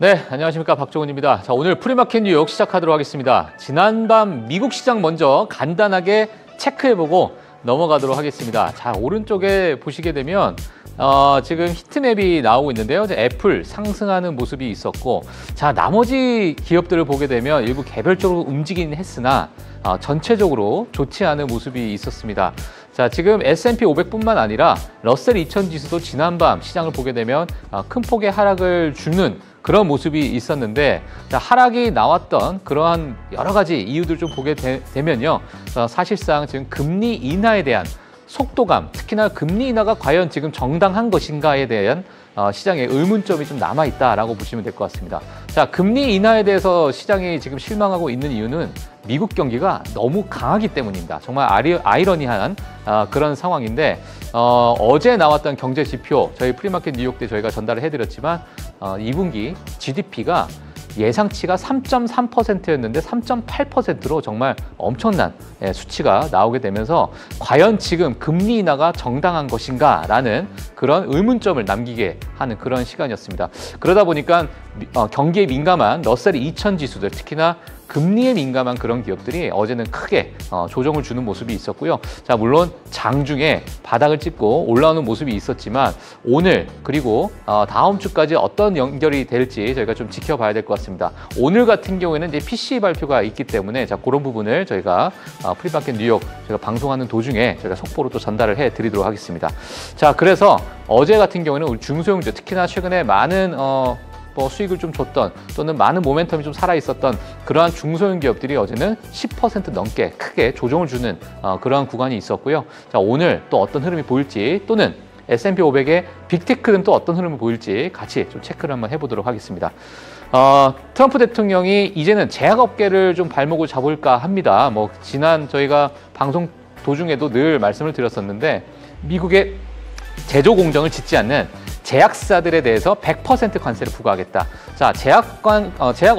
네, 안녕하십니까. 박종훈입니다. 자, 오늘 프리마켓 뉴욕 시작하도록 하겠습니다. 지난밤 미국 시장 먼저 간단하게 체크해보고 넘어가도록 하겠습니다. 자, 오른쪽에 보시게 되면 지금 히트맵이 나오고 있는데요. 애플 상승하는 모습이 있었고, 자, 나머지 기업들을 보게 되면 일부 개별적으로 움직이긴 했으나 전체적으로 좋지 않은 모습이 있었습니다. 자, 지금 S&P 500뿐만 아니라 러셀 2000 지수도 지난밤 시장을 보게 되면 큰 폭의 하락을 주는 그런 모습이 있었는데, 자, 하락이 나왔던 그러한 여러 가지 이유들 좀 보게 되면요. 사실상 지금 금리 인하에 대한 속도감, 특히나 금리 인하가 과연 지금 정당한 것인가에 대한 시장의 의문점이 좀 남아있다라고 보시면 될 것 같습니다. 자, 금리 인하에 대해서 시장이 지금 실망하고 있는 이유는 미국 경기가 너무 강하기 때문입니다. 정말 아이러니한 그런 상황인데, 어제 나왔던 경제 지표, 저희 프리마켓 뉴욕 때 저희가 전달을 해드렸지만 2분기 GDP가 예상치가 3.3%였는데 3.8%로 정말 엄청난 수치가 나오게 되면서 과연 지금 금리 인하가 정당한 것인가라는 그런 의문점을 남기게 하는 그런 시간이었습니다. 그러다 보니까 경기에 민감한 러셀 2000 지수들, 특히나 금리에 민감한 그런 기업들이 어제는 크게 조정을 주는 모습이 있었고요. 자, 물론 장중에 바닥을 찍고 올라오는 모습이 있었지만 오늘 그리고 다음 주까지 어떤 연결이 될지 저희가 좀 지켜봐야 될 것 같습니다. 오늘 같은 경우에는 이제 PCE 발표가 있기 때문에 자, 그런 부분을 저희가 프리마켓 뉴욕 저희가 방송하는 도중에 저희가 속보로 또 전달을 해드리도록 하겠습니다. 자, 그래서 어제 같은 경우에는 우리 중소형주, 특히나 최근에 많은 수익을 좀 줬던 또는 많은 모멘텀이 좀 살아있었던 그러한 중소형 기업들이 어제는 10% 넘게 크게 조정을 주는 그러한 구간이 있었고요. 자, 오늘 또 어떤 흐름이 보일지, 또는 S&P 500의 빅테크는 또 어떤 흐름을 보일지 같이 좀 체크를 한번 해보도록 하겠습니다. 트럼프 대통령이 이제는 제약업계를 좀 발목을 잡을까 합니다. 지난 저희가 방송 도중에도 늘 말씀을 드렸었는데, 미국의 제조 공정을 짓지 않는 제약사들에 대해서 100% 관세를 부과하겠다. 자, 제약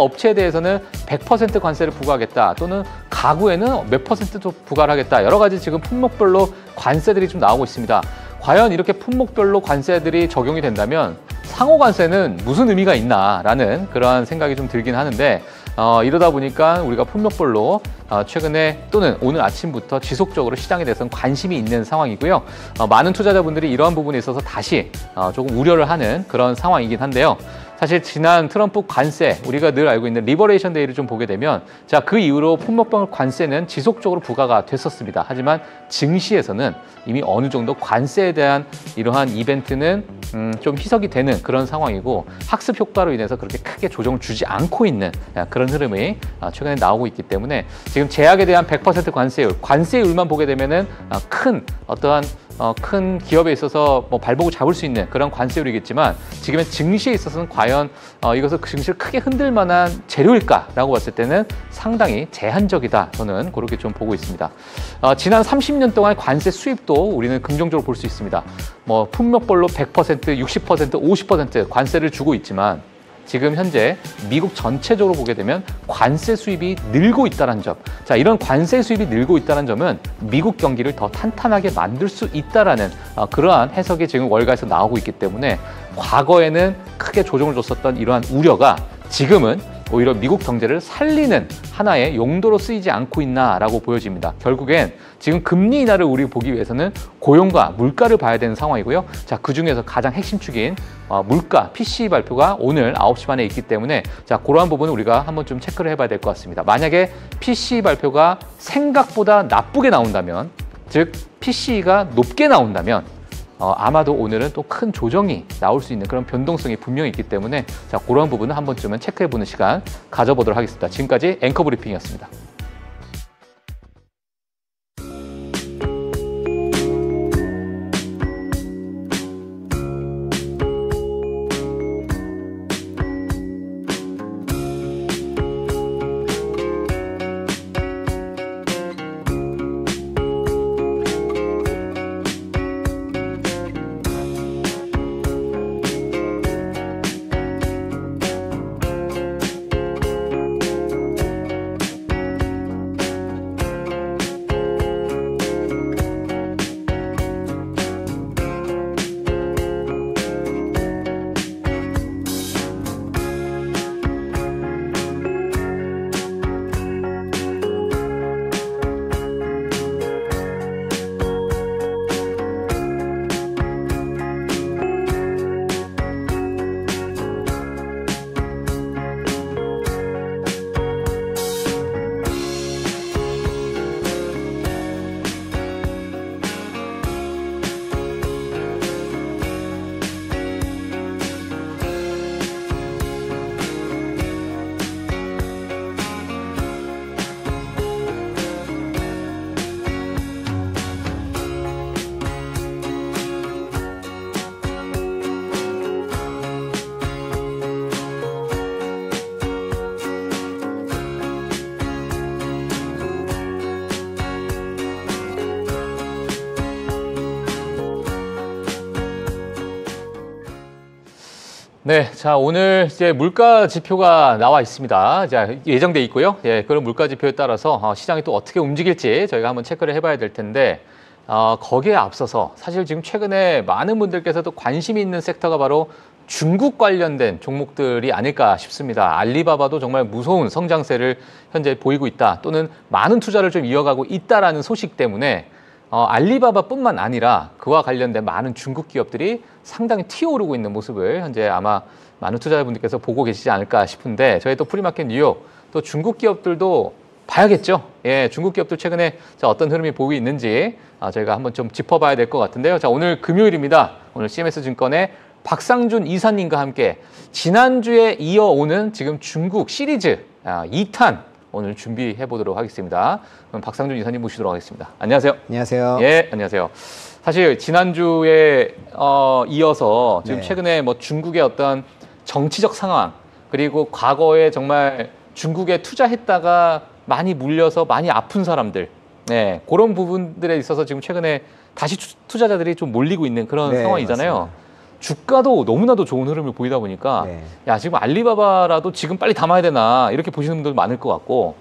업체에 대해서는 100% 관세를 부과하겠다. 또는 가구에는 몇 %도 부과를 하겠다. 여러 가지 지금 품목별로 관세들이 좀 나오고 있습니다. 과연 이렇게 품목별로 관세들이 적용이 된다면 상호 관세는 무슨 의미가 있나라는 그러한 생각이 좀 들긴 하는데, 이러다 보니까 우리가 품목별로 최근에 또는 오늘 아침부터 지속적으로 시장에 대해서는 관심이 있는 상황이고요. 많은 투자자분들이 이러한 부분에 있어서 다시 조금 우려를 하는 그런 상황이긴 한데요. 사실 지난 트럼프 관세, 우리가 늘 알고 있는 리버레이션 데이를 좀 보게 되면, 자, 그 이후로 품목별 관세는 지속적으로 부과가 됐었습니다. 하지만 증시에서는 이미 어느 정도 관세에 대한 이러한 이벤트는 좀 희석이 되는 그런 상황이고, 학습 효과로 인해서 그렇게 크게 조정을 주지 않고 있는 그런 흐름이 최근에 나오고 있기 때문에, 지금 제약에 대한 100% 관세율만 보게 되면은 큰 기업에 있어서 발목을 잡을 수 있는 그런 관세율이겠지만, 지금의 증시에 있어서는 과연 이것을 증시를 크게 흔들 만한 재료일까라고 봤을 때는 상당히 제한적이다. 저는 그렇게 좀 보고 있습니다. 지난 30년 동안 관세 수입도 우리는 긍정적으로 볼 수 있습니다. 품목별로 100%, 60%, 50% 관세를 주고 있지만, 지금 현재 미국 전체적으로 보게 되면 관세 수입이 늘고 있다는 점. 자, 이런 관세 수입이 늘고 있다는 점은 미국 경기를 더 탄탄하게 만들 수 있다라는 그러한 해석이 지금 월가에서 나오고 있기 때문에, 과거에는 크게 조정을 줬었던 이러한 우려가 지금은 오히려 미국 경제를 살리는 하나의 용도로 쓰이지 않고 있나라고 보여집니다. 결국엔 지금 금리 인하를 우리 보기 위해서는 고용과 물가를 봐야 되는 상황이고요. 자, 그중에서 가장 핵심 축인 물가, PCE 발표가 오늘 9시 반에 있기 때문에, 자, 그러한 부분은 우리가 한번 좀 체크를 해봐야 될 것 같습니다. 만약에 PCE 발표가 생각보다 나쁘게 나온다면, 즉 PCE가 높게 나온다면 아마도 오늘은 또 큰 조정이 나올 수 있는 그런 변동성이 분명히 있기 때문에, 자, 그런 부분은 한 번쯤은 체크해보는 시간 가져보도록 하겠습니다. 지금까지 앵커 브리핑이었습니다. 네, 자 오늘 이제 물가 지표가 나와 있습니다. 자 예정돼 있고요. 예, 그런 물가 지표에 따라서 시장이 또 어떻게 움직일지 저희가 한번 체크를 해봐야 될 텐데 거기에 앞서서 사실 지금 최근에 많은 분들께서도 관심이 있는 섹터가 바로 중국 관련된 종목들이 아닐까 싶습니다. 알리바바도 정말 무서운 성장세를 현재 보이고 있다. 또는 많은 투자를 좀 이어가고 있다라는 소식 때문에 알리바바뿐만 아니라 그와 관련된 많은 중국 기업들이 상당히 튀어오르고 있는 모습을 현재 아마 많은 투자자분들께서 보고 계시지 않을까 싶은데 저희 또 프리마켓 뉴욕 또 중국 기업들도 봐야겠죠. 예, 중국 기업들 최근에 어떤 흐름이 보이고 있는지 저희가 한번 좀 짚어봐야 될 것 같은데요. 자, 오늘 금요일입니다. 오늘 CMS증권의 박상준 이사님과 함께 지난주에 이어오는 지금 중국 시리즈 2탄 오늘 준비해 보도록 하겠습니다. 그럼 박상준 이사님 모시도록 하겠습니다. 안녕하세요. 안녕하세요. 예, 안녕하세요. 사실 지난주에 이어서 지금 네. 최근에 뭐 중국의 어떤 정치적 상황 그리고 과거에 정말 중국에 투자했다가 많이 물려서 많이 아픈 사람들, 네, 그런 부분들에 있어서 지금 최근에 다시 투자자들이 좀 몰리고 있는 그런 네, 상황이잖아요. 맞습니다. 주가도 너무나도 좋은 흐름을 보이다 보니까 네. 야 지금 알리바바라도 지금 빨리 담아야 되나 이렇게 보시는 분들 많을 것 같고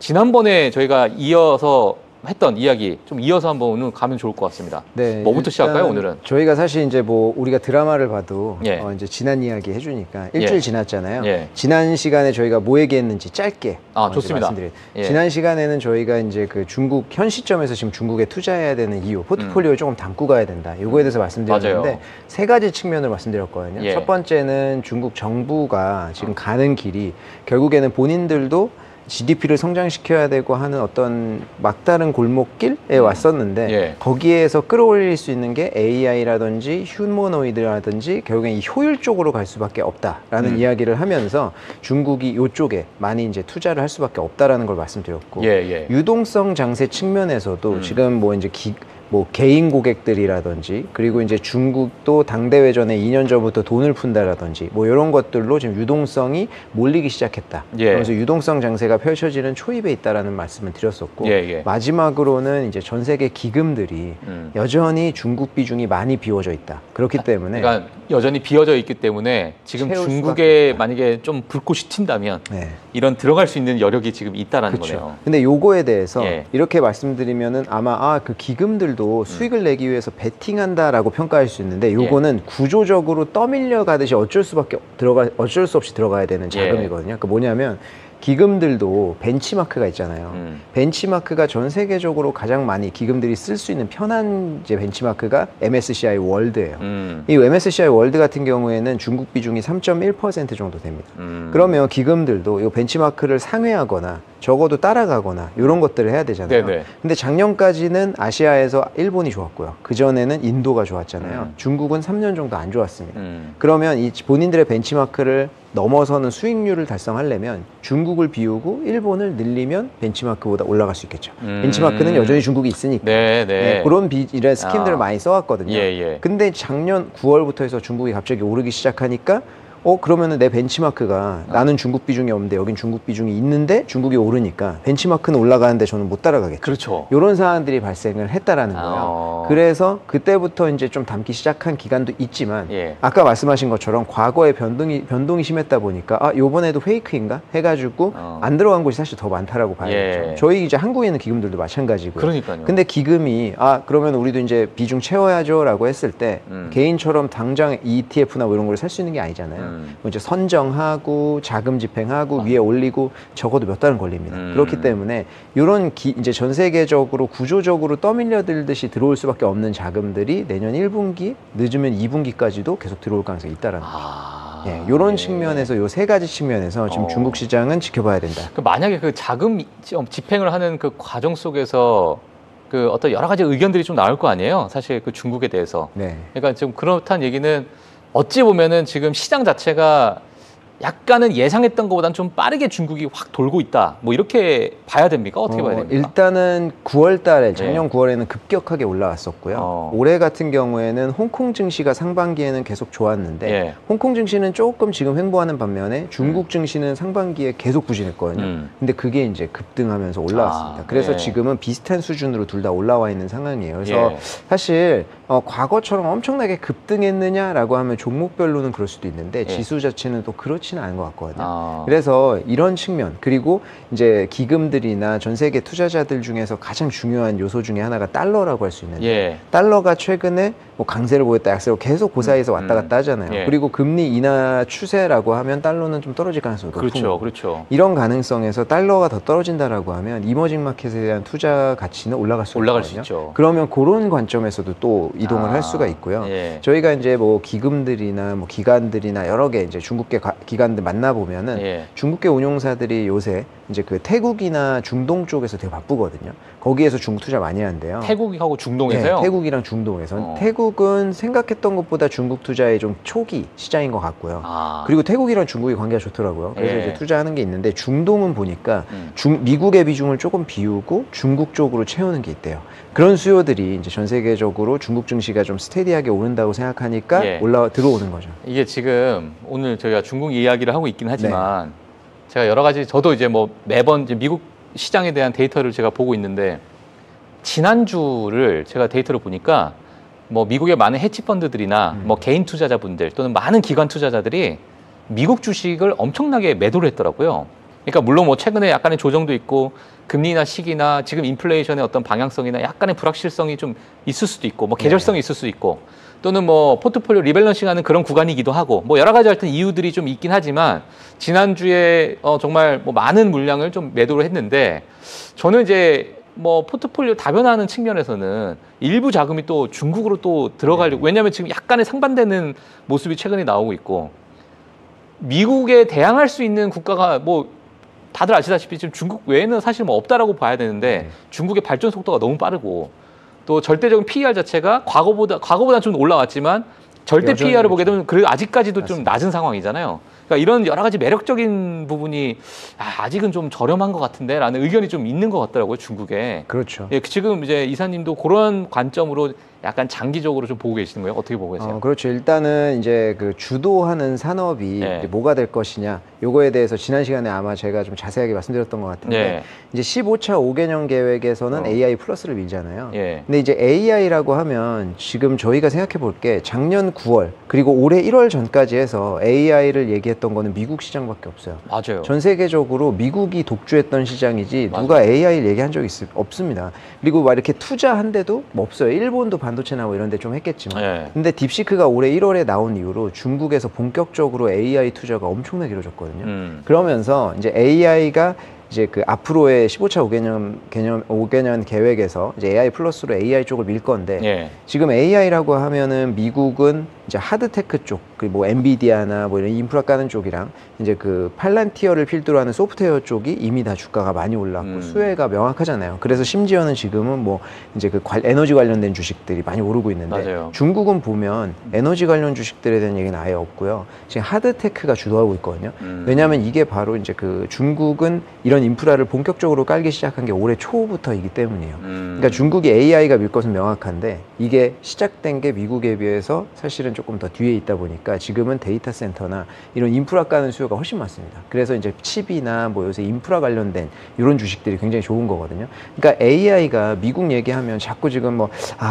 지난번에 저희가 이어서 했던 이야기 좀 이어서 한번 오늘 가면 좋을 것 같습니다. 네, 뭐부터 시작할까요 오늘은? 저희가 사실 이제 뭐 우리가 드라마를 봐도 예. 이제 지난 이야기 해주니까 일주일 예. 지났잖아요. 예. 지난 시간에 저희가 뭐 얘기했는지 짧게 좋습니다. 말씀드려요. 예. 지난 시간에는 저희가 이제 그 중국 현 시점에서 지금 중국에 투자해야 되는 이유, 포트폴리오를 조금 담고 가야 된다. 요거에 대해서 말씀드렸는데 맞아요. 세 가지 측면을 말씀드렸거든요. 예. 첫 번째는 중국 정부가 지금 가는 길이 결국에는 본인들도 GDP를 성장시켜야 되고 하는 어떤 막다른 골목길에 왔었는데 예. 거기에서 끌어올릴 수 있는 게 AI라든지 휴머노이드라든지 결국엔 이 효율 쪽으로 갈 수밖에 없다라는 이야기를 하면서 중국이 이쪽에 많이 이제 투자를 할 수밖에 없다라는 걸 말씀드렸고 예. 유동성 장세 측면에서도 지금 뭐 이제 개인 고객들이라든지 그리고 이제 중국도 당대회전에 2년 전부터 돈을 푼다라든지 뭐 이런 것들로 지금 유동성이 몰리기 시작했다. 예. 그래서 유동성 장세가 펼쳐지는 초입에 있다라는 말씀을 드렸었고 예. 마지막으로는 이제 전 세계 기금들이 여전히 중국 비중이 많이 비워져 있다. 그렇기 때문에 그러니까 여전히 비어져 있기 때문에 지금 채울 중국에 만약에 좀 불꽃이 튄다면 네. 이런 들어갈 수 있는 여력이 지금 있다라는 거네요. 근데 요거에 대해서 예. 이렇게 말씀드리면은 아마 그 기금들도 수익을 내기 위해서 베팅한다라고 평가할 수 있는데 요거는 구조적으로 떠밀려 가듯이 어쩔 수 없이 들어가야 되는 자금이거든요. 그러니까 뭐냐면 기금들도 벤치마크가 있잖아요. 벤치마크가 전 세계적으로 가장 많이 기금들이 쓸 수 있는 편한 이제 벤치마크가 MSCI 월드예요. 이 MSCI 월드 같은 경우에는 중국 비중이 3.1% 정도 됩니다. 그러면 기금들도 이 벤치마크를 상회하거나 적어도 따라가거나 이런 것들을 해야 되잖아요. 네네. 근데 작년까지는 아시아에서 일본이 좋았고요. 그전에는 인도가 좋았잖아요. 중국은 3년 정도 안 좋았습니다. 그러면 이 본인들의 벤치마크를 넘어서는 수익률을 달성하려면 중국을 비우고 일본을 늘리면 벤치마크보다 올라갈 수 있겠죠. 벤치마크는 여전히 중국이 있으니까. 네. 그런 이런 스킨들을 많이 써왔거든요. 예. 근데 작년 9월부터 해서 중국이 갑자기 오르기 시작하니까 그러면은 내 벤치마크가 나는 중국 비중이 없는데 여긴 중국 비중이 있는데 중국이 오르니까 벤치마크는 올라가는데 저는 못 따라가겠죠. 그렇죠. 이런 상황들이 발생을 했다라는 거예요. 그래서 그때부터 이제 좀 담기 시작한 기간도 있지만 예. 아까 말씀하신 것처럼 과거에 변동이 심했다 보니까 요번에도 페이크인가 해가지고 안 들어간 곳이 사실 더 많다라고 봐야겠죠. 예. 저희 이제 한국에 있는 기금들도 마찬가지고요. 그러니까요. 근데 기금이 그러면 우리도 이제 비중 채워야죠라고 했을 때 개인처럼 당장 ETF나 뭐 이런 걸 살 수 있는 게 아니잖아요. 이제 선정하고 자금 집행하고 위에 올리고 적어도 몇 달은 걸립니다. 그렇기 때문에 이런 이제 전 세계적으로 구조적으로 떠밀려들듯이 들어올 수밖에 없는 자금들이 내년 1분기 늦으면 2분기까지도 계속 들어올 가능성이 있다라는 거죠. 이런 측면에서 요 세 가지 측면에서 지금 중국 시장은 지켜봐야 된다. 만약에 그 자금 집행을 하는 그 과정 속에서 그 어떤 여러 가지 의견들이 좀 나올 거 아니에요. 사실 그 중국에 대해서. 네. 그러니까 좀 그렇다는 얘기는 어찌 보면은 지금 시장 자체가 약간은 예상했던 것보다는 좀 빠르게 중국이 확 돌고 있다. 뭐 이렇게 봐야 됩니까? 어떻게 봐야 됩니까? 일단은 9월 달에 작년 9월에는 급격하게 올라왔었고요. 올해 같은 경우에는 홍콩 증시가 상반기에는 계속 좋았는데 홍콩 증시는 조금 지금 횡보하는 반면에 중국 증시는 상반기에 계속 부진했거든요. 근데 그게 이제 급등하면서 올라왔습니다. 그래서 지금은 비슷한 수준으로 둘 다 올라와 있는 상황이에요. 그래서 사실 과거처럼 엄청나게 급등했느냐라고 하면 종목별로는 그럴 수도 있는데 예. 지수 자체는 또 그렇지는 않은 것 같거든요. 아. 그래서 이런 측면, 그리고 이제 기금들이나 전 세계 투자자들 중에서 가장 중요한 요소 중에 하나가 달러라고 할 수 있는데 예. 달러가 최근에 뭐 강세를 보였다 약세로 계속 그 사이에서 왔다 갔다 하잖아요. 예. 그리고 금리 인하 추세라고 하면 달러는 좀 떨어질 가능성이 높은 그렇죠, 거고. 그렇죠. 이런 가능성에서 달러가 더 떨어진다라고 하면 이머징 마켓에 대한 투자 가치는 올라갈 수 있거든요. 그러면 그런 관점에서도 또 이동을 할 수가 있고요. 예. 저희가 이제 뭐 기금들이나 뭐 기관들이나 여러 개 이제 중국계 기관들 만나 보면은 예. 중국계 운용사들이 요새 이제 그 태국이나 중동 쪽에서 되게 바쁘거든요. 거기에서 중국 투자 많이 한대요. 태국하고 중동에서요? 네, 태국이랑 중동에서. 태국은 생각했던 것보다 중국 투자의 좀 초기 시장인 것 같고요. 아. 그리고 태국이랑 중국이 관계가 좋더라고요. 그래서 예. 이제 투자하는 게 있는데 중동은 보니까 미국의 비중을 조금 비우고 중국 쪽으로 채우는 게 있대요. 그런 수요들이 이제 전 세계적으로 중국 증시가 좀 스테디하게 오른다고 생각하니까 예. 들어오는 거죠. 이게 지금 오늘 저희가 중국 이야기를 하고 있긴 하지만 네. 제가 여러 가지 저도 이제 뭐 매번 이제 미국 시장에 대한 데이터를 제가 보고 있는데 지난주를 제가 데이터를 보니까 뭐 미국의 많은 헤지 펀드들이나 뭐 개인 투자자분들 또는 많은 기관 투자자들이 미국 주식을 엄청나게 매도를 했더라고요. 그러니까 물론 뭐 최근에 약간의 조정도 있고 금리나 시기나 지금 인플레이션의 어떤 방향성이나 약간의 불확실성이 좀 있을 수도 있고 뭐 계절성이 있을 수도 있고 또는 뭐 포트폴리오 리밸런싱하는 그런 구간이기도 하고 뭐 여러 가지 하여튼 이유들이 좀 있긴 하지만 지난주에 정말 뭐 많은 물량을 좀 매도를 했는데 저는 이제 뭐 포트폴리오 다변화하는 측면에서는 일부 자금이 또 중국으로 또 들어가려고 왜냐하면 지금 약간의 상반되는 모습이 최근에 나오고 있고 미국에 대항할 수 있는 국가가 뭐 다들 아시다시피 지금 중국 외에는 사실 뭐 없다라고 봐야 되는데 중국의 발전 속도가 너무 빠르고 또 절대적인 PER 자체가 과거보다 좀 올라왔지만 절대 PER을 보게 되면 그래도 아직까지도 좀 낮은 상황이잖아요. 그러니까 이런 여러 가지 매력적인 부분이 아직은 좀 저렴한 것 같은데라는 의견이 좀 있는 것 같더라고요, 중국에. 그렇죠. 예, 지금 이제 이사님도 그런 관점으로 약간 장기적으로 좀 보고 계시는 거예요? 어떻게 보고 계세요? 그렇죠. 일단은 이제 그 주도하는 산업이 이제 뭐가 될 것이냐, 요거에 대해서 지난 시간에 아마 제가 좀 자세하게 말씀드렸던 것 같은데 이제 15차 5개년 계획에서는 AI 플러스를 밀잖아요. 근데 이제 AI라고 하면 지금 저희가 생각해 볼 게 작년 9월 그리고 올해 1월 전까지 해서 AI를 얘기했던 거는 미국 시장밖에 없어요. 맞아요. 전 세계적으로 미국이 독주했던 시장이지 누가 AI를 얘기한 적이 없습니다. 그리고 막 이렇게 투자한데도 뭐 없어요. 일본도 반도체나 뭐 이런 데 좀 했겠지만. 근데 딥시크가 올해 1월에 나온 이후로 중국에서 본격적으로 AI 투자가 엄청나게 이루어졌거든요. 그러면서 이제 AI가 이제 그 앞으로의 15차 5개년 계획에서 이제 AI 플러스로 AI 쪽을 밀 건데 지금 AI라고 하면은 미국은 이제 하드테크 쪽, 그리고 뭐 엔비디아나 뭐 이런 인프라 까는 쪽이랑 이제 그 팔란티어를 필두로 하는 소프트웨어 쪽이 이미 다 주가가 많이 올랐고 수혜가 명확하잖아요. 그래서 심지어는 지금은 뭐 이제 그 에너지 관련된 주식들이 많이 오르고 있는데 중국은 보면 에너지 관련 주식들에 대한 얘기는 아예 없고요. 지금 하드테크가 주도하고 있거든요. 왜냐하면 이게 바로 이제 그 중국은 이런 인프라를 본격적으로 깔기 시작한 게 올해 초부터이기 때문이에요. 그러니까 중국이 AI가 밀 것은 명확한데 이게 시작된 게 미국에 비해서 사실은 조금 더 뒤에 있다 보니까 지금은 데이터 센터나 이런 인프라 까는 수요가 훨씬 많습니다. 그래서 이제 칩이나 뭐 요새 인프라 관련된 이런 주식들이 굉장히 좋은 거거든요. 그러니까 AI가 미국 얘기하면 자꾸 지금 뭐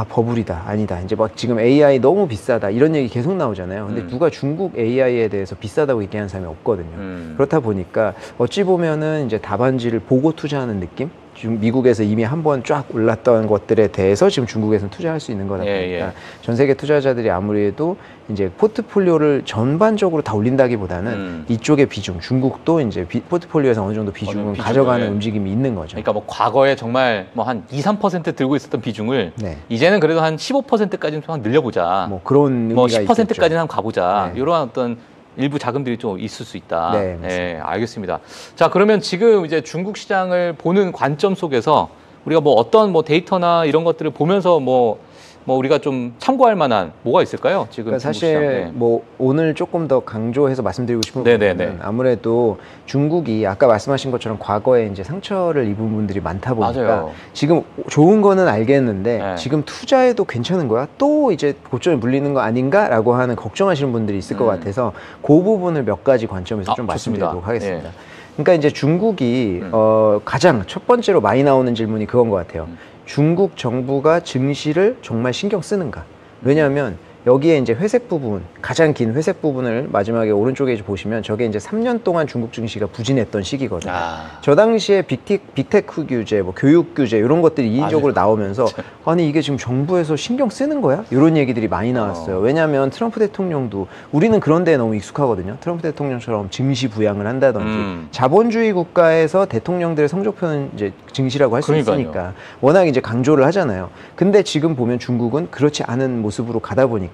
버블이다 아니다 이제 막 지금 AI 너무 비싸다 이런 얘기 계속 나오잖아요. 근데 누가 중국 AI에 대해서 비싸다고 얘기하는 사람이 없거든요. 그렇다 보니까 어찌 보면은 이제 답안지를 보고 투자하는 느낌? 지금 미국에서 이미 한번 쫙 올랐던 것들에 대해서 지금 중국에서는 투자할 수 있는 거다 보니까 전 세계 투자자들이 아무래도 이제 포트폴리오를 전반적으로 다 올린다기보다는 이쪽의 비중, 중국도 이제 포트폴리오에서 어느 정도 비중을 가져가는 움직임이 있는 거죠. 그러니까 뭐 과거에 정말 뭐 한 2~3% 들고 있었던 비중을 이제는 그래도 한 15%까지는 좀 늘려보자. 뭐 그런 뭐 10%까지는 한번 가보자. 이런 어떤 일부 자금들이 좀 있을 수 있다. 네, 알겠습니다. 자, 그러면 지금 이제 중국 시장을 보는 관점 속에서 우리가 뭐 어떤 뭐 데이터나 이런 것들을 보면서 뭐 우리가 좀 참고할 만한 뭐가 있을까요? 지금 그러니까 사실 뭐 오늘 조금 더 강조해서 말씀드리고 싶은 부분은 아무래도 중국이 아까 말씀하신 것처럼 과거에 이제 상처를 입은 분들이 많다 보니까 지금 좋은 거는 알겠는데 지금 투자해도 괜찮은 거야? 또 이제 고점에 물리는 거 아닌가라고 하는 걱정하시는 분들이 있을 것 같아서 그 부분을 몇 가지 관점에서 좀 말씀드리도록 하겠습니다. 그러니까 이제 중국이 가장 첫 번째로 많이 나오는 질문이 그건 것 같아요. 중국 정부가 증시를 정말 신경 쓰는가? 왜냐하면 여기에 이제 회색 부분, 가장 긴 회색 부분을 마지막에 오른쪽에 이제 보시면 저게 이제 3년 동안 중국 증시가 부진했던 시기거든요. 저 당시에 빅테크 규제, 뭐 교육 규제 이런 것들이 인위적으로 나오면서 아니 이게 지금 정부에서 신경 쓰는 거야? 이런 얘기들이 많이 나왔어요. 왜냐하면 트럼프 대통령도 우리는 그런 데에 너무 익숙하거든요. 트럼프 대통령처럼 증시 부양을 한다든지 자본주의 국가에서 대통령들의 성적표는 이제 증시라고 할 수 있으니까 워낙 이제 강조를 하잖아요. 근데 지금 보면 중국은 그렇지 않은 모습으로 가다 보니까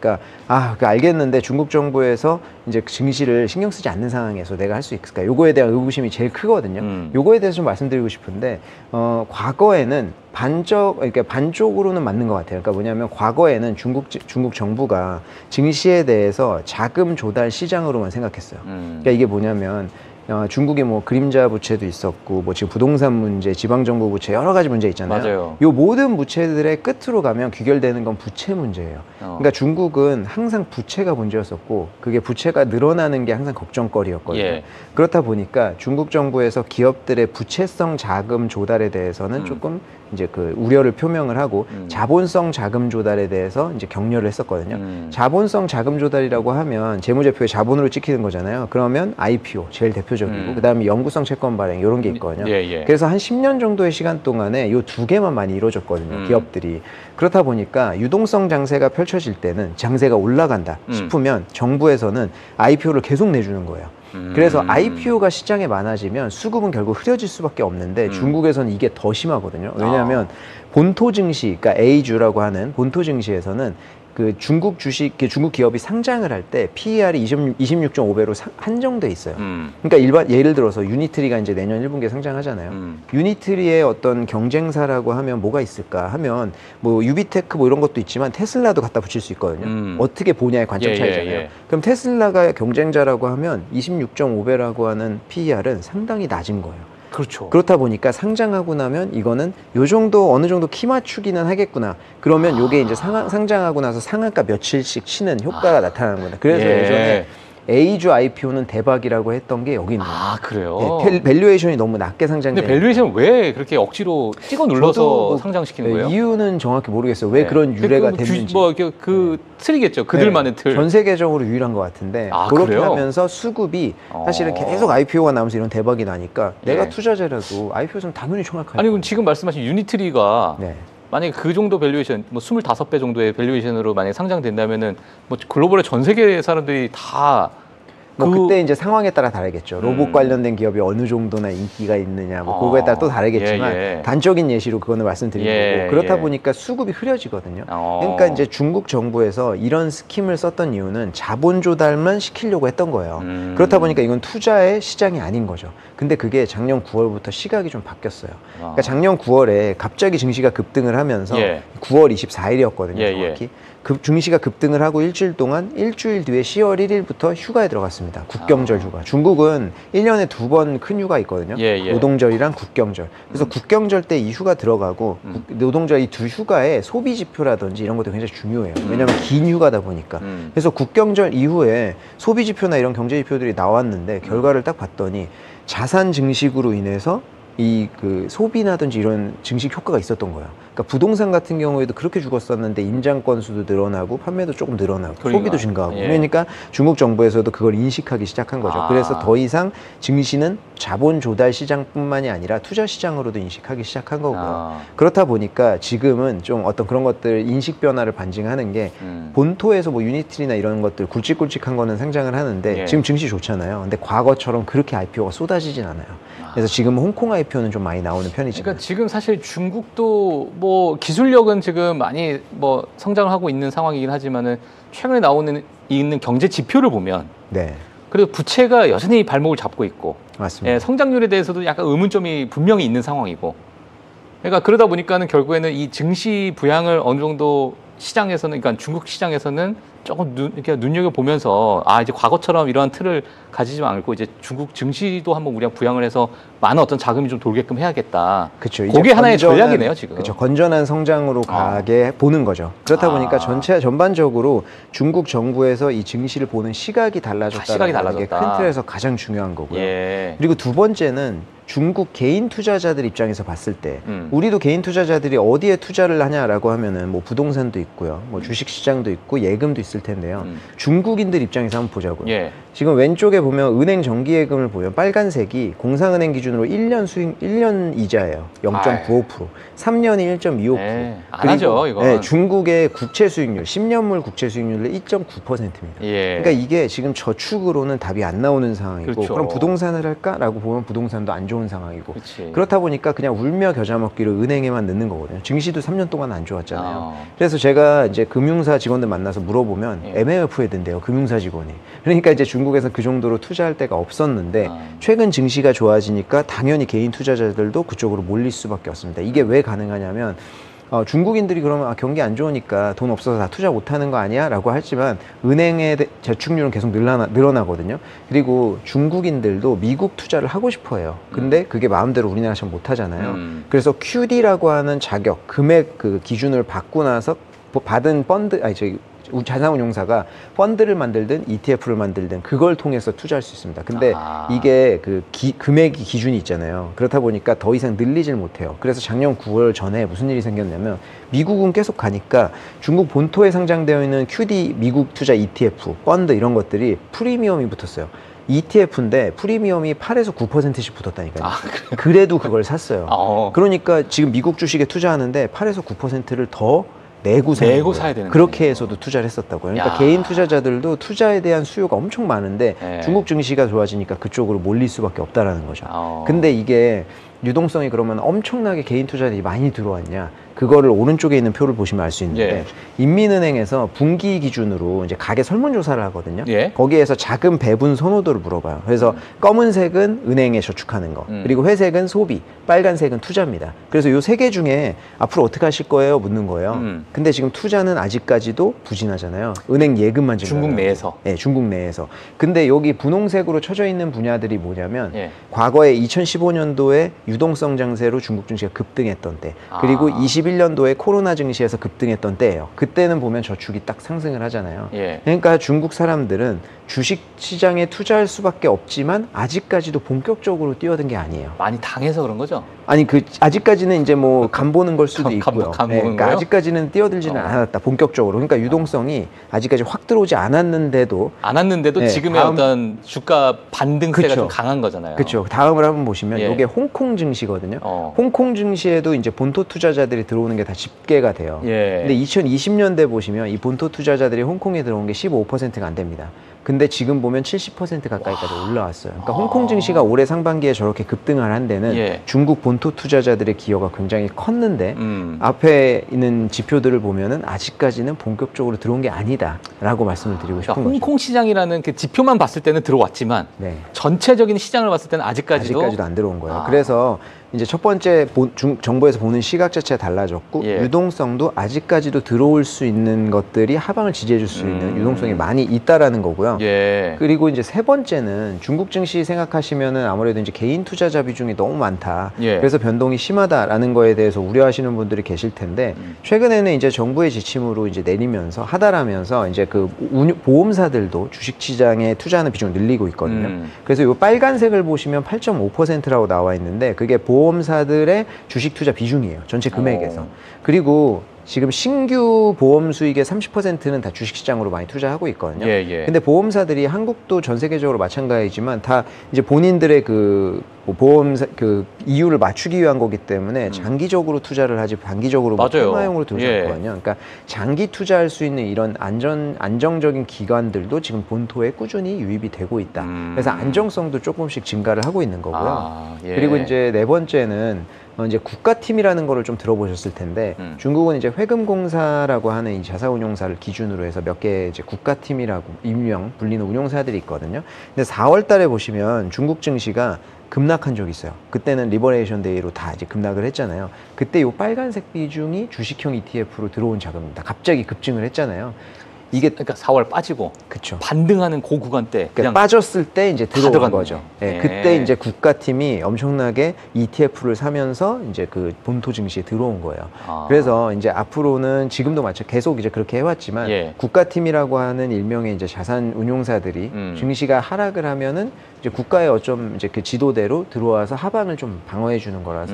알겠는데 중국 정부에서 이제 증시를 신경 쓰지 않는 상황에서 내가 할 수 있을까? 요거에 대한 의구심이 제일 크거든요. 요거에 대해서 좀 말씀드리고 싶은데 과거에는 그러니까 반쪽으로는 맞는 것 같아요. 그러니까 뭐냐면 과거에는 중국 정부가 증시에 대해서 자금 조달 시장으로만 생각했어요. 그러니까 이게 뭐냐면 중국에 뭐 그림자 부채도 있었고 뭐 지금 부동산 문제, 지방정부 부채 여러 가지 문제 있잖아요. 맞아요. 요 모든 부채들의 끝으로 가면 귀결되는 건 부채 문제예요. 그러니까 중국은 항상 부채가 문제였었고 그게 부채가 늘어나는 게 항상 걱정거리였거든요. 예. 그렇다 보니까 중국 정부에서 기업들의 부채성 자금 조달에 대해서는 조금 이제 그 우려를 표명을 하고 자본성 자금 조달에 대해서 이제 격려를 했었거든요. 자본성 자금 조달이라고 하면 재무제표에 자본으로 찍히는 거잖아요. 그러면 IPO 제일 대표적이고 그다음에 영구성 채권 발행 이런 게 있거든요. 그래서 한 10년 정도의 시간 동안에 요 두 개만 많이 이루어졌거든요. 기업들이. 그렇다 보니까 유동성 장세가 펼쳐질 때는 장세가 올라간다 싶으면 정부에서는 IPO를 계속 내주는 거예요. 그래서 IPO가 시장에 많아지면 수급은 결국 흐려질 수밖에 없는데 중국에서는 이게 더 심하거든요. 왜냐하면 본토 증시, 그러니까 A주라고 하는 본토 증시에서는 그 중국 중국 기업이 상장을 할 때 PER이 26.5배로 한정돼 있어요. 그러니까 예를 들어서 유니트리가 이제 내년 1분기에 상장하잖아요. 유니트리의 어떤 경쟁사라고 하면 뭐가 있을까 하면 뭐 유비테크 뭐 이런 것도 있지만 테슬라도 갖다 붙일 수 있거든요. 어떻게 보냐의 관점 차이잖아요. 그럼 테슬라가 경쟁자라고 하면 26.5배라고 하는 PER은 상당히 낮은 거예요. 그렇죠. 그렇다 보니까 상장하고 나면 이거는 요 정도 어느 정도 키 맞추기는 하겠구나. 그러면 요게 이제 상장하고 나서 상한가 며칠씩 치는 효과가 나타나는 겁니다. 그래서 예전에 A주 IPO는 대박이라고 했던 게 여기 있는 거예요. 그래요? 네, 밸류에이션이 너무 낮게 상장돼. 근데 밸류에이션 왜 그렇게 억지로 찍어 눌러서 상장시키는 거예요? 이유는 정확히 모르겠어요. 왜 그런 유래가 됐는지. 그 틀이겠죠. 그들만의 틀. 전 세계적으로 유일한 것 같은데 그렇게 그래요? 하면서 수급이 사실은 계속 IPO가 나오면서 이런 대박이 나니까 내가 투자자라도 IPO 좀 당연히 총알하죠. 아니 그럼 지금 말씀하신 유니트리가 만약에 그 정도 밸류에이션, 뭐 25배 정도의 밸류에이션으로 만약에 상장된다면은 뭐 글로벌의 전 세계 사람들이 다 그때 이제 상황에 따라 다르겠죠. 로봇 관련된 기업이 어느 정도나 인기가 있느냐, 뭐 그거에 따라 또 다르겠지만 단적인 예시로 그거는 말씀드린 거고 그렇다 보니까 수급이 흐려지거든요. 그러니까 이제 중국 정부에서 이런 스킴을 썼던 이유는 자본 조달만 시키려고 했던 거예요. 그렇다 보니까 이건 투자의 시장이 아닌 거죠. 근데 그게 작년 9월부터 시각이 좀 바뀌었어요. 그러니까 작년 9월에 갑자기 증시가 급등을 하면서 9월 24일이었거든요. 정확히. 증시가 급등을 하고 일주일 동안 일주일 뒤에 10월 1일부터 휴가에 들어갔습니다. 국경절 휴가. 중국은 1년에 2번 큰 휴가 있거든요. 노동절이랑 국경절. 그래서 국경절 때 이 휴가 들어가고 노동절 이 두 휴가에 소비 지표라든지 이런 것도 굉장히 중요해요. 왜냐하면 긴 휴가다 보니까. 그래서 국경절 이후에 소비 지표나 이런 경제 지표들이 나왔는데 결과를 딱 봤더니 자산 증식으로 인해서 이 그 소비나든지 이런 증식 효과가 있었던 거예요. 그러니까 부동산 같은 경우에도 그렇게 죽었었는데 임장 건수도 늘어나고 판매도 조금 늘어나고 소비도 증가하고 그러니까 중국 정부에서도 그걸 인식하기 시작한 거죠. 그래서 더 이상 증시는 자본 조달 시장뿐만이 아니라 투자 시장으로도 인식하기 시작한 거고요. 그렇다 보니까 지금은 좀 어떤 그런 것들 인식 변화를 반증하는 게 본토에서 뭐 유니트리나 이런 것들 굵직굵직한 거는 상장을 하는데 지금 증시 좋잖아요. 근데 과거처럼 그렇게 IPO가 쏟아지진 않아요. 그래서 지금 홍콩 IPO는 좀 많이 나오는 편이지만. 그러니까 지금 사실 중국도 뭐 기술력은 지금 많이 뭐 성장을 하고 있는 상황이긴 하지만은 최근에 있는 경제 지표를 보면 그래도 부채가 여전히 발목을 잡고 있고 맞습니다. 성장률에 대해서도 약간 의문점이 분명히 있는 상황이고 그러니까 그러다 보니까는 결국에는 이 증시 부양을 어느 정도 시장에서는 그러니까 중국 시장에서는 조금 이렇게 눈여겨보면서 이제 과거처럼 이러한 틀을 가지지 않고 이제 중국 증시도 한번 우리가 부양을 해서 많은 어떤 자금이 좀 돌게끔 해야겠다. 그렇죠. 그게 하나의 전략이네요, 지금. 그렇죠. 건전한 성장으로 가게 보는 거죠. 그렇다 보니까 전반적으로 중국 정부에서 이 증시를 보는 시각이 달라졌다는 게 큰 틀에서 가장 중요한 거고요. 그리고 두 번째는 중국 개인 투자자들 입장에서 봤을 때 우리도 개인 투자자들이 어디에 투자를 하냐라고 하면은 뭐 부동산도 있고요, 뭐 주식 시장도 있고 예금도 있을 텐데요. 중국인들 입장에서 한번 보자고요. 예. 지금 왼쪽에 보면 은행 정기예금을 보면 빨간색이 공상은행 기준으로 1년 수익 1년 이자예요. 0.95%, 3년이 1.25%. 네, 안 하죠, 이건. 네, 중국의 국채 수익률, 10년물 국채 수익률은 2.9%입니다. 예. 그러니까 이게 지금 저축으로는 답이 안 나오는 상황이고, 그렇죠. 그럼 부동산을 할까라고 보면 부동산도 안 좋은 상황이고, 그치. 그렇다 보니까 그냥 울며 겨자 먹기로 은행에만 넣는 거거든요. 증시도 3년 동안 안 좋았잖아요. 아. 그래서 제가 이제 금융사 직원들 만나서 물어보면 예. MMF에 든대요, 금융사 직원이. 그러니까 이제 중국에서 그 정도로 투자할 데가 없었는데 최근 증시가 좋아지니까 당연히 개인 투자자들도 그쪽으로 몰릴 수밖에 없습니다. 이게 왜 가능하냐면 중국인들이 그러면 경기 안 좋으니까 돈 없어서 다 투자 못하는 거 아니야? 라고 하지만 은행의 저축률은 계속 늘어나거든요. 그리고 중국인들도 미국 투자를 하고 싶어 해요. 근데 그게 마음대로 우리나라처럼 못 하잖아요. 그래서 QD라고 하는 자격, 금액 그 기준을 받고 나서 받은 펀드, 자산운용사가 펀드를 만들든 ETF를 만들든 그걸 통해서 투자할 수 있습니다. 근데 이게 그 금액이 기준이 있잖아요. 그렇다 보니까 더 이상 늘리질 못해요. 그래서 작년 9월 전에 무슨 일이 생겼냐면 미국은 계속 가니까 중국 본토에 상장되어 있는 QD 미국 투자 ETF, 펀드 이런 것들이 프리미엄이 붙었어요. ETF인데 프리미엄이 8에서 9%씩 붙었다니까요. 그래도 그걸 샀어요. 그러니까 지금 미국 주식에 투자하는데 8에서 9%를 더 내고 사야 되는 그렇게 거예요. 해서도 투자를 했었다고요. 그러니까 야. 개인 투자자들도 투자에 대한 수요가 엄청 많은데 네. 중국 증시가 좋아지니까 그쪽으로 몰릴 수밖에 없다라는 거죠. 근데 이게 유동성이 그러면 엄청나게 개인 투자들이 많이 들어왔냐? 그거를 오른쪽에 있는 표를 보시면 알 수 있는데 예. 인민은행에서 분기 기준으로 이제 가계 설문조사를 하거든요. 예. 거기에서 자금 배분 선호도를 물어봐요. 그래서 검은색은 은행에 저축하는 거, 그리고 회색은 소비, 빨간색은 투자입니다. 그래서 요 세 개 중에 앞으로 어떻게 하실 거예요? 묻는 거예요. 근데 지금 투자는 아직까지도 부진하잖아요. 은행 예금만 지금 중국 내에서. 네, 중국 내에서. 근데 여기 분홍색으로 쳐져 있는 분야들이 뭐냐면 예. 과거에 2015년도에 유동성 장세로 중국 증시가 급등했던 때, 그리고 21년도에 코로나 증시에서 급등했던 때예요. 그때는 보면 저축이 딱 상승을 하잖아요. 예. 그러니까 중국 사람들은 주식 시장에 투자할 수밖에 없지만 아직까지도 본격적으로 뛰어든 게 아니에요. 많이 당해서 그런 거죠? 아니 아직까지는 이제 뭐 간 보는 걸 수도 있고요. 간 보는 그러니까 거요? 아직까지는 뛰어들지는 않았다 본격적으로. 그러니까 유동성이 아직까지 확 들어오지 않았는데도 네, 지금의 어떤 주가 반등세가 그쵸. 좀 강한 거잖아요. 그렇죠. 다음을 한번 보시면 예. 이게 홍콩 증시거든요. 홍콩 증시에도 이제 본토 투자자들이 들어오는 게 다 집계가 돼요. 예. 근데 2020년대 보시면 이 본토 투자자들이 홍콩에 들어온 게 15%가 안 됩니다. 근데 지금 보면 70% 가까이까지 올라왔어요. 그러니까 홍콩 증시가 올해 상반기에 저렇게 급등을 한 데는 예. 중국 본토 투자자들의 기여가 굉장히 컸는데 앞에 있는 지표들을 보면은 아직까지는 본격적으로 들어온 게 아니다라고 말씀을 드리고 싶은 그러니까 거죠. 홍콩 시장이라는 그 지표만 봤을 때는 들어왔지만 네. 전체적인 시장을 봤을 때는 아직까지도 안 들어온 거예요. 그래서 이제 첫 번째 정부에서 보는 시각 자체가 달라졌고 예. 유동성도 아직까지도 들어올 수 있는 것들이 하방을 지지해 줄 수 있는 유동성이 많이 있다라는 거고요. 예. 그리고 이제 세 번째는 중국 증시 생각하시면은 아무래도 이제 개인 투자자 비중이 너무 많다. 예. 그래서 변동이 심하다라는 거에 대해서 우려하시는 분들이 계실 텐데 최근에는 이제 정부의 지침으로 이제 내리면서 하달하면서 이제 그 보험사들도 주식 시장에 투자하는 비중을 늘리고 있거든요. 그래서 이 빨간색을 보시면 8.5%라고 나와 있는데 그게 보험사들의 주식 투자 비중이에요. 전체 금액에서. 그리고 지금 신규 보험 수익의 30%는 다 주식시장으로 많이 투자하고 있거든요. 예, 예. 근데 보험사들이 한국도 전 세계적으로 마찬가지지만 다 이제 본인들의 그 보험사 그 이율을 맞추기 위한 거기 때문에 장기적으로 투자를 하지 단기적으로 뭐 맞아요. 테마용으로 들지 예. 않거든요. 그러니까 장기 투자할 수 있는 이런 안정적인 기관들도 지금 본토에 꾸준히 유입이 되고 있다. 그래서 안정성도 조금씩 증가를 하고 있는 거고요. 예. 그리고 이제 네 번째는 이제 국가팀이라는 거를 좀 들어보셨을 텐데 중국은 이제 회금공사라고 하는 이 자사운용사를 기준으로 해서 몇 개 이제 국가팀이라고 일명 불리는 운용사들이 있거든요. 근데 4월 달에 보시면 중국 증시가 급락한 적이 있어요. 그때는 리버레이션 데이로 다 이제 급락을 했잖아요. 그때 이 빨간색 비중이 주식형 ETF로 들어온 자금입니다. 갑자기 급증을 했잖아요. 이게 그러니까 4월 빠지고 그쵸. 반등하는 그 구간 때 그러니까 그냥 빠졌을 때 이제 들어온 들어갔네요. 거죠. 네, 예. 그때 이제 국가팀이 엄청나게 ETF를 사면서 이제 그 본토 증시에 들어온 거예요. 아. 그래서 이제 앞으로는 지금도 마찬가지 계속 이제 그렇게 해왔지만 예. 국가팀이라고 하는 일명의 이제 자산 운용사들이 증시가 하락을 하면은 이제 국가의 어쩜 이제 그 지도대로 들어와서 하방을 좀 방어해 주는 거라서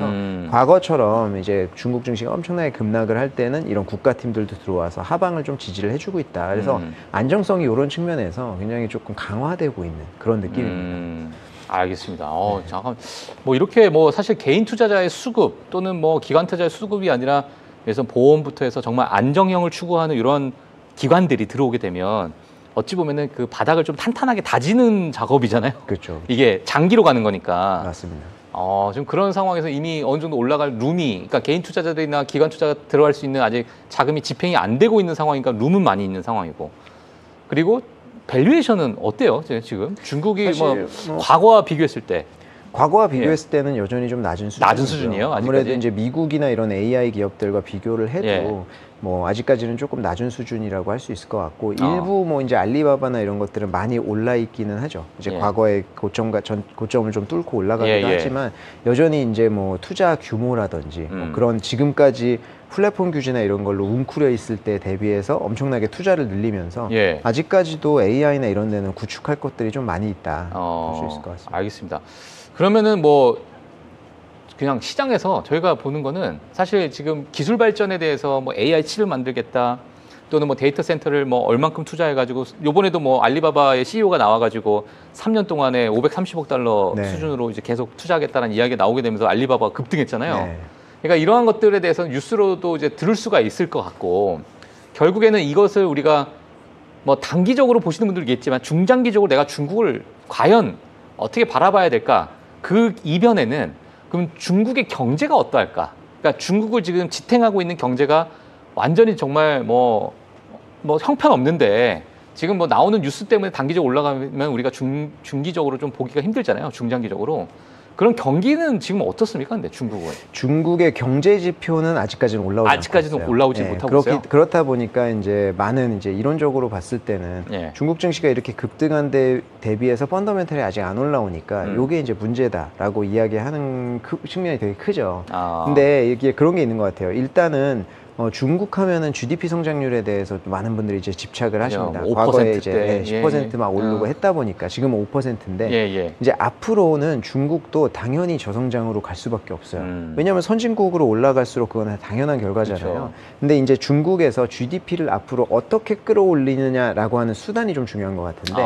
과거처럼 이제 중국 증시가 엄청나게 급락을 할 때는 이런 국가팀들도 들어와서 하방을 좀 지지를 해주고 있다. 그래서 안정성이 이런 측면에서 굉장히 조금 강화되고 있는 그런 느낌입니다. 알겠습니다. 잠깐 뭐 이렇게 뭐 사실 개인 투자자의 수급 또는 뭐 기관 투자자의 수급이 아니라 그래서 보험부터 해서 정말 안정형을 추구하는 이런 기관들이 들어오게 되면 어찌 보면은 그 바닥을 좀 탄탄하게 다지는 작업이잖아요. 그렇죠. 이게 장기로 가는 거니까. 맞습니다. 지금 그런 상황에서 이미 어느 정도 올라갈 룸이, 그러니까 개인 투자자들이나 기관 투자가 들어갈 수 있는 아직 자금이 집행이 안 되고 있는 상황이니까 룸은 많이 있는 상황이고. 그리고 밸류에이션은 어때요? 지금 중국이 뭐 과거와 비교했을 때. 과거와 비교했을 때는 여전히 좀 낮은 수준이죠. 낮은 수준이에요, 아직까지? 아무래도 이제 미국이나 이런 AI 기업들과 비교를 해도 예. 뭐 아직까지는 조금 낮은 수준이라고 할 수 있을 것 같고 일부 뭐 이제 알리바바나 이런 것들은 많이 올라 있기는 하죠. 이제 예. 과거의 고점을 좀 뚫고 올라가기도 예. 하지만 여전히 이제 뭐 투자 규모라든지 뭐 그런 지금까지 플랫폼 규제나 이런 걸로 웅크려 있을 때 대비해서 엄청나게 투자를 늘리면서 예. 아직까지도 AI나 이런 데는 구축할 것들이 좀 많이 있다 볼 수 있을 것 같습니다. 알겠습니다. 그러면은 뭐 그냥 시장에서 저희가 보는 거는 사실 지금 기술 발전에 대해서 뭐 AI 칩을 만들겠다 또는 뭐 데이터 센터를 뭐 얼만큼 투자해가지고 요번에도 뭐 알리바바의 CEO가 나와가지고 3년 동안에 530억 달러 네. 수준으로 이제 계속 투자하겠다는 이야기가 나오게 되면서 알리바바가 급등했잖아요. 네. 그러니까 이러한 것들에 대해서는 뉴스로도 이제 들을 수가 있을 것 같고 결국에는 이것을 우리가 뭐 단기적으로 보시는 분들도 있겠지만 중장기적으로 내가 중국을 과연 어떻게 바라봐야 될까? 그 이변에는 그럼 중국의 경제가 어떠할까? 그러니까 중국을 지금 지탱하고 있는 경제가 완전히 정말 뭐 형편없는데 지금 뭐 나오는 뉴스 때문에 단기적으로 올라가면 우리가 중기적으로 좀 보기가 힘들잖아요. 중장기적으로. 그런 경기는 지금 어떻습니까? 근데 중국의 경제 지표는 아직까지는 아직까지는 올라오지 못하고 있어요. 그렇다 보니까 이제 많은 이제 이론적으로 봤을 때는 예. 중국 증시가 이렇게 급등한 데 대비해서 펀더멘털이 아직 안 올라오니까 요게 이제 문제다라고 이야기하는 측면이 되게 크죠. 근데 이게 그런 게 있는 것 같아요. 일단은 중국 하면은 GDP 성장률에 대해서 많은 분들이 이제 집착을 하십니다. 과거에 이제 10% 막 오르고 했다 보니까 지금은 5%인데 이제 앞으로는 중국도 당연히 저성장으로 갈 수밖에 없어요. 왜냐하면 선진국으로 올라갈수록 그건 당연한 결과잖아요. 그렇죠. 근데 이제 중국에서 GDP를 앞으로 어떻게 끌어올리느냐라고 하는 수단이 좀 중요한 것 같은데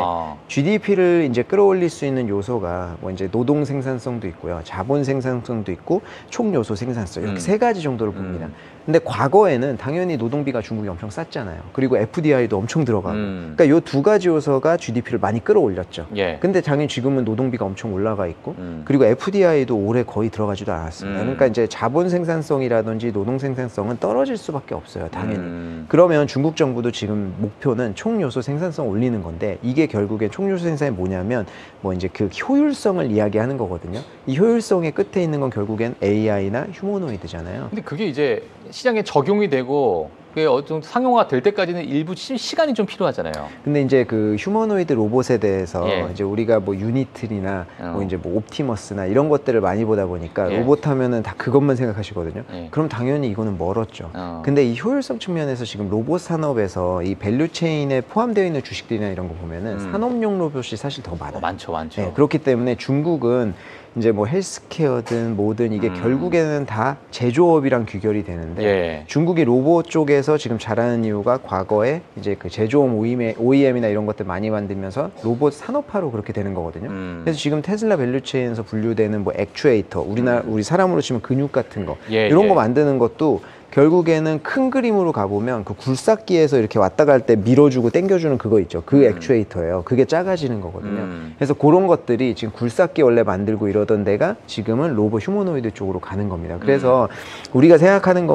GDP를 이제 끌어올릴 수 있는 요소가 뭐 이제 노동 생산성도 있고요, 자본 생산성도 있고 총 요소 생산성 이렇게 세 가지 정도를 봅니다. 근데 과거에는 당연히 노동비가 중국이 엄청 쌌잖아요. 그리고 FDI도 엄청 들어가고. 그러니까 이 두 가지 요소가 GDP를 많이 끌어올렸죠. 근데 당연히 지금은 노동비가 엄청 올라가 있고 그리고 FDI도 올해 거의 들어가지도 않았습니다. 그러니까 이제 자본 생산성이라든지 노동 생산성은 떨어질 수밖에 없어요. 당연히. 그러면 중국 정부도 지금 목표는 총 요소 생산성 올리는 건데 이게 결국에 총 요소 생산이 뭐냐면 뭐 이제 그 효율성을 이야기하는 거거든요. 이 효율성의 끝에 있는 건 결국엔 AI나 휴머노이드잖아요. 근데 그게 이제 시장에 적용이 되고 그게 어떤 상용화 될 때까지는 일부 시간이 좀 필요하잖아요. 근데 이제 그 휴머노이드 로봇에 대해서 이제 우리가 뭐 유니틀이나 뭐 이제 뭐 옵티머스나 이런 것들을 많이 보다 보니까 로봇 하면은 다 그것만 생각하시거든요. 그럼 당연히 이거는 멀었죠. 근데 이 효율성 측면에서 지금 로봇 산업에서 이 밸류 체인에 포함되어 있는 주식들이나 이런 거 보면은 산업용 로봇이 사실 더 많아요. 많죠. 네, 그렇기 때문에 중국은 이제 뭐 헬스케어든 뭐든 이게 결국에는 다 제조업이랑 귀결이 되는데 중국이 로봇 쪽에서 지금 잘하는 이유가 과거에 이제 그 제조업 OEM이나 이런 것들 많이 만들면서 로봇 산업화로 그렇게 되는 거거든요. 그래서 지금 테슬라 밸류체인에서 분류되는 뭐 액추에이터, 우리 사람으로 치면 근육 같은 거 이런 거 만드는 것도 결국에는 큰 그림으로 가보면 그 굴삭기에서 이렇게 왔다 갈 때 밀어주고 당겨주는 그거 있죠. 그 액추에이터예요. 그게 작아지는 거거든요. 그래서 그런 것들이 지금 굴삭기 원래 만들고 이러던 데가 지금은 로봇 휴머노이드 쪽으로 가는 겁니다. 그래서 우리가 생각하는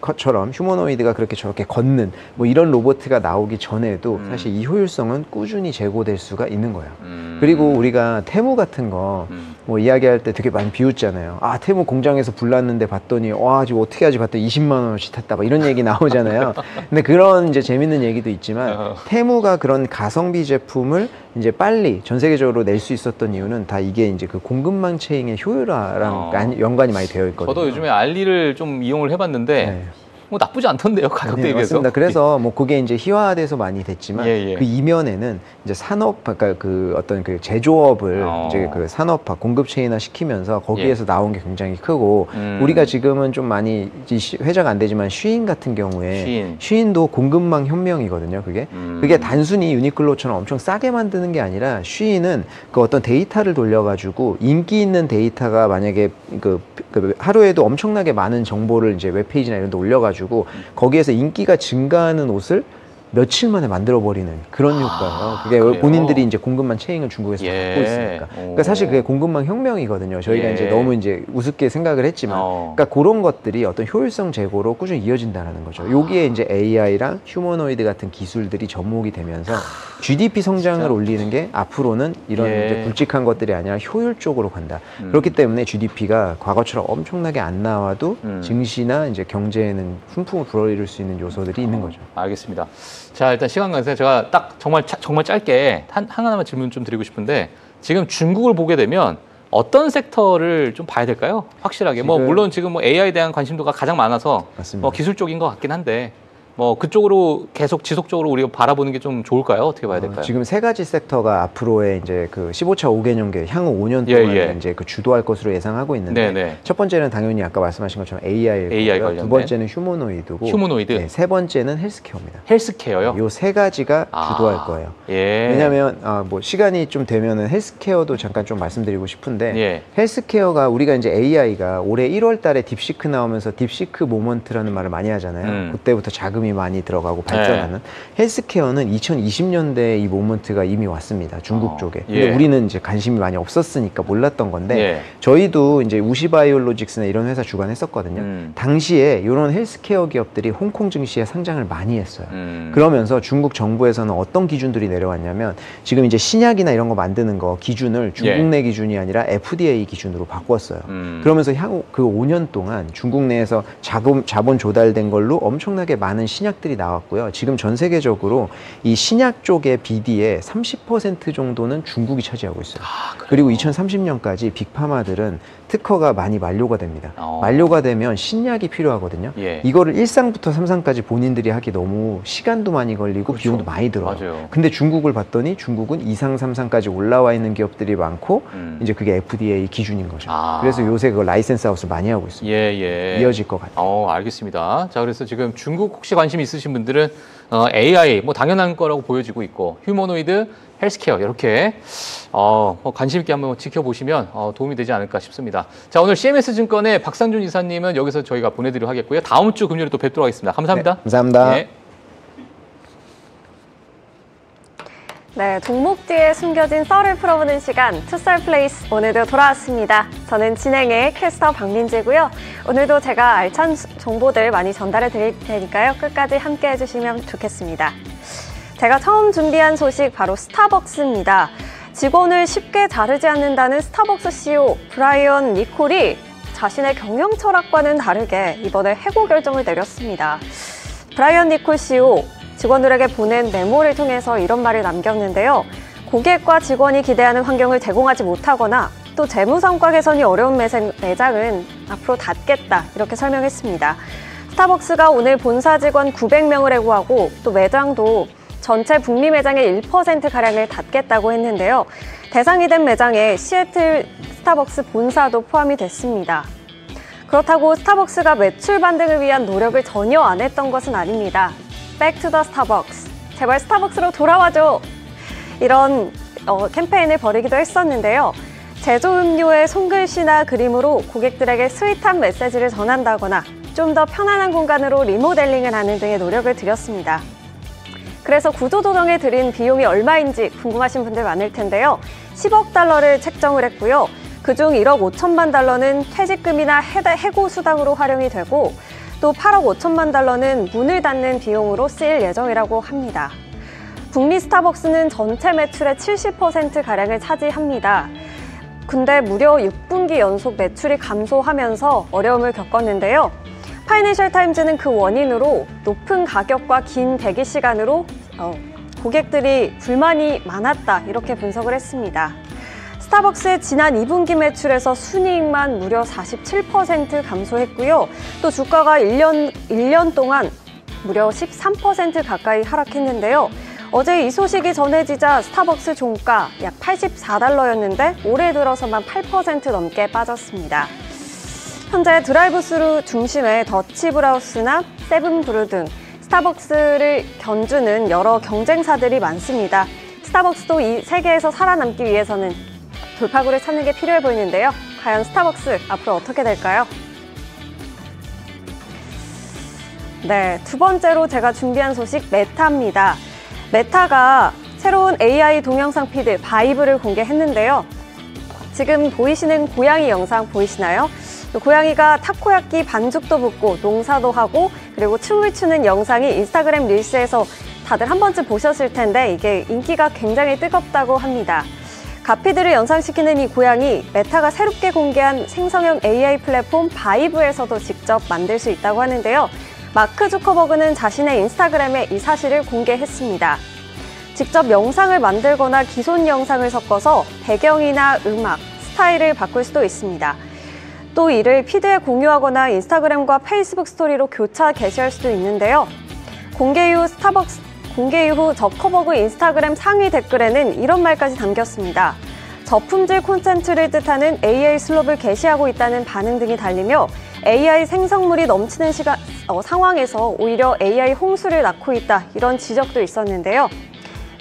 것처럼 휴머노이드가 그렇게 저렇게 걷는 뭐 이런 로봇가 나오기 전에도 사실 이 효율성은 꾸준히 제고될 수가 있는 거예요. 그리고 우리가 테무 같은 거 뭐 이야기할 때 되게 많이 비웃잖아요. 아, 테무 공장에서 불났는데 봤더니 와 지금 어떻게 하지 봤더니 20만 원어치 탔다 뭐 이런 얘기 나오잖아요. 근데 그런 이제 재밌는 얘기도 있지만 테무가 그런 가성비 제품을 이제 빨리 전 세계적으로 낼 수 있었던 이유는 다 이게 이제 그 공급망 체인의 효율화랑 연관이 많이 되어 있거든요. 저도 요즘에 알리를 좀 이용을 해봤는데 네. 뭐 나쁘지 않던데요, 가격 대비해서. 맞습니다. 그래서 뭐 그게 이제 희화화돼서 많이 됐지만 그 이면에는 이제 산업, 그러니까 그 어떤 그 제조업을 이제 그 산업화, 공급 체인화 시키면서 거기에서 나온 게 굉장히 크고 우리가 지금은 좀 많이 회자가 안 되지만 쉬인 같은 경우에 쉬인도 공급망 혁명이거든요. 그게 단순히 유니클로처럼 엄청 싸게 만드는 게 아니라 쉬인은 그 어떤 데이터를 돌려가지고 인기 있는 데이터가 만약에 그 하루에도 엄청나게 많은 정보를 이제 웹페이지나 이런 데 올려가지고 거기에서 인기가 증가하는 옷을 며칠 만에 만들어버리는 그런 효과예요. 그게 그래요? 본인들이 이제 공급망 체인을 중국에서 갖고 있으니까. 그러니까 사실 그게 공급망 혁명이거든요. 저희가 이제 너무 이제 우습게 생각을 했지만, 그러니까 그런 것들이 어떤 효율성 제고로 꾸준히 이어진다는 거죠. 여기에 이제 AI랑 휴머노이드 같은 기술들이 접목이 되면서 GDP 성장을 올리는 게 앞으로는 이런 이제 굵직한 것들이 아니라 효율 쪽으로 간다. 그렇기 때문에 GDP가 과거처럼 엄청나게 안 나와도 증시나 이제 경제에는 훈풍을 불어일으킬 수 있는 요소들이 있는 거죠. 알겠습니다. 자, 일단 시간 관계상 제가 딱 정말 짧게 하나만 질문 좀 드리고 싶은데 지금 중국을 보게 되면 어떤 섹터를 좀 봐야 될까요? 확실하게. 뭐 물론 지금 뭐 AI에 대한 관심도가 가장 많아서 뭐 기술적인 것 같긴 한데 뭐 그쪽으로 계속 지속적으로 우리가 바라보는 게 좀 좋을까요? 어떻게 봐야 될까요? 지금 세 가지 섹터가 앞으로의 이제 그 15차 5개년계 향후 5년 동안 이제 그 주도할 것으로 예상하고 있는데 첫 번째는 당연히 아까 말씀하신 것처럼 AI고요. 두 번째는 휴머노이드고 네, 세 번째는 헬스케어입니다. 헬스케어요? 요 세 가지가 주도할 거예요. 왜냐하면 뭐 시간이 좀 되면은 헬스케어도 잠깐 좀 말씀드리고 싶은데 헬스케어가 우리가 이제 AI가 올해 1월달에 딥시크 나오면서 딥시크 모먼트라는 말을 많이 하잖아요. 그때부터 자금이 많이 들어가고 발전하는 헬스케어는 2020년대에 이 모먼트가 이미 왔습니다. 중국 쪽에. 근데 우리는 이제 관심이 많이 없었으니까 몰랐던 건데 저희도 이제 우시바이올로직스나 이런 회사 주관했었거든요. 당시에 이런 헬스케어 기업들이 홍콩 증시에 상장을 많이 했어요. 그러면서 중국 정부에서는 어떤 기준들이 내려왔냐면 지금 이제 신약이나 이런 거 만드는 거 기준을 중국 내 기준이 아니라 FDA 기준으로 바꿨어요. 그러면서 향후 그 5년 동안 중국 내에서 자본 조달된 걸로 엄청나게 많은 신약들이 나왔고요. 지금 전 세계적으로 이 신약 쪽의 비디의 30% 정도는 중국이 차지하고 있어요. 그리고 2030년까지 빅파마들은 특허가 많이 만료가 됩니다. 만료가 되면 신약이 필요하거든요. 이거를 1상부터 3상까지 본인들이 하기 너무 시간도 많이 걸리고 비용도 많이 들어요. 근데 중국을 봤더니 중국은 2상, 3상까지 올라와 있는 기업들이 많고 이제 그게 FDA 기준인 거죠. 그래서 요새 그걸 라이센스 하우스 많이 하고 있습니다. 이어질 것 같아요. 알겠습니다. 자, 그래서 지금 중국 혹시 관심 있으신 분들은 AI 뭐 당연한 거라고 보여지고 있고 휴머노이드, 헬스케어 이렇게 관심 있게 한번 지켜보시면 도움이 되지 않을까 싶습니다. 자, 오늘 CMS증권의 박상준 이사님은 여기서 저희가 보내드리도록 하겠고요. 다음 주 금요일에 또 뵙도록 하겠습니다. 감사합니다. 네, 감사합니다. 네, 종목 뒤에 숨겨진 썰을 풀어보는 시간 투썰플레이스 오늘도 돌아왔습니다. 저는 진행의 캐스터 박민지고요. 오늘도 제가 알찬 정보들 많이 전달해 드릴 테니까요. 끝까지 함께 해주시면 좋겠습니다. 제가 처음 준비한 소식 바로 스타벅스입니다. 직원을 쉽게 자르지 않는다는 스타벅스 CEO 브라이언 니콜이 자신의 경영 철학과는 다르게 이번에 해고 결정을 내렸습니다. 브라이언 니콜 CEO 직원들에게 보낸 메모를 통해서 이런 말을 남겼는데요. 고객과 직원이 기대하는 환경을 제공하지 못하거나 또 재무 성과 개선이 어려운 매장은 앞으로 닫겠다 이렇게 설명했습니다. 스타벅스가 오늘 본사 직원 900명을 해고하고 또 매장도 전체 북미 매장의 1%가량을 닫겠다고 했는데요. 대상이 된 매장에 시애틀 스타벅스 본사도 포함이 됐습니다. 그렇다고 스타벅스가 매출 반등을 위한 노력을 전혀 안 했던 것은 아닙니다. Back to the Starbucks. 제발 스타벅스로 돌아와줘. 이런 캠페인을 벌이기도 했었는데요. 제조음료의 손글씨나 그림으로 고객들에게 스윗한 메시지를 전한다거나 좀 더 편안한 공간으로 리모델링을 하는 등의 노력을 들였습니다. 그래서 구조조정에 들인 비용이 얼마인지 궁금하신 분들 많을 텐데요. 10억 달러를 책정을 했고요. 그중 1억 5천만 달러는 퇴직금이나 해고 수당으로 활용이 되고 또 8억 5천만 달러는 문을 닫는 비용으로 쓰일 예정이라고 합니다. 북미 스타벅스는 전체 매출의 70%가량을 차지합니다. 근데 무려 6분기 연속 매출이 감소하면서 어려움을 겪었는데요. 파이낸셜 타임즈는 그 원인으로 높은 가격과 긴 대기 시간으로 고객들이 불만이 많았다 이렇게 분석을 했습니다. 스타벅스의 지난 2분기 매출에서 순이익만 무려 47% 감소했고요. 또 주가가 1년 동안 무려 13% 가까이 하락했는데요. 어제 이 소식이 전해지자 스타벅스 종가 약 84달러였는데 올해 들어서만 8% 넘게 빠졌습니다. 현재 드라이브스루 중심의 더치브라우스나 세븐브루 등 스타벅스를 견주는 여러 경쟁사들이 많습니다. 스타벅스도 이 세계에서 살아남기 위해서는 돌파구를 찾는 게 필요해 보이는데요. 과연 스타벅스 앞으로 어떻게 될까요? 네, 두 번째로 제가 준비한 소식 메타입니다. 메타가 새로운 AI 동영상 피드 바이브를 공개했는데요. 지금 보이시는 고양이 영상 보이시나요? 고양이가 타코야끼 반죽도 붓고 농사도 하고 그리고 춤을 추는 영상이 인스타그램 릴스에서 다들 한 번쯤 보셨을 텐데 이게 인기가 굉장히 뜨겁다고 합니다. 가피들을 연상시키는 이 고양이, 메타가 새롭게 공개한 생성형 AI 플랫폼 바이브에서도 직접 만들 수 있다고 하는데요. 마크 주커버그는 자신의 인스타그램에 이 사실을 공개했습니다. 직접 영상을 만들거나 기존 영상을 섞어서 배경이나 음악, 스타일을 바꿀 수도 있습니다. 또 이를 피드에 공유하거나 인스타그램과 페이스북 스토리로 교차 게시할 수도 있는데요. 공개 이후 저커버그 인스타그램 상위 댓글에는 이런 말까지 담겼습니다. 저품질 콘텐츠를 뜻하는 AI 슬롭을 게시하고 있다는 반응 등이 달리며 AI 생성물이 넘치는 상황에서 오히려 AI 홍수를 낳고 있다 이런 지적도 있었는데요.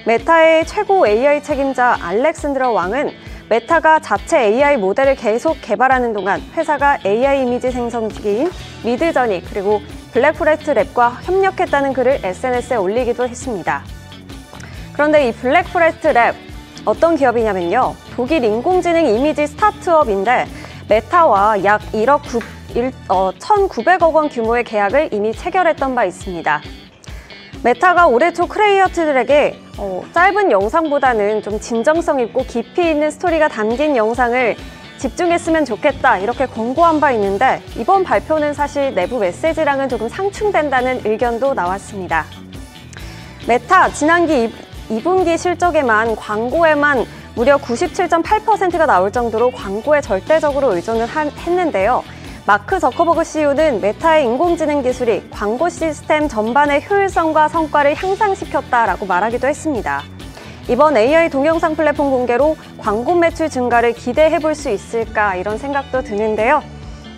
메타의 최고 AI 책임자 알렉산드러 왕은 메타가 자체 AI 모델을 계속 개발하는 동안 회사가 AI 이미지 생성기인 미드저니 그리고 블랙포레스트 랩과 협력했다는 글을 SNS에 올리기도 했습니다. 그런데 이 블랙포레스트 랩 어떤 기업이냐면요. 독일 인공지능 이미지 스타트업인데 메타와 약 1,900억 원 규모의 계약을 이미 체결했던 바 있습니다. 메타가 올해 초 크리에이터들에게 짧은 영상보다는 좀 진정성 있고 깊이 있는 스토리가 담긴 영상을 집중했으면 좋겠다 이렇게 권고한 바 있는데 이번 발표는 사실 내부 메시지랑은 조금 상충된다는 의견도 나왔습니다. 메타 지난기 2분기 실적에만 광고에만 무려 97.8%가 나올 정도로 광고에 절대적으로 의존을 했는데요. 마크 저커버그 CEO는 메타의 인공지능 기술이 광고 시스템 전반의 효율성과 성과를 향상시켰다라고 말하기도 했습니다. 이번 AI 동영상 플랫폼 공개로 광고 매출 증가를 기대해 볼 수 있을까 이런 생각도 드는데요.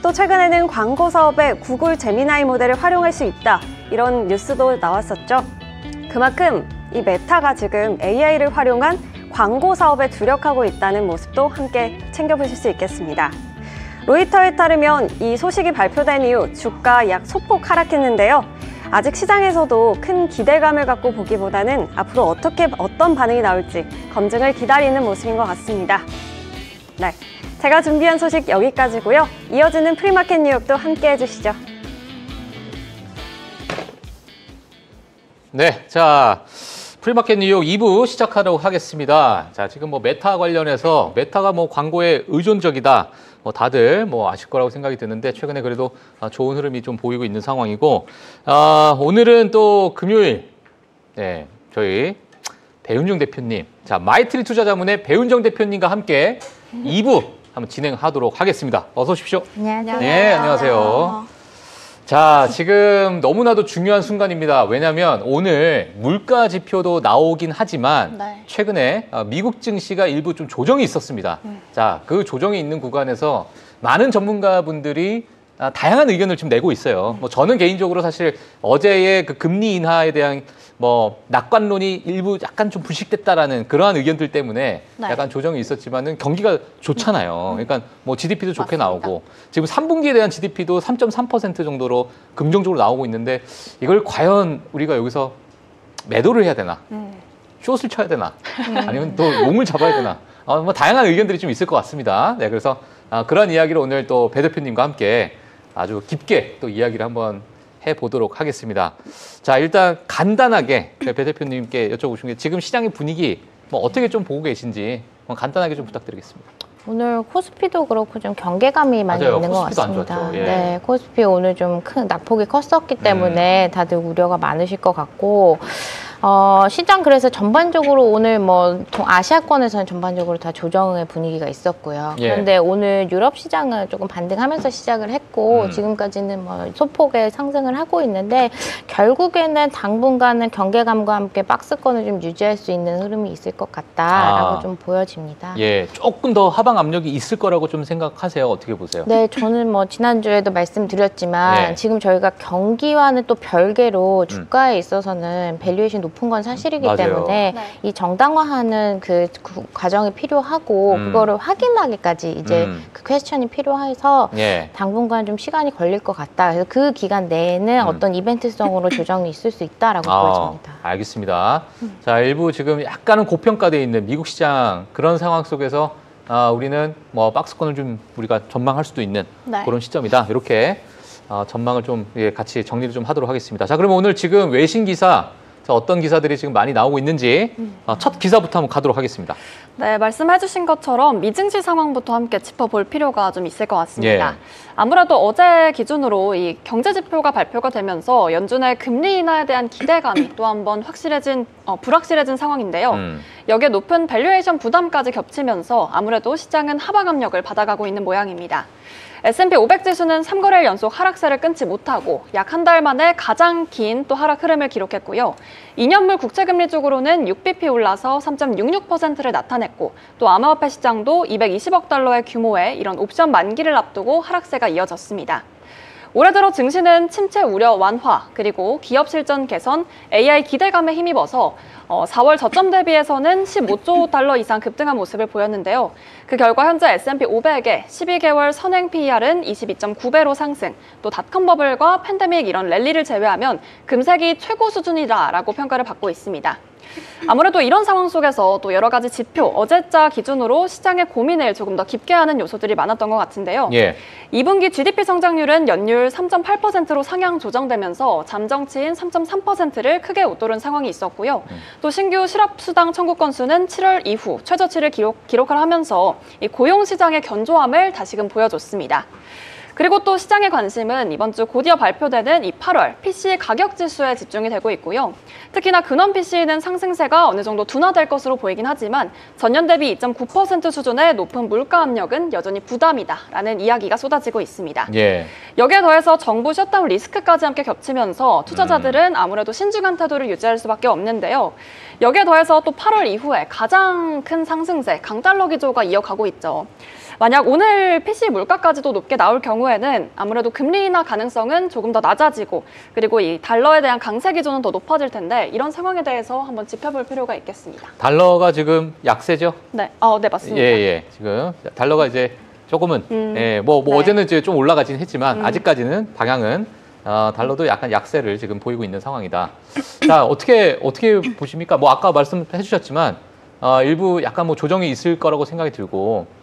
또 최근에는 광고 사업에 구글 제미나이 모델을 활용할 수 있다 이런 뉴스도 나왔었죠. 그만큼 이 메타가 지금 AI를 활용한 광고 사업에 주력하고 있다는 모습도 함께 챙겨보실 수 있겠습니다. 로이터에 따르면 이 소식이 발표된 이후 주가 약 소폭 하락했는데요. 아직 시장에서도 큰 기대감을 갖고 보기보다는 앞으로 어떤 반응이 나올지 검증을 기다리는 모습인 것 같습니다. 네, 제가 준비한 소식 여기까지고요. 이어지는 프리마켓 뉴욕도 함께 해주시죠. 네, 자 프리마켓 뉴욕 2부 시작하도록 하겠습니다. 자, 지금 뭐 메타 관련해서 메타가 뭐 광고에 의존적이다. 다들 아실 거라고 생각이 드는데 최근에 그래도 좋은 흐름이 좀 보이고 있는 상황이고 오늘은 또 금요일 네, 저희 배윤정 대표님 자 마이트리 투자자문의 배윤정 대표님과 함께 2부 한번 진행하도록 하겠습니다. 어서 오십시오. 안녕하세요. 네, 안녕하세요. 자, 지금 너무나도 중요한 순간입니다. 왜냐하면 오늘 물가 지표도 나오긴 하지만 네. 최근에 미국 증시가 일부 좀 조정이 있었습니다. 자, 그 조정이 있는 구간에서 많은 전문가분들이 다양한 의견을 지금 내고 있어요. 저는 개인적으로 사실 어제의 그 금리 인하에 대한 낙관론이 일부 약간 좀 불식됐다라는 그러한 의견들 때문에 네. 약간 조정이 있었지만은 경기가 좋잖아요. 그러니까 GDP도 좋게 맞습니다. 나오고 지금 3분기에 대한 GDP도 3.3% 정도로 긍정적으로 나오고 있는데 이걸 과연 우리가 여기서 매도를 해야 되나? 숏을 쳐야 되나? 아니면 또 롱을 잡아야 되나? 다양한 의견들이 좀 있을 것 같습니다. 네, 그래서 그런 이야기를 오늘 또 배 대표님과 함께 아주 깊게 또 이야기를 한번 해보도록 하겠습니다. 자, 일단 간단하게 배 대표님께 여쭤보신 게 지금 시장의 분위기 어떻게 좀 보고 계신지 간단하게 좀 부탁드리겠습니다. 오늘 코스피도 그렇고 좀 경계감이 많이 맞아요. 있는 것 코스피도 안 같습니다. 좋았죠. 예. 네, 코스피 오늘 좀 큰 낙폭이 컸었기 때문에 다들 우려가 많으실 것 같고 시장 그래서 전반적으로 오늘 뭐 아시아권에서는 전반적으로 다 조정의 분위기가 있었고요. 예. 그런데 오늘 유럽 시장은 조금 반등하면서 시작을 했고 지금까지는 뭐 소폭의 상승을 하고 있는데 결국에는 당분간은 경계감과 함께 박스권을 좀 유지할 수 있는 흐름이 있을 것 같다라고 좀 보여집니다. 예, 조금 더 하방 압력이 있을 거라고 좀 생각하세요. 어떻게 보세요? 네, 저는 뭐 지난주에도 말씀드렸지만 예. 지금 저희가 경기와는 또 별개로 주가에 있어서는 밸류에이션 높은 건 사실이기 맞아요. 때문에 네. 이 정당화하는 그 과정이 필요하고 그거를 확인하기까지 이제 그 퀘스천이 필요해서 예. 당분간 좀 시간이 걸릴 것 같다. 그래서 그 기간 내에는 어떤 이벤트성으로 조정이 있을 수 있다라고 보여집니다. 알겠습니다. 자, 일부 지금 약간은 고평가되어 있는 미국 시장 그런 상황 속에서 우리는 뭐 박스권을 좀 우리가 전망할 수도 있는 네. 그런 시점이다. 이렇게 전망을 좀 같이 정리를 좀 하도록 하겠습니다. 자, 그러면 오늘 지금 외신 기사 자, 어떤 기사들이 지금 많이 나오고 있는지 첫 기사부터 한번 가도록 하겠습니다. 네, 말씀해주신 것처럼 미증시 상황부터 함께 짚어볼 필요가 좀 있을 것 같습니다. 예. 아무래도 어제 기준으로 이 경제 지표가 발표가 되면서 연준의 금리 인하에 대한 기대감이 또 한 번 불확실해진 상황인데요. 여기에 높은 밸류에이션 부담까지 겹치면서 아무래도 시장은 하방 압력을 받아가고 있는 모양입니다. S&P 500 지수는 3거래일 연속 하락세를 끊지 못하고 약 한 달 만에 가장 긴 또 하락 흐름을 기록했고요. 2년물 국채금리 쪽으로는 6bp 올라서 3.66%를 나타냈고 또 암호화폐 시장도 220억 달러의 규모의 이런 옵션 만기를 앞두고 하락세가 이어졌습니다. 올해 들어 증시는 침체 우려 완화, 그리고 기업 실전 개선, AI 기대감에 힘입어서 4월 저점 대비해서는 15조 달러 이상 급등한 모습을 보였는데요. 그 결과 현재 S&P 500의 12개월 선행 PER은 22.9배로 상승, 또 닷컴 버블과 팬데믹 이런 랠리를 제외하면 금색이 최고 수준이다라고 평가를 받고 있습니다. 아무래도 이런 상황 속에서 또 여러 가지 지표, 어제자 기준으로 시장의 고민을 조금 더 깊게 하는 요소들이 많았던 것 같은데요. 예. 2분기 GDP 성장률은 연율 3.8%로 상향 조정되면서 잠정치인 3.3%를 크게 웃도른 상황이 있었고요. 또 신규 실업수당 청구 건수는 7월 이후 최저치를 기록을 하면서 이 고용시장의 견조함을 다시금 보여줬습니다. 그리고 또 시장의 관심은 이번 주 곧이어 발표되는 이 8월 PC 가격 지수에 집중이 되고 있고요. 특히나 근원 PC는 상승세가 어느 정도 둔화될 것으로 보이긴 하지만 전년 대비 2.9% 수준의 높은 물가 압력은 여전히 부담이다라는 이야기가 쏟아지고 있습니다. 예. 여기에 더해서 정부 셧다운 리스크까지 함께 겹치면서 투자자들은 아무래도 신중한 태도를 유지할 수밖에 없는데요. 여기에 더해서 또 8월 이후에 가장 큰 상승세, 강달러 기조가 이어가고 있죠. 만약 오늘 PC 물가까지도 높게 나올 경우에는 아무래도 금리 인하 가능성은 조금 더 낮아지고 그리고 이 달러에 대한 강세 기조는 더 높아질 텐데 이런 상황에 대해서 한번 짚어볼 필요가 있겠습니다. 달러가 지금 약세죠? 네, 네 맞습니다. 예. 지금 달러가 이제 조금은 네. 어제는 이제 좀 올라가긴 했지만 아직까지는 방향은 달러도 약간 약세를 지금 보이고 있는 상황이다. 자, 어떻게 보십니까? 뭐 아까 말씀해 주셨지만 일부 약간 뭐 조정이 있을 거라고 생각이 들고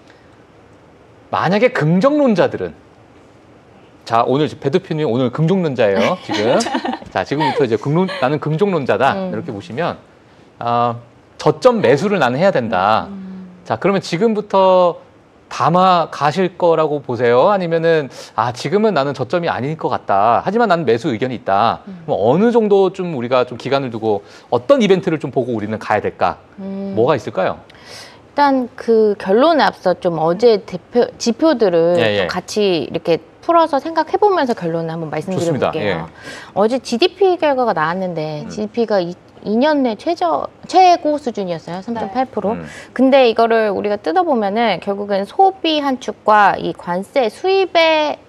만약에 긍정론자들은 자, 오늘 배 대표님 오늘 긍정론자예요, 지금. 자, 지금부터 이제 나는 긍정론자다. 이렇게 보시면 저점 매수를 나는 해야 된다. 자, 그러면 지금부터 담아 가실 거라고 보세요? 아니면은 지금은 나는 저점이 아닐 것 같다. 하지만 나는 매수 의견이 있다. 뭐 어느 정도 좀 우리가 좀 기간을 두고 어떤 이벤트를 좀 보고 우리는 가야 될까? 뭐가 있을까요? 일단 그 결론에 앞서 좀 어제 지표들을 좀 같이 이렇게 풀어서 생각해보면서 결론을 한번 말씀드려볼게요. 예. 어제 GDP 결과가 나왔는데 GDP가 2년 내 최고 수준이었어요. 3.8%. 근데 이거를 우리가 뜯어보면은 결국엔 소비 한 축과 이 관세 수입의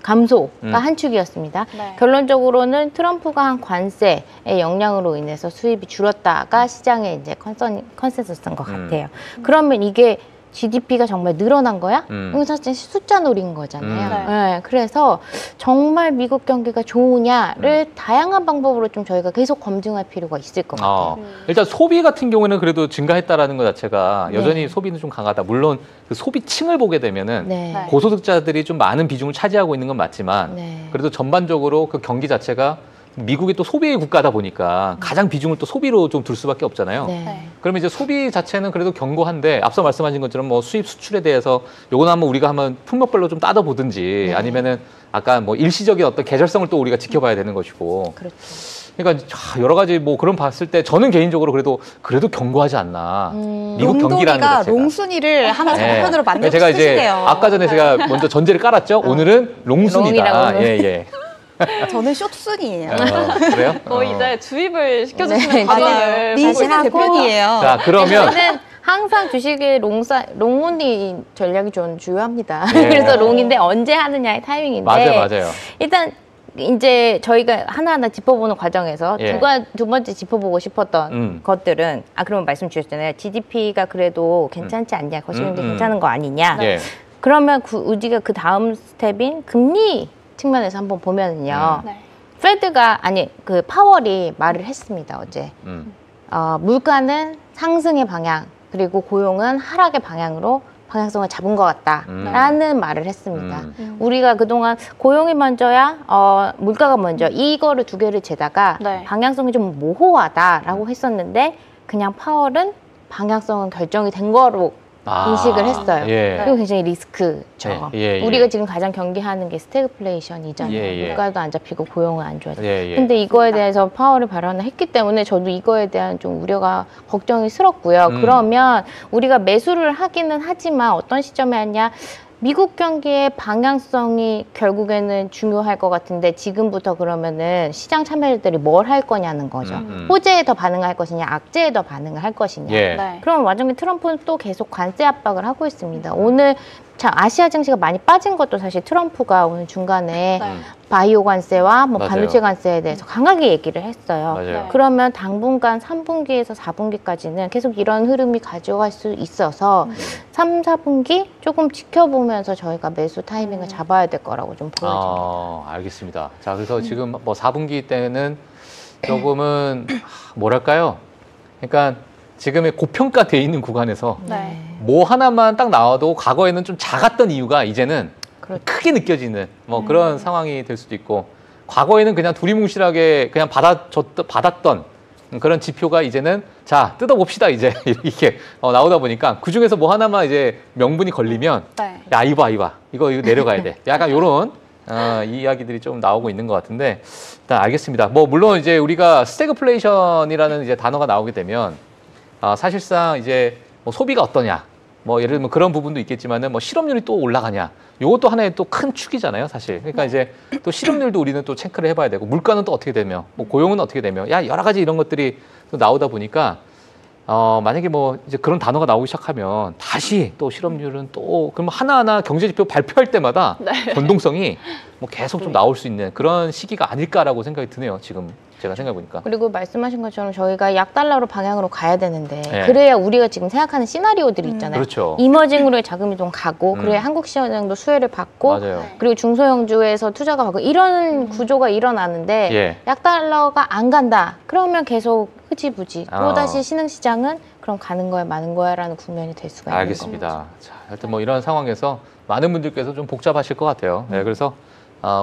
감소가 한 축이었습니다. 네. 결론적으로는 트럼프가 한 관세의 영향으로 인해서 수입이 줄었다가 시장의 이제 컨센서스인 것 같아요. 그러면 이게 GDP가 정말 늘어난 거야? 이건 사실 숫자 노린 거잖아요. 네, 그래서 정말 미국 경기가 좋으냐를 다양한 방법으로 좀 저희가 계속 검증할 필요가 있을 것 같아요. 일단 소비 같은 경우에는 그래도 증가했다라는 것 자체가 여전히 소비는 좀 강하다. 물론 그 소비층을 보게 되면은 고소득자들이 좀 많은 비중을 차지하고 있는 건 맞지만 그래도 전반적으로 그 경기 자체가 미국이 또 소비 국가다 보니까 가장 비중을 또 소비로 좀 둘 수밖에 없잖아요. 네. 그러면 이제 소비 자체는 그래도 견고한데 앞서 말씀하신 것처럼 뭐 수입 수출에 대해서 요거는 한번 우리가 한번 품목별로 좀 따져보든지 아니면은 아까 뭐 일시적인 어떤 계절성을 또 우리가 지켜봐야 되는 것이고. 그렇죠. 그러니까 여러 가지 뭐 그런 봤을 때 저는 개인적으로 그래도 견고하지 않나. 미국 경기라는 것 롱돈이가 자체가. 롱순이를 하나 자판으로 만들고 제가 이제 싶으시대요. 아까 전에 제가 먼저 전제를 깔았죠. 오늘은 롱순이다. 롱이라고. 예. 저는 숏순이에요. 그래요? 거의 이제 주입을 시켜주시는 네, 과정을 맞아요. 보고 민신의 있습니다. 대변이에요. 자, 그러면 저는 항상 주식의 롱온리 전략이 좀 중요합니다. 예. 그래서 롱인데 언제 하느냐의 타이밍인데 맞아요. 일단 이제 저희가 하나하나 짚어보는 과정에서 예. 두 번째 짚어보고 싶었던 것들은 그러면 말씀 주셨잖아요. GDP가 그래도 괜찮지 않냐, 거시경제 괜찮은 거 아니냐. 예. 그러면 우리가 그 다음 스텝인 금리 측면에서 한번 보면은요. 네. 페드가 그 파월이 말을 했습니다 어제. 물가는 상승의 방향 그리고 고용은 하락의 방향으로 방향성을 잡은 것 같다라는 말을 했습니다. 우리가 그동안 고용이 먼저야 물가가 먼저 이거를 두 개를 재다가 네. 방향성이 좀 모호하다라고 했었는데 그냥 파월은 방향성은 결정이 된 거로 인식을 했어요. 예. 그리고 굉장히 리스크죠. 예. 우리가 지금 가장 경계하는 게 스태그플레이션이잖아요. 예. 물가도 안 잡히고 고용은 안 좋아져. 예. 근데 이거에 대해서 파월이 발언을 했기 때문에 저도 이거에 대한 좀 우려가 걱정이 스럽고요. 그러면 우리가 매수를 하기는 하지만 어떤 시점에 하냐? 미국 경기의 방향성이 결국에는 중요할 것 같은데 지금부터 그러면은 시장 참여자들이 뭘 할 거냐는 거죠. 호재에 더 반응할 것이냐, 악재에 더 반응을 할 것이냐. 예. 네. 그럼 와중에 트럼프는 또 계속 관세 압박을 하고 있습니다. 오늘 참 아시아 증시가 많이 빠진 것도 사실 트럼프가 오늘 중간에 네. 바이오 관세와 뭐 맞아요. 반도체 관세에 대해서 강하게 얘기를 했어요. 맞아요. 네. 그러면 당분간 3분기에서 4분기까지는 계속 이런 흐름이 가져갈 수 있어서 3, 4분기 조금 지켜보면서 저희가 매수 타이밍을 잡아야 될 거라고 좀 보여집니다. 알겠습니다. 자, 그래서 지금 뭐 4분기 때는 조금은 뭐랄까요? 그러니까 지금의 고평가돼 있는 구간에서 네. 뭐 하나만 딱 나와도 과거에는 좀 작았던 이유가 이제는 그렇죠. 크게 느껴지는 뭐 그런 상황이 될 수도 있고 과거에는 그냥 두리뭉실하게 그냥 받았던 그런 지표가 이제는 자 뜯어봅시다 이제 이렇게 나오다 보니까 그 중에서 뭐 하나만 이제 명분이 걸리면 네. 야 이거 이거 내려가야 돼 약간 요런 이야기들이 좀 나오고 있는 것 같은데 일단 알겠습니다. 뭐 물론 이제 우리가 스태그플레이션이라는 이제 단어가 나오게 되면 사실상 이제 뭐 소비가 어떠냐, 뭐 예를 들면 그런 부분도 있겠지만은 뭐 실업률이 또 올라가냐, 요것도 하나의 또 큰 축이잖아요, 사실. 그러니까 이제 또 실업률도 우리는 또 체크를 해봐야 되고 물가는 또 어떻게 되며, 뭐 고용은 어떻게 되며, 여러 가지 이런 것들이 또 나오다 보니까 만약에 뭐 이제 그런 단어가 나오기 시작하면 다시 또 실업률은 또 그럼 하나하나 경제지표 발표할 때마다 변동성이 뭐 계속 좀 나올 수 있는 그런 시기가 아닐까라고 생각이 드네요, 지금. 제가 생각해보니까. 그리고 말씀하신 것처럼 저희가 약달러로 방향으로 가야 되는데 네. 그래야 우리가 지금 생각하는 시나리오들이 있잖아요. 그렇죠. 이머징으로의 자금 이동 가고 그래야 한국 시장도 수혜를 받고 맞아요. 그리고 중소형주에서 투자가 가고 이런 구조가 일어나는데 예. 약달러가 안 간다. 그러면 계속 흐지부지. 어. 또다시 신흥시장은 그럼 가는 거야 마는 거야 라는 국면이 될 수가 있는 거죠. 알겠습니다. 자, 하여튼 뭐 이런 상황에서 많은 분들께서 좀 복잡하실 것 같아요. 네, 그래서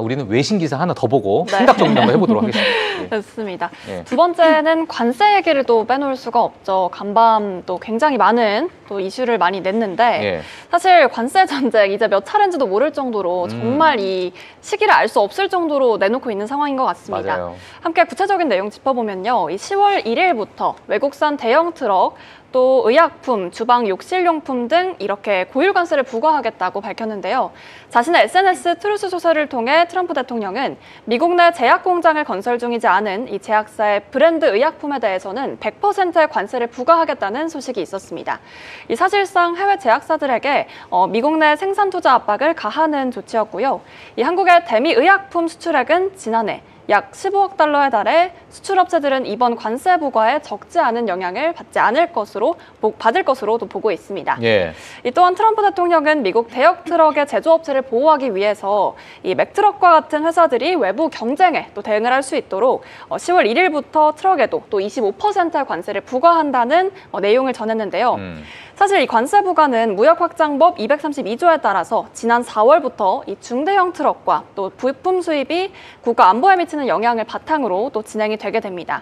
우리는 외신 기사 하나 더 보고 생각 정리 한번 해보도록 하겠습니다. 예. 좋습니다. 예. 두 번째는 관세 얘기를 또 빼놓을 수가 없죠. 간밤 또 굉장히 많은 또 이슈를 많이 냈는데 예. 사실 관세 전쟁 이제 몇 차례인지도 모를 정도로 정말 이 시기를 알 수 없을 정도로 내놓고 있는 상황인 것 같습니다. 맞아요. 함께 구체적인 내용 짚어보면요. 이 10월 1일부터 외국산 대형 트럭 또 의약품, 주방 욕실용품 등 이렇게 고율 관세를 부과하겠다고 밝혔는데요. 자신의 SNS 트루스 소설을 통해 트럼프 대통령은 미국 내 제약 공장을 건설 중이지 않은 이 제약사의 브랜드 의약품에 대해서는 100%의 관세를 부과하겠다는 소식이 있었습니다. 이 사실상 해외 제약사들에게 미국 내 생산 투자 압박을 가하는 조치였고요. 이 한국의 대미 의약품 수출액은 지난해 약 15억 달러에 달해 수출업체들은 이번 관세 부과에 적지 않은 영향을 받을 것으로도 보고 있습니다. 예. 이 또한 트럼프 대통령은 미국 대형 트럭의 제조업체를 보호하기 위해서 이 맥트럭과 같은 회사들이 외부 경쟁에 또 대응을 할 수 있도록 10월 1일부터 트럭에도 또 25%의 관세를 부과한다는 내용을 전했는데요. 사실 이 관세 부과는 무역확장법 232조에 따라서 지난 4월부터 이 중대형 트럭과 또 부품 수입이 국가 안보에 미치는 미치는 영향을 바탕으로 또 진행이 되게 됩니다.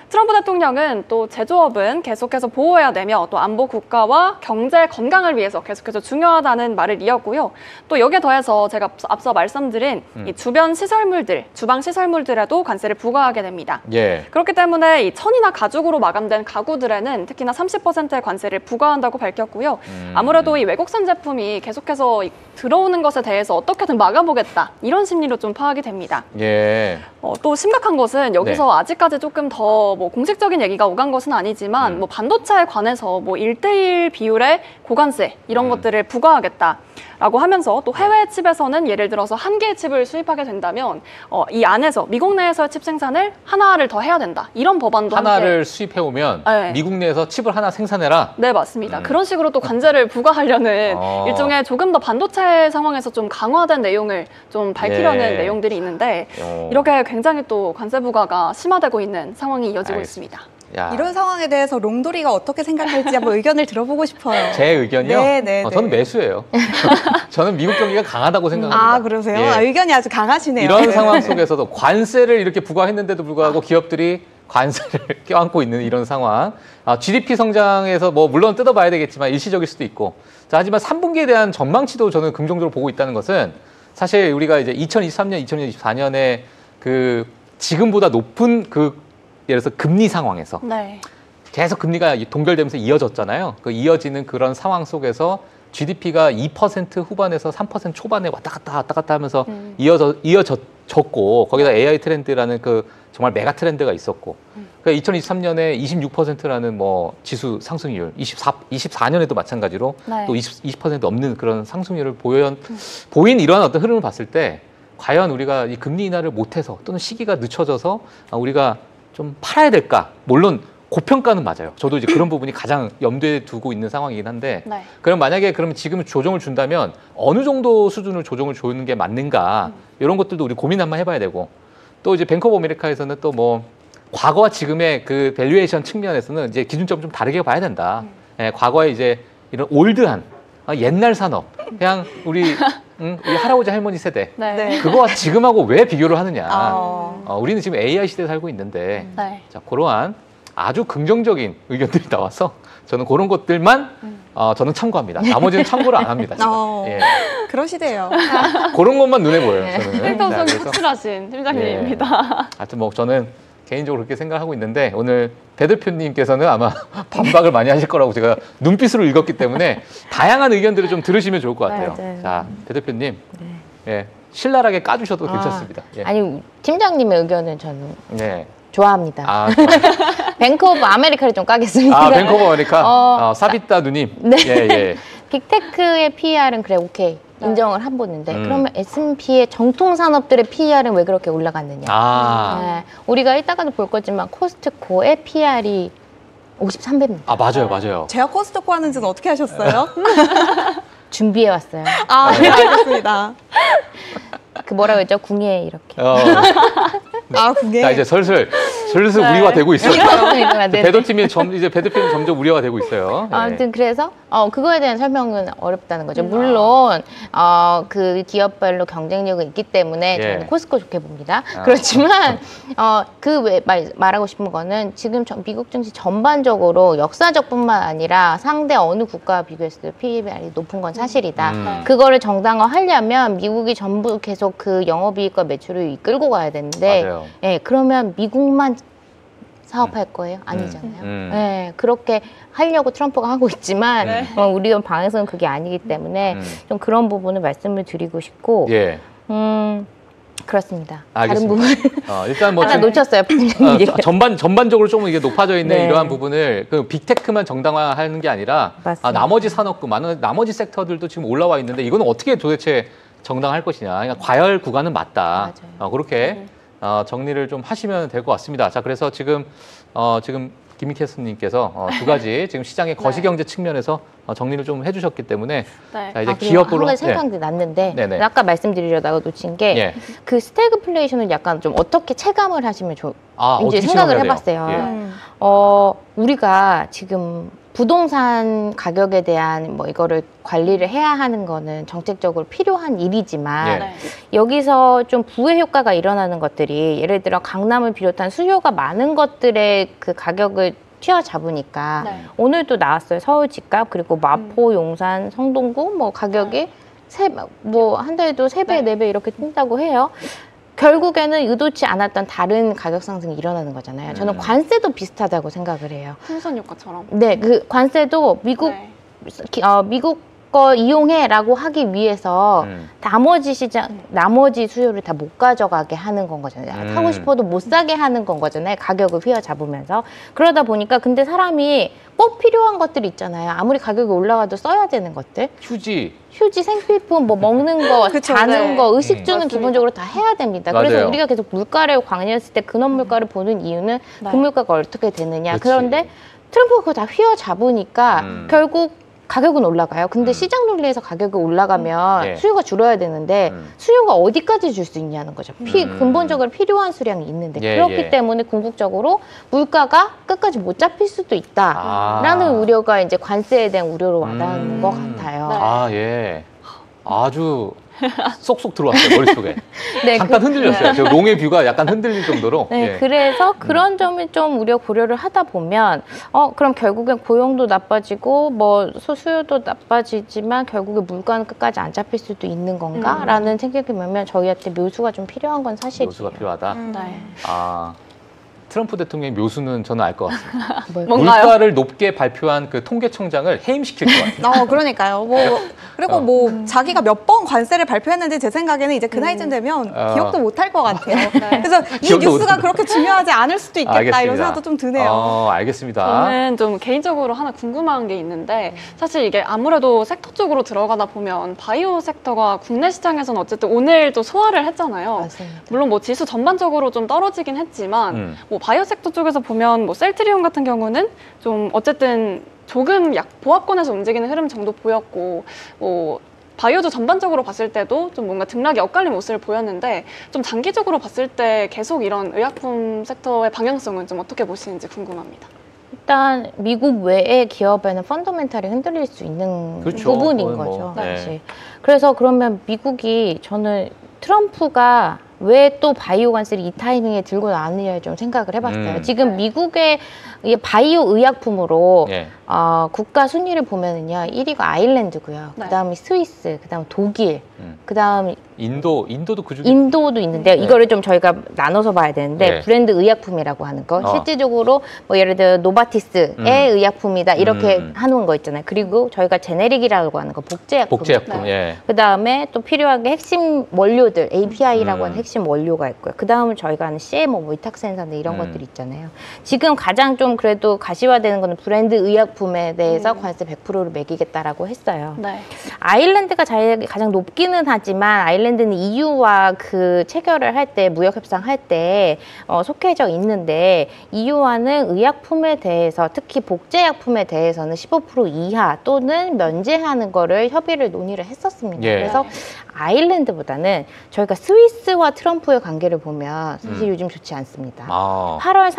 트럼프 대통령은 또 제조업은 계속해서 보호해야 되며 또 안보 국가와 경제 건강을 위해서 계속해서 중요하다는 말을 이었고요. 또 여기에 더해서 제가 앞서 말씀드린 이 주변 시설물들, 주방 시설물들에도 관세를 부과하게 됩니다. 예. 그렇기 때문에 이 천이나 가죽으로 마감된 가구들에는 특히나 30%의 관세를 부과한다고 밝혔고요. 아무래도 이 외국산 제품이 계속해서 들어오는 것에 대해서 어떻게든 막아보겠다 이런 심리로 좀 파악이 됩니다. 예. 또 심각한 것은 여기서 아직까지 조금 더 뭐 공식적인 얘기가 오간 것은 아니지만 뭐 반도체에 관해서 뭐 1대1 비율의 고관세 이런 것들을 부과하겠다라고 하면서 또 해외 칩에서는 예를 들어서 한 개의 칩을 수입하게 된다면 이 안에서 미국 내에서의 칩 생산을 하나를 더 해야 된다. 이런 법안도 하나를 함께. 수입해 오면 네. 미국 내에서 칩을 하나 생산해라. 네, 맞습니다. 그런 식으로 또 관세를 부과하려는 일종의 조금 더 반도체 상황에서 좀 강화된 내용을 좀 밝히려는 예. 내용들이 있는데 이렇게 굉장히 또 관세 부과가 심화되고 있는 상황이 이어지고 있습니다. 야. 이런 상황에 대해서 롱돌이가 어떻게 생각할지 한번 의견을 들어보고 싶어요. 제 의견이요? 네. 저는 매수예요. 저는 미국 경기가 강하다고 생각합니다. 아, 그러세요? 예. 의견이 아주 강하시네요. 이런 네. 상황 속에서도 관세를 이렇게 부과했는데도 불구하고 기업들이 관세를 껴안고 있는 이런 상황. GDP 성장에서 뭐 물론 뜯어봐야 되겠지만 일시적일 수도 있고. 자, 하지만 3분기에 대한 전망치도 저는 긍정적으로 보고 있다는 것은 사실 우리가 이제 2023년, 2024년에 그 지금보다 높은 그 예를 들어서 금리 상황에서 네. 계속 금리가 동결되면서 이어졌잖아요. 그 이어지는 그런 상황 속에서 GDP가 2% 후반에서 3% 초반에 왔다 갔다 하면서 이어졌고 거기다 AI 트렌드라는 그 정말 메가 트렌드가 있었고 그러니까 2023년에 26%라는 뭐 지수 상승률 24년에도 마찬가지로 네. 또 20% 넘는 그런 상승률을 보인 이러한 어떤 흐름을 봤을 때 과연 우리가 이 금리 인하를 못해서 또는 시기가 늦춰져서 우리가 좀 팔아야 될까? 물론 고평가는 맞아요. 저도 이제 그런 부분이 가장 염두에 두고 있는 상황이긴 한데 네. 그럼 만약에 그러면 지금 조정을 준다면 어느 정도 수준을 조정을 주는 게 맞는가 이런 것들도 우리 고민 한번 해봐야 되고 또 이제 뱅크 오브 아메리카에서는 또 뭐 과거와 지금의 그 밸류에이션 측면에서는 이제 기준점 좀 다르게 봐야 된다. 예, 과거에 이제 이런 올드한 옛날 산업 그냥 우리 할아버지 할머니 세대 네. 그거와 지금하고 왜 비교를 하느냐. 아. 우리는 지금 AI 시대에 살고 있는데 네. 자, 그러한 아주 긍정적인 의견들이 나와서 저는 그런 것들만 저는 참고합니다. 나머지는 참고를 안 합니다. 제가. 예. 그러시대요. 그런 것만 눈에 보여요. 저는. 필터성이 그래서 확실하신 팀장님입니다. 하여튼 뭐 저는 개인적으로 그렇게 생각하고 있는데 오늘 배 대표님께서는 아마 반박을 많이 하실 거라고 제가 눈빛으로 읽었기 때문에 다양한 의견들을 좀 들으시면 좋을 것 같아요. 맞아요. 자, 배 대표님. 예. 신랄하게 까주셔도 괜찮습니다. 예. 아니 팀장님의 의견은 저는 네. 좋아합니다. 아, 뱅크 오브 아메리카를 좀 까겠습니다. 아, 뱅크 오브 아메리카. 사비따 누님. 네. 예, 예. 빅테크의 PER은 그래 오케이 인정을 한 보는데 그러면 S&P의 정통 산업들의 PER은 왜 그렇게 올라갔느냐? 네, 우리가 이따가도 볼 거지만 코스트코의 PER이 53배입니다. 아, 맞아요. 제가 코스트코 하는지는 어떻게 하셨어요? 준비해 왔어요. 아, 네, 알겠습니다. 그 뭐라고 했죠? 궁예 이렇게. 아, 그게. 자, 이제 슬슬 우리가 되고 있어요. 네. 배도팀이 이제 배도팀이 점점 우려가 되고 있어요. 예. 아무튼 그래서 그거에 대한 설명은 어렵다는 거죠. 물론 그 기업별로 경쟁력은 있기 때문에 저는 코스코 좋게 봅니다. 그렇지만 그 외 말하고 싶은 거는 지금 미국 증시 전반적으로 역사적뿐만 아니라 상대 어느 국가와 비교했을 때 PER이 높은 건 사실이다. 그거를 정당화하려면 미국이 전부 계속 그 영업이익과 매출을 이끌고 가야 되는데, 맞아요. 예, 그러면 미국만 사업할 거예요? 아니잖아요. 네, 그렇게 하려고 트럼프가 하고 있지만 우리 방에서는 그게 아니기 때문에 좀 그런 부분을 말씀을 드리고 싶고 예. 그렇습니다. 알겠습니다. 다른 부분 일단 뭐 하나 놓쳤어요. 전반적으로 좀 이게 높아져 있는 네. 이러한 부분을 그 빅테크만 정당화하는 게 아니라 맞습니다. 나머지 산업군 나머지 섹터들도 지금 올라와 있는데 이거는 어떻게 도대체 정당할 것이냐. 그러니까 과열 구간은 맞다. 그렇게 정리를 좀 하시면 될 것 같습니다. 자, 그래서 지금 김익혜스님께서 두 가지 지금 시장의 거시경제 측면에서 정리를 좀 해주셨기 때문에 자, 이제 기업으로 한 가지 생각이 났는데 네네. 아까 말씀드리려다가 놓친 게 그 스태그플레이션을 약간 좀 어떻게 체감을 하시면 이제 어떻게 생각을 체감해야 돼요? 해봤어요. 우리가 지금 부동산 가격에 대한 뭐 이거를 관리를 해야 하는 거는 정책적으로 필요한 일이지만 네. 여기서 좀 부의 효과가 일어나는 것들이 예를 들어 강남을 비롯한 수요가 많은 것들의 그 가격을 튀어잡으니까 네. 오늘도 나왔어요. 서울 집값 그리고 마포, 용산, 성동구 뭐 가격이 뭐 한 달에도 3배, 네. 4배 이렇게 뛴다고 해요. 결국에는 의도치 않았던 다른 가격 상승이 일어나는 거잖아요. 저는 관세도 비슷하다고 생각을 해요. 풍선 효과처럼. 네, 그 관세도 미국 네. 미국 거 이용해라고 하기 위해서 나머지 시장, 나머지 수요를 다 못 가져가게 하는 건 거잖아요. 사고 싶어도 못 사게 하는 건 거잖아요. 가격을 휘어잡으면서. 그러다 보니까 근데 사람이 꼭 필요한 것들이 있잖아요. 아무리 가격이 올라가도 써야 되는 것들. 휴지. 휴지, 생필품, 뭐 먹는 거, 그쵸, 자는 네. 거, 의식주는 맞습니다. 기본적으로 다 해야 됩니다. 맞아요. 그래서 우리가 계속 물가를 강요했을 때 근원 물가를 보는 이유는 네. 그 물가가 어떻게 되느냐. 그치. 그런데 트럼프가 그거 다 휘어잡으니까 결국 가격은 올라가요. 근데 시장 논리에서 가격이 올라가면 예. 수요가 줄어야 되는데 수요가 어디까지 줄 수 있냐는 거죠. 근본적으로 필요한 수량이 있는데 예, 그렇기 예. 때문에 궁극적으로 물가가 끝까지 못 잡힐 수도 있다라는 우려가 이제 관세에 대한 우려로 와닿는 것 같아요. 네. 아, 예. 아주 쏙쏙 들어왔어요, 머릿속에. 네, 잠깐 흔들렸어요. 저 롱의 뷰가 약간 흔들릴 정도로. 네, 예. 그래서 그런 점을 좀 우려 고려를 하다 보면 그럼 결국엔 고용도 나빠지고 뭐 수요도 나빠지지만 결국에 물가는 끝까지 안 잡힐 수도 있는 건가라는 생각이 들면 저희한테 묘수가 좀 필요한 건 사실이에요. 묘수가 필요하다. 네. 아, 트럼프 대통령의 묘수는 저는 알 것 같습니다. 뭔가요? 물가를 높게 발표한 그 통계청장을 해임시킬 것 같아요. 그러니까요. 뭐 그리고 뭐 자기가 몇 번 관세를 발표했는지 제 생각에는 이제 그 나이쯤 되면 기억도 못 할 것 같아요. 그래서 이 기억도 뉴스가 못 그렇게 중요하지 않을 수도 있겠다 알겠습니다. 이런 생각도 좀 드네요. 알겠습니다. 저는 좀 개인적으로 하나 궁금한 게 있는데 사실 이게 아무래도 섹터 쪽으로 들어가다 보면 바이오 섹터가 국내 시장에서는 어쨌든 오늘 또 소화를 했잖아요. 맞습니다. 물론 뭐 지수 전반적으로 좀 떨어지긴 했지만 뭐 바이오 섹터 쪽에서 보면 뭐 셀트리온 같은 경우는 좀 어쨌든 조금 보합권에서 움직이는 흐름 정도 보였고 뭐 바이오도 전반적으로 봤을 때도 좀 뭔가 등락이 엇갈린 모습을 보였는데 좀 장기적으로 봤을 때 계속 이런 의약품 섹터의 방향성은 좀 어떻게 보시는지 궁금합니다. 일단 미국 외의 기업에는 펀더멘탈이 흔들릴 수 있는 그렇죠. 부분인 그건 뭐, 거죠. 네. 사실. 그래서 그러면 미국이 저는 트럼프가 왜 또 바이오 관세를 이 타이밍에 들고 나왔느냐를 좀 생각을 해봤어요. 지금 미국의 이 바이오 의약품으로 예. 국가 순위를 보면은요, 1위가 아일랜드고요. 네. 그다음이 스위스, 그다음 독일, 그다음 인도도 그 중에 인도도 있는데 이거를 좀 저희가 나눠서 봐야 되는데 네. 브랜드 의약품이라고 하는 거 실질적으로 뭐 예를 들어 노바티스의 의약품이다 이렇게 하는 거 있잖아요. 그리고 저희가 제네릭이라고 하는 거 복제약품. 복제약품. 예. 그다음에 또 필요한 게 핵심 원료들 API라고 하는 핵심 원료가 있고요. 그다음은 저희가 하는 CMO 뭐 위탁생산 이런 것들이 있잖아요. 지금 가장 좀 그래도 가시화되는 거는 브랜드 의약품에 대해서 관세 100%를 매기겠다라고 했어요. 네. 아일랜드가 가장 높기는 하지만 아일랜드는 EU와 그 체결을 할 때 무역 협상할 때 속해져 있는데 EU와는 의약품에 대해서 특히 복제약품에 대해서는 15% 이하 또는 면제하는 거를 협의를 논의를 했었습니다. 예. 그래서 아일랜드보다는 저희가 스위스와 트럼프의 관계를 보면 사실 요즘 좋지 않습니다. 8월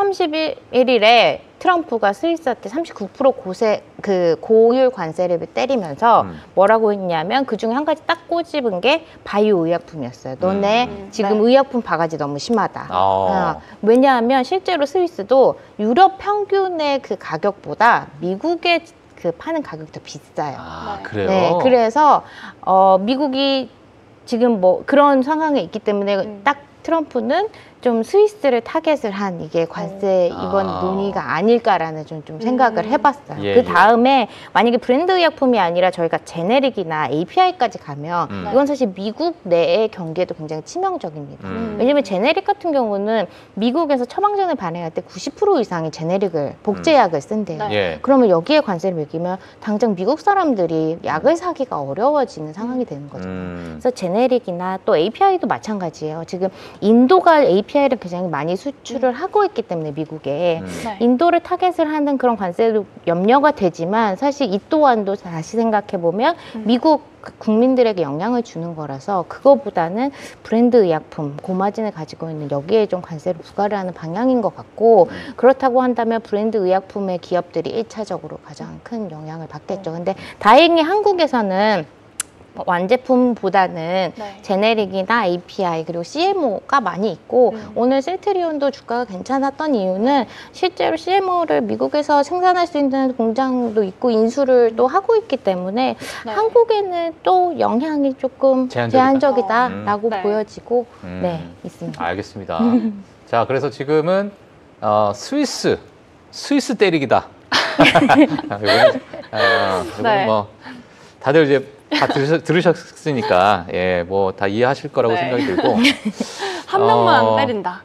31일에 트럼프가 스위스한테 39% 고율 관세를 때리면서 뭐라고 했냐면 그중에 한 가지 딱 꼬집은 게 바이오 의약품이었어요. 너네 지금 의약품 바가지 너무 심하다. 왜냐하면 실제로 스위스도 유럽 평균의 그 가격보다 미국의 그 파는 가격이 더 비싸요. 그래요? 네, 그래서 미국이 지금 뭐 그런 상황에 있기 때문에 딱 트럼프는 좀 스위스를 타겟을 한 이게 관세 이번 논의가 아닐까라는 좀 생각을 해봤어요. 예, 그 다음에 만약에 브랜드 의약품이 아니라 저희가 제네릭이나 API까지 가면 이건 사실 미국 내의 경기에도 굉장히 치명적입니다. 왜냐면 제네릭 같은 경우는 미국에서 처방전을 발행할 때 90% 이상이 제네릭을 복제약을 쓴대요. 예. 그러면 여기에 관세를 매기면 당장 미국 사람들이 약을 사기가 어려워지는 상황이 되는 거죠. 그래서 제네릭이나 또 API도 마찬가지예요. 지금 인도가 API API를 굉장히 많이 수출을 하고 있기 때문에 미국에 네. 인도를 타겟을 하는 그런 관세도 염려가 되지만 사실 이 또한도 다시 생각해 보면 미국 국민들에게 영향을 주는 거라서 그거보다는 브랜드 의약품, 고마진을 가지고 있는 여기에 좀 관세를 부과를 하는 방향인 것 같고 그렇다고 한다면 브랜드 의약품의 기업들이 1차적으로 가장 큰 영향을 받겠죠. 근데 다행히 한국에서는 완제품보다는 네. 제네릭이나 API 그리고 CMO가 많이 있고 오늘 셀트리온도 주가가 괜찮았던 이유는 실제로 CMO를 미국에서 생산할 수 있는 공장도 있고 인수를 또 하고 있기 때문에 네. 한국에는 또 영향이 조금 제한적이다라고 네. 보여지고 네, 있습니다. 알겠습니다. 자, 그래서 지금은 스위스 때리기다. 이거는 네. 뭐 다들 이제 다 들으셨으니까 예, 뭐 다 이해하실 거라고 네. 생각이 들고 한 명만 때린다.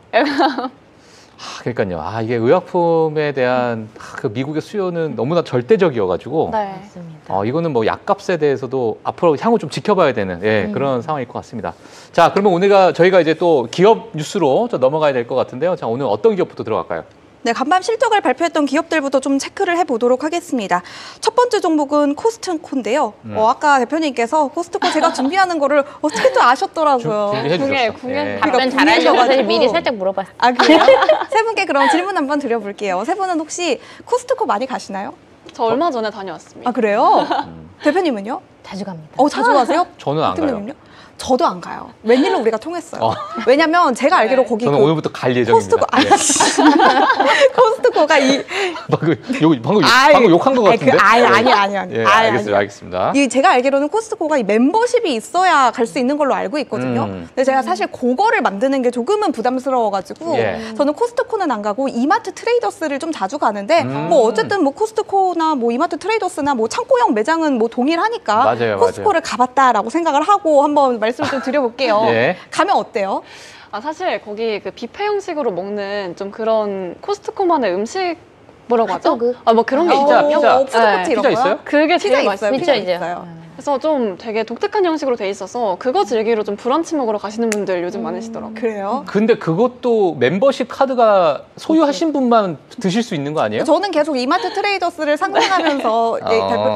그러니까요. 이게 의약품에 대한 그 미국의 수요는 너무나 절대적이어가지고 네. 맞습니다. 이거는 뭐 약값에 대해서도 앞으로 향후 좀 지켜봐야 되는 그런 상황일 것 같습니다. 자, 그러면 오늘 저희가 이제 또 기업 뉴스로 좀 넘어가야 될 것 같은데요. 자, 오늘 어떤 기업부터 들어갈까요? 네, 간밤 실적을 발표했던 기업들부터 좀 체크를 해보도록 하겠습니다. 첫 번째 종목은 코스트코인데요. 아까 대표님께서 코스트코 제가 준비하는 거를 어떻게 또 아셨더라고요. 준비해 주셨어요. 궁예. 답변 그러니까 잘하셔서 사실 분위기여가지고. 미리 살짝 물어봤어요. 아, 그래요? 세 분께 그럼 질문 한번 드려볼게요. 세 분은 혹시 코스트코 많이 가시나요? 저 얼마 전에 다녀왔습니다. 아, 그래요? 대표님은요? 자주 갑니다. 자주 가세요? 저는 안 가요. 대표님은요? 저도 안 가요. 웬일로 우리가 통했어요. 왜냐면 제가 알기로 거기 저는 오늘부터 갈 예정입니다. 코스트코가 방금 욕한 것 같은데? 아니. 예, 알겠습니다. 제가 알기로는 코스트코가 이 멤버십이 있어야 갈 수 있는 걸로 알고 있거든요. 근데 제가 사실 그거를 만드는 게 조금은 부담스러워가지고 저는 코스트코는 안 가고 이마트 트레이더스를 좀 자주 가는데 뭐 어쨌든 뭐 코스트코나 뭐 이마트 트레이더스나 뭐 창고형 매장은 뭐 동일하니까 맞아요, 코스트코를 가봤다라고 생각을 하고 한번 말씀을 좀 드려볼게요. 예. 가면 어때요? 사실 거기 그 뷔페 형식으로 먹는 좀 그런 코스트코만의 음식 뭐라고 하죠? 핫도그? 뭐 그런 게 피자, 있거든요. 피자. 푸드코트 네. 이런 피자 거요? 있어요? 그게 피자 제일 있어요. 맛있어요. 피자 있어요. 있어요. 그래서 좀 되게 독특한 형식으로 돼 있어서 그거 즐기러 좀 브런치 먹으러 가시는 분들 요즘 많으시더라고요. 그래요? 근데 그것도 멤버십 카드가 소유하신 분만 드실 수 있는 거 아니에요? 저는 계속 이마트 트레이더스를 상상하면서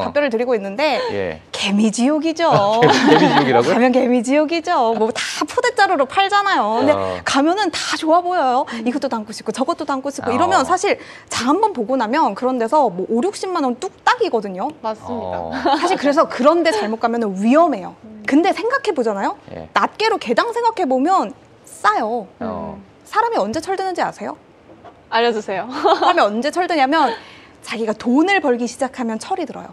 답변을 드리고 있는데 예. 개미지옥이죠. 개미지옥이라고요? 가면 개미지옥이죠. 뭐 다 포대자루로 팔잖아요. 근데 가면은 다 좋아 보여요. 이것도 담고 싶고 저것도 담고 싶고 이러면 사실 장 한 번 보고 나면 그런 데서 뭐 5, 60만 원 뚝딱이거든요. 맞습니다. 사실 그래서 그런 데 잘못 가면 위험해요. 근데 생각해 보잖아요. 예. 낱개로 개당 생각해 보면 싸요. 어. 사람이 언제 철드는지 아세요? 알려주세요. 사람이 언제 철드냐면 자기가 돈을 벌기 시작하면 철이 들어요.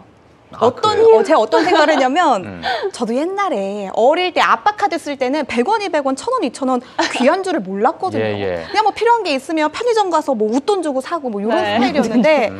그래요? 제가 어떤 생각을 했냐면 저도 옛날에 어릴 때 아빠 카드 쓸 때는 100원, 200원, 1000원, 2000원 귀한 줄을 몰랐거든요. 예. 그냥 뭐 필요한 게 있으면 편의점 가서 뭐 웃돈 주고 사고 뭐 이런 네. 스타일이었는데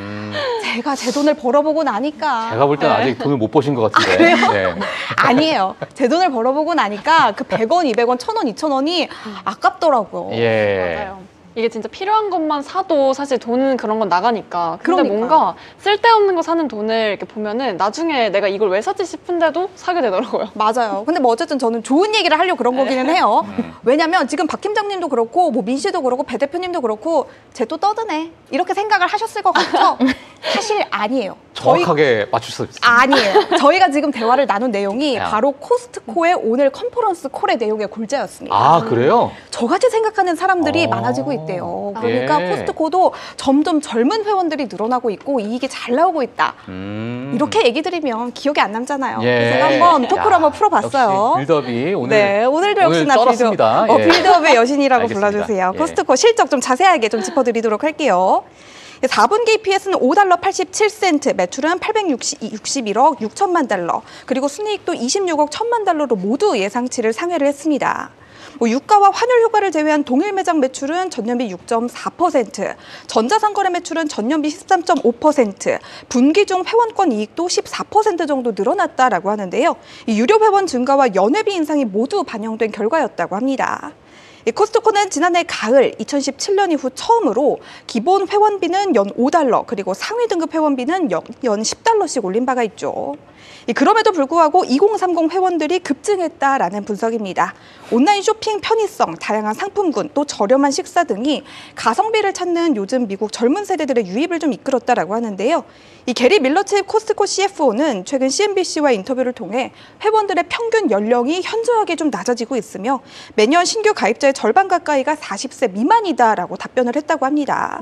제가 제 돈을 벌어보고 나니까 제가 볼 때는 아직 돈을 못 버신 것 같은데. 네. 아니에요. 제 돈을 벌어보고 나니까 그 100원, 200원, 1000원, 2000원이 아깝더라고요. 예. 맞아요. 이게 진짜 필요한 것만 사도 사실 돈 그런 건 나가니까. 근데 그러니까. 뭔가 쓸데없는 거 사는 돈을 이렇게 보면은 나중에 내가 이걸 왜 샀지 싶은데도 사게 되더라고요. 맞아요. 근데 뭐 어쨌든 저는 좋은 얘기를 하려고 그런 거기는 해요. 왜냐면 지금 박 팀장님도 그렇고 뭐 민 씨도 그렇고 배 대표님도 그렇고 쟤 또 떠드네 이렇게 생각을 하셨을 것 같죠? 사실 아니에요. 정확하게 맞출 수 있습니다. 아니에요. 저희가 지금 대화를 나눈 내용이 야. 바로 코스트코의 오늘 컨퍼런스 콜의 내용의 골자였습니다. 아, 그래요? 저같이 생각하는 사람들이 어. 많아지고 있대요. 그러니까 예. 코스트코도 점점 젊은 회원들이 늘어나고 있고 이익이 잘 나오고 있다. 이렇게 얘기 드리면 기억이 안 남잖아요. 예. 그래서 제가 한번 토크를 한번 풀어봤어요. 역시 빌드업이 오늘 네, 오늘도 역시나 쩔었습니다. 예. 빌드업의 여신이라고 알겠습니다. 불러주세요. 예. 코스트코 실적 좀 자세하게 좀 짚어드리도록 할게요. 4분기 EPS는 $5 87센트, 매출은 861억 6천만 달러, 그리고 순이익도 26억 1천만 달러로 모두 예상치를 상회를 했습니다. 유가와 환율 효과를 제외한 동일 매장 매출은 전년비 6.4%, 전자상거래 매출은 전년비 13.5%, 분기 중 회원권 이익도 14% 정도 늘어났다라고 하는데요. 이 유료 회원 증가와 연회비 인상이 모두 반영된 결과였다고 합니다. 코스트코는 지난해 가을 2017년 이후 처음으로 기본 회원비는 연 $5, 그리고 상위 등급 회원비는 연 $10씩 올린 바가 있죠. 그럼에도 불구하고 2030 회원들이 급증했다라는 분석입니다. 온라인 쇼핑 편의성, 다양한 상품군, 또 저렴한 식사 등이 가성비를 찾는 요즘 미국 젊은 세대들의 유입을 좀 이끌었다라고 하는데요. 이 게리 밀러칩 코스트코 CFO는 최근 CNBC와 인터뷰를 통해 회원들의 평균 연령이 현저하게 좀 낮아지고 있으며 매년 신규 가입자의 절반 가까이가 40세 미만이다라고 답변을 했다고 합니다.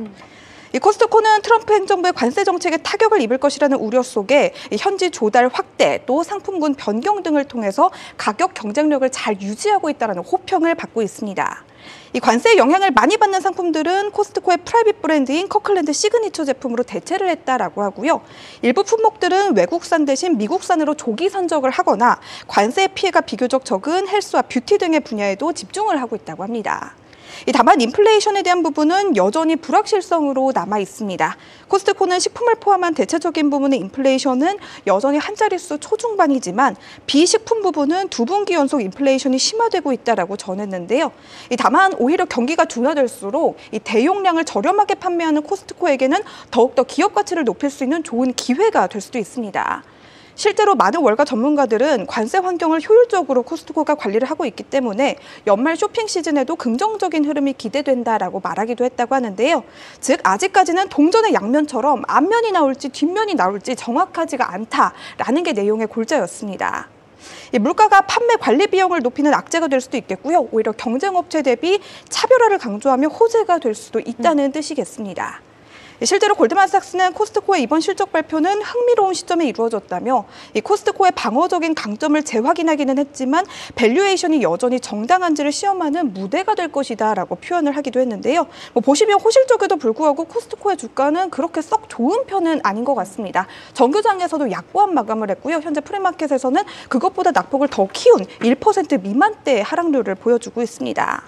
이 코스트코는 트럼프 행정부의 관세 정책에 타격을 입을 것이라는 우려 속에 현지 조달 확대, 또 상품군 변경 등을 통해서 가격 경쟁력을 잘 유지하고 있다는 호평을 받고 있습니다. 이 관세의 영향을 많이 받는 상품들은 코스트코의 프라이빗 브랜드인 커클랜드 시그니처 제품으로 대체를 했다라고 하고요. 일부 품목들은 외국산 대신 미국산으로 조기 선적을 하거나 관세 피해가 비교적 적은 헬스와 뷰티 등의 분야에도 집중을 하고 있다고 합니다. 다만 인플레이션에 대한 부분은 여전히 불확실성으로 남아 있습니다. 코스트코는 식품을 포함한 대체적인 부분의 인플레이션은 여전히 한 자릿수 초중반이지만 비식품 부분은 2분기 연속 인플레이션이 심화되고 있다라고 전했는데요. 다만 오히려 경기가 둔화될수록 이 대용량을 저렴하게 판매하는 코스트코에게는 더욱더 기업 가치를 높일 수 있는 좋은 기회가 될 수도 있습니다. 실제로 많은 월가 전문가들은 관세 환경을 효율적으로 코스트코가 관리를 하고 있기 때문에 연말 쇼핑 시즌에도 긍정적인 흐름이 기대된다라고 말하기도 했다고 하는데요. 즉 아직까지는 동전의 양면처럼 앞면이 나올지 뒷면이 나올지 정확하지가 않다라는 게 내용의 골자였습니다. 물가가 판매 관리 비용을 높이는 악재가 될 수도 있겠고요. 오히려 경쟁업체 대비 차별화를 강조하며 호재가 될 수도 있다는 뜻이겠습니다. 실제로 골드만삭스는 코스트코의 이번 실적 발표는 흥미로운 시점에 이루어졌다며 이 코스트코의 방어적인 강점을 재확인하기는 했지만 밸류에이션이 여전히 정당한지를 시험하는 무대가 될 것이다라고 표현을 하기도 했는데요. 보시면 호실적에도 불구하고 코스트코의 주가는 그렇게 썩 좋은 편은 아닌 것 같습니다. 정규장에서도 약보한 마감을 했고요. 현재 프리마켓에서는 그것보다 낙폭을 더 키운 1% 미만대의 하락률을 보여주고 있습니다.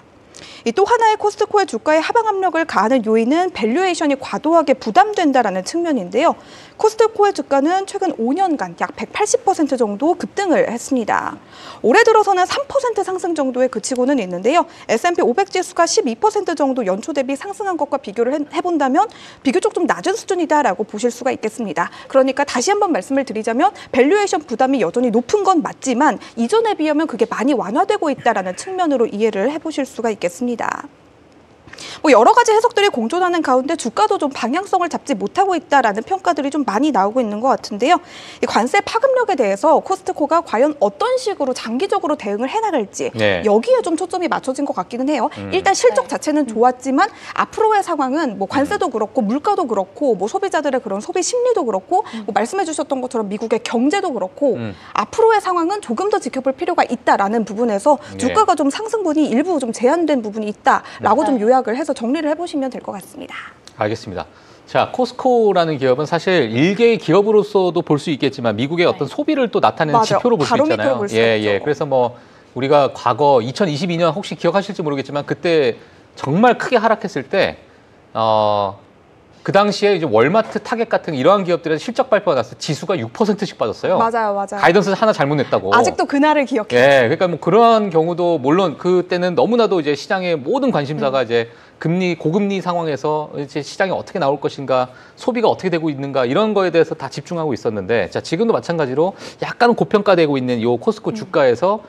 또 하나의 코스트코의 주가에 하방 압력을 가하는 요인은 밸류에이션이 과도하게 부담된다라는 측면인데요. 코스트코의 주가는 최근 5년간 약 180% 정도 급등을 했습니다. 올해 들어서는 3% 상승 정도에 그치고는 있는데요. S&P 500 지수가 12% 정도 연초 대비 상승한 것과 비교를 해본다면 비교적 좀 낮은 수준이다라고 보실 수가 있겠습니다. 그러니까 다시 한번 말씀을 드리자면 밸류에이션 부담이 여전히 높은 건 맞지만 이전에 비하면 그게 많이 완화되고 있다라는 측면으로 이해를 해보실 수가 있겠습니다. 여러 가지 해석들이 공존하는 가운데 주가도 좀 방향성을 잡지 못하고 있다라는 평가들이 좀 많이 나오고 있는 것 같은데요. 이 관세 파급력에 대해서 코스트코가 과연 어떤 식으로 장기적으로 대응을 해나갈지 여기에 좀 초점이 맞춰진 것 같기는 해요. 일단 실적 자체는 좋았지만 앞으로의 상황은 관세도 그렇고 물가도 그렇고 소비자들의 그런 소비 심리도 그렇고 말씀해 주셨던 것처럼 미국의 경제도 그렇고 앞으로의 상황은 조금 더 지켜볼 필요가 있다라는 부분에서 주가가 좀 상승분이 일부 좀 제한된 부분이 있다라고 좀 요약을 해서 정리를 해보시면 될 것 같습니다. 알겠습니다. 자, 코스트코라는 기업은 사실 일개의 기업으로서도 볼 수 있겠지만 미국의 어떤 소비를 또 나타내는 지표로 볼 수 있잖아요. 그래서 우리가 과거 2022년 혹시 기억하실지 모르겠지만 그때 정말 크게 하락했을 때 그 당시에 이제 월마트, 타겟 같은 이러한 기업들의 실적 발표가 났을 때 지수가 6%씩 빠졌어요. 맞아요. 가이던스 하나 잘못 냈다고. 아직도 그날을 기억해요. 그러니까 그러한 경우도 물론 그때는 너무나도 이제 시장의 모든 관심사가 이제 고금리 상황에서 이제 시장이 어떻게 나올 것인가, 소비가 어떻게 되고 있는가 이런 거에 대해서 다 집중하고 있었는데, 자 지금도 마찬가지로 약간 고평가되고 있는 이 코스트코 주가에서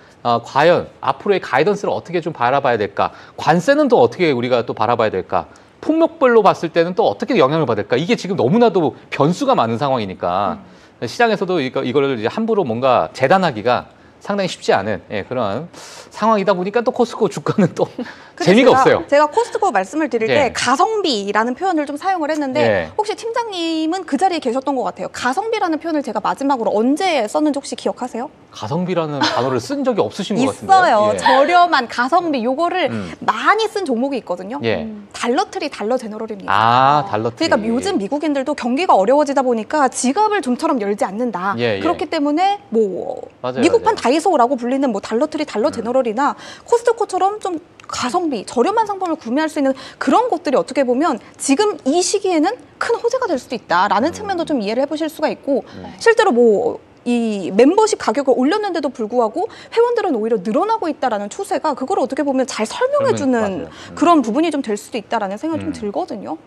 과연 앞으로의 가이던스를 어떻게 좀 바라봐야 될까, 관세는 또 어떻게 우리가 또 바라봐야 될까, 품목별로 봤을 때는 또 어떻게 영향을 받을까, 이게 지금 너무나도 변수가 많은 상황이니까 시장에서도 이거를 이제 함부로 뭔가 재단하기가 상당히 쉽지 않은 그런 상황이다 보니까 또 코스트코 주가는 또 재미가 없어요. 제가 코스트코 말씀을 드릴 때 가성비라는 표현을 좀 사용을 했는데 혹시 팀장님은 그 자리에 계셨던 것 같아요. 가성비라는 표현을 제가 마지막으로 언제 썼는지 혹시 기억하세요? 가성비라는 단어를 쓴 적이 없으신 것 같은데요. 있어요. 저렴한 가성비 요거를 많이 쓴 종목이 있거든요. 달러트리, 달러 제너럴입니다. 달러트리. 그러니까 요즘 미국인들도 경기가 어려워지다 보니까 지갑을 좀처럼 열지 않는다. 그렇기 때문에 미국판 다이소라고 불리는 달러트리, 달러 제너럴이나 코스트코처럼 좀 가성비, 저렴한 상품을 구매할 수 있는 그런 곳들이 어떻게 보면 지금 이 시기에는 큰 호재가 될 수도 있다라는 측면도 좀 이해를 해보실 수가 있고, 실제로 이 멤버십 가격을 올렸는데도 불구하고 회원들은 오히려 늘어나고 있다라는 추세가 그걸 어떻게 보면 잘 설명해주는 그런 부분이 좀 될 수도 있다라는 생각이 좀 들거든요.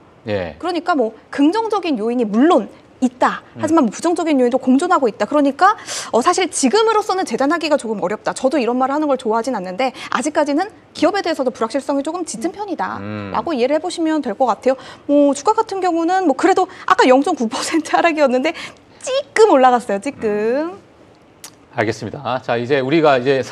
그러니까 긍정적인 요인이 물론 있다. 하지만 뭐 부정적인 요인도 공존하고 있다. 그러니까 사실 지금으로서는 재단하기가 조금 어렵다. 저도 이런 말을 하는 걸 좋아하진 않는데 아직까지는 기업에 대해서도 불확실성이 조금 짙은 편이다. 라고 이해를 해보시면 될 것 같아요. 뭐 주가 같은 경우는 뭐 그래도 아까 0.9% 하락이었는데 찌끔 올라갔어요. 찌끔. 알겠습니다. 자, 이제 우리가 이제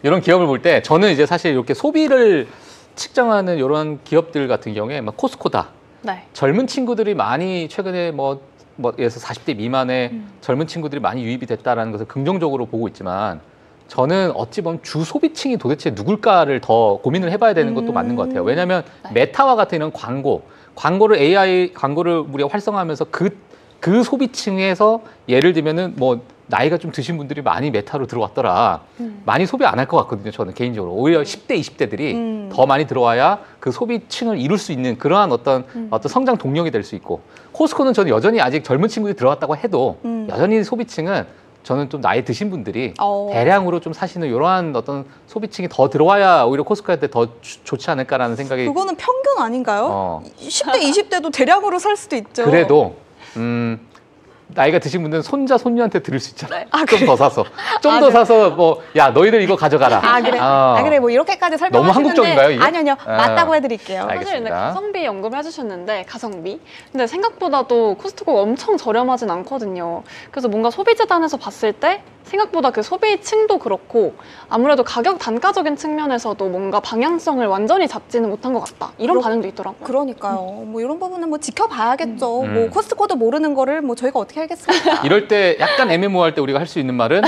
이런 기업을 볼 때 저는 이제 사실 이렇게 소비를 측정하는 이런 기업들 같은 경우에 막 코스코다. 네. 젊은 친구들이 많이 최근에 예를 들어서 40대 미만의 젊은 친구들이 많이 유입이 됐다라는 것을 긍정적으로 보고 있지만 저는 어찌 보면 주소비층이 도대체 누굴까를 더 고민을 해봐야 되는 것도 맞는 것 같아요. 왜냐하면 메타와 같은 이런 광고를 AI 광고를 우리가 활성화하면서 그 소비층에서 예를 들면은 뭐 나이가 좀 드신 분들이 많이 메타로 들어왔더라. 많이 소비 안 할 것 같거든요. 저는 개인적으로. 오히려 10대, 20대들이 더 많이 들어와야 그 소비층을 이룰 수 있는 그러한 어떤 성장 동력이 될 수 있고 코스코는 저는 여전히 아직 젊은 친구들이 들어왔다고 해도 여전히 소비층은 저는 좀 나이 드신 분들이 대량으로 좀 사시는 이러한 어떤 소비층이 더 들어와야 오히려 코스코한테 더 좋지 않을까라는 생각이. 그거는 편견 아닌가요? 10대, 20대도 대량으로 살 수도 있죠. 그래도 나이가 드신 분들은 손자, 손녀한테 드릴 수 있잖아요. 좀 더 사서. 좀 더 사서 뭐, 야, 너희들 이거 가져가라. 그래. 그래. 뭐 이렇게까지 설명하시는데. 너무 한국적인가요, 이게? 아니요. 맞다고 해드릴게요. 알겠습니다. 사실 근데 가성비 언급을 해주셨는데 가성비. 근데 생각보다도 코스트코가 엄청 저렴하진 않거든요. 그래서 뭔가 소비재단에서 봤을 때 생각보다 그 소비층도 그렇고 아무래도 가격 단가적인 측면에서도 뭔가 방향성을 완전히 잡지는 못한 것 같다. 이런 반응도 있더라고요. 그러니까요. 뭐 이런 부분은 뭐 지켜봐야겠죠. 뭐 코스트코도 모르는 거를 뭐 저희가 어떻게 알겠습니까? 이럴 때 약간 애매모호할 때 우리가 할 수 있는 말은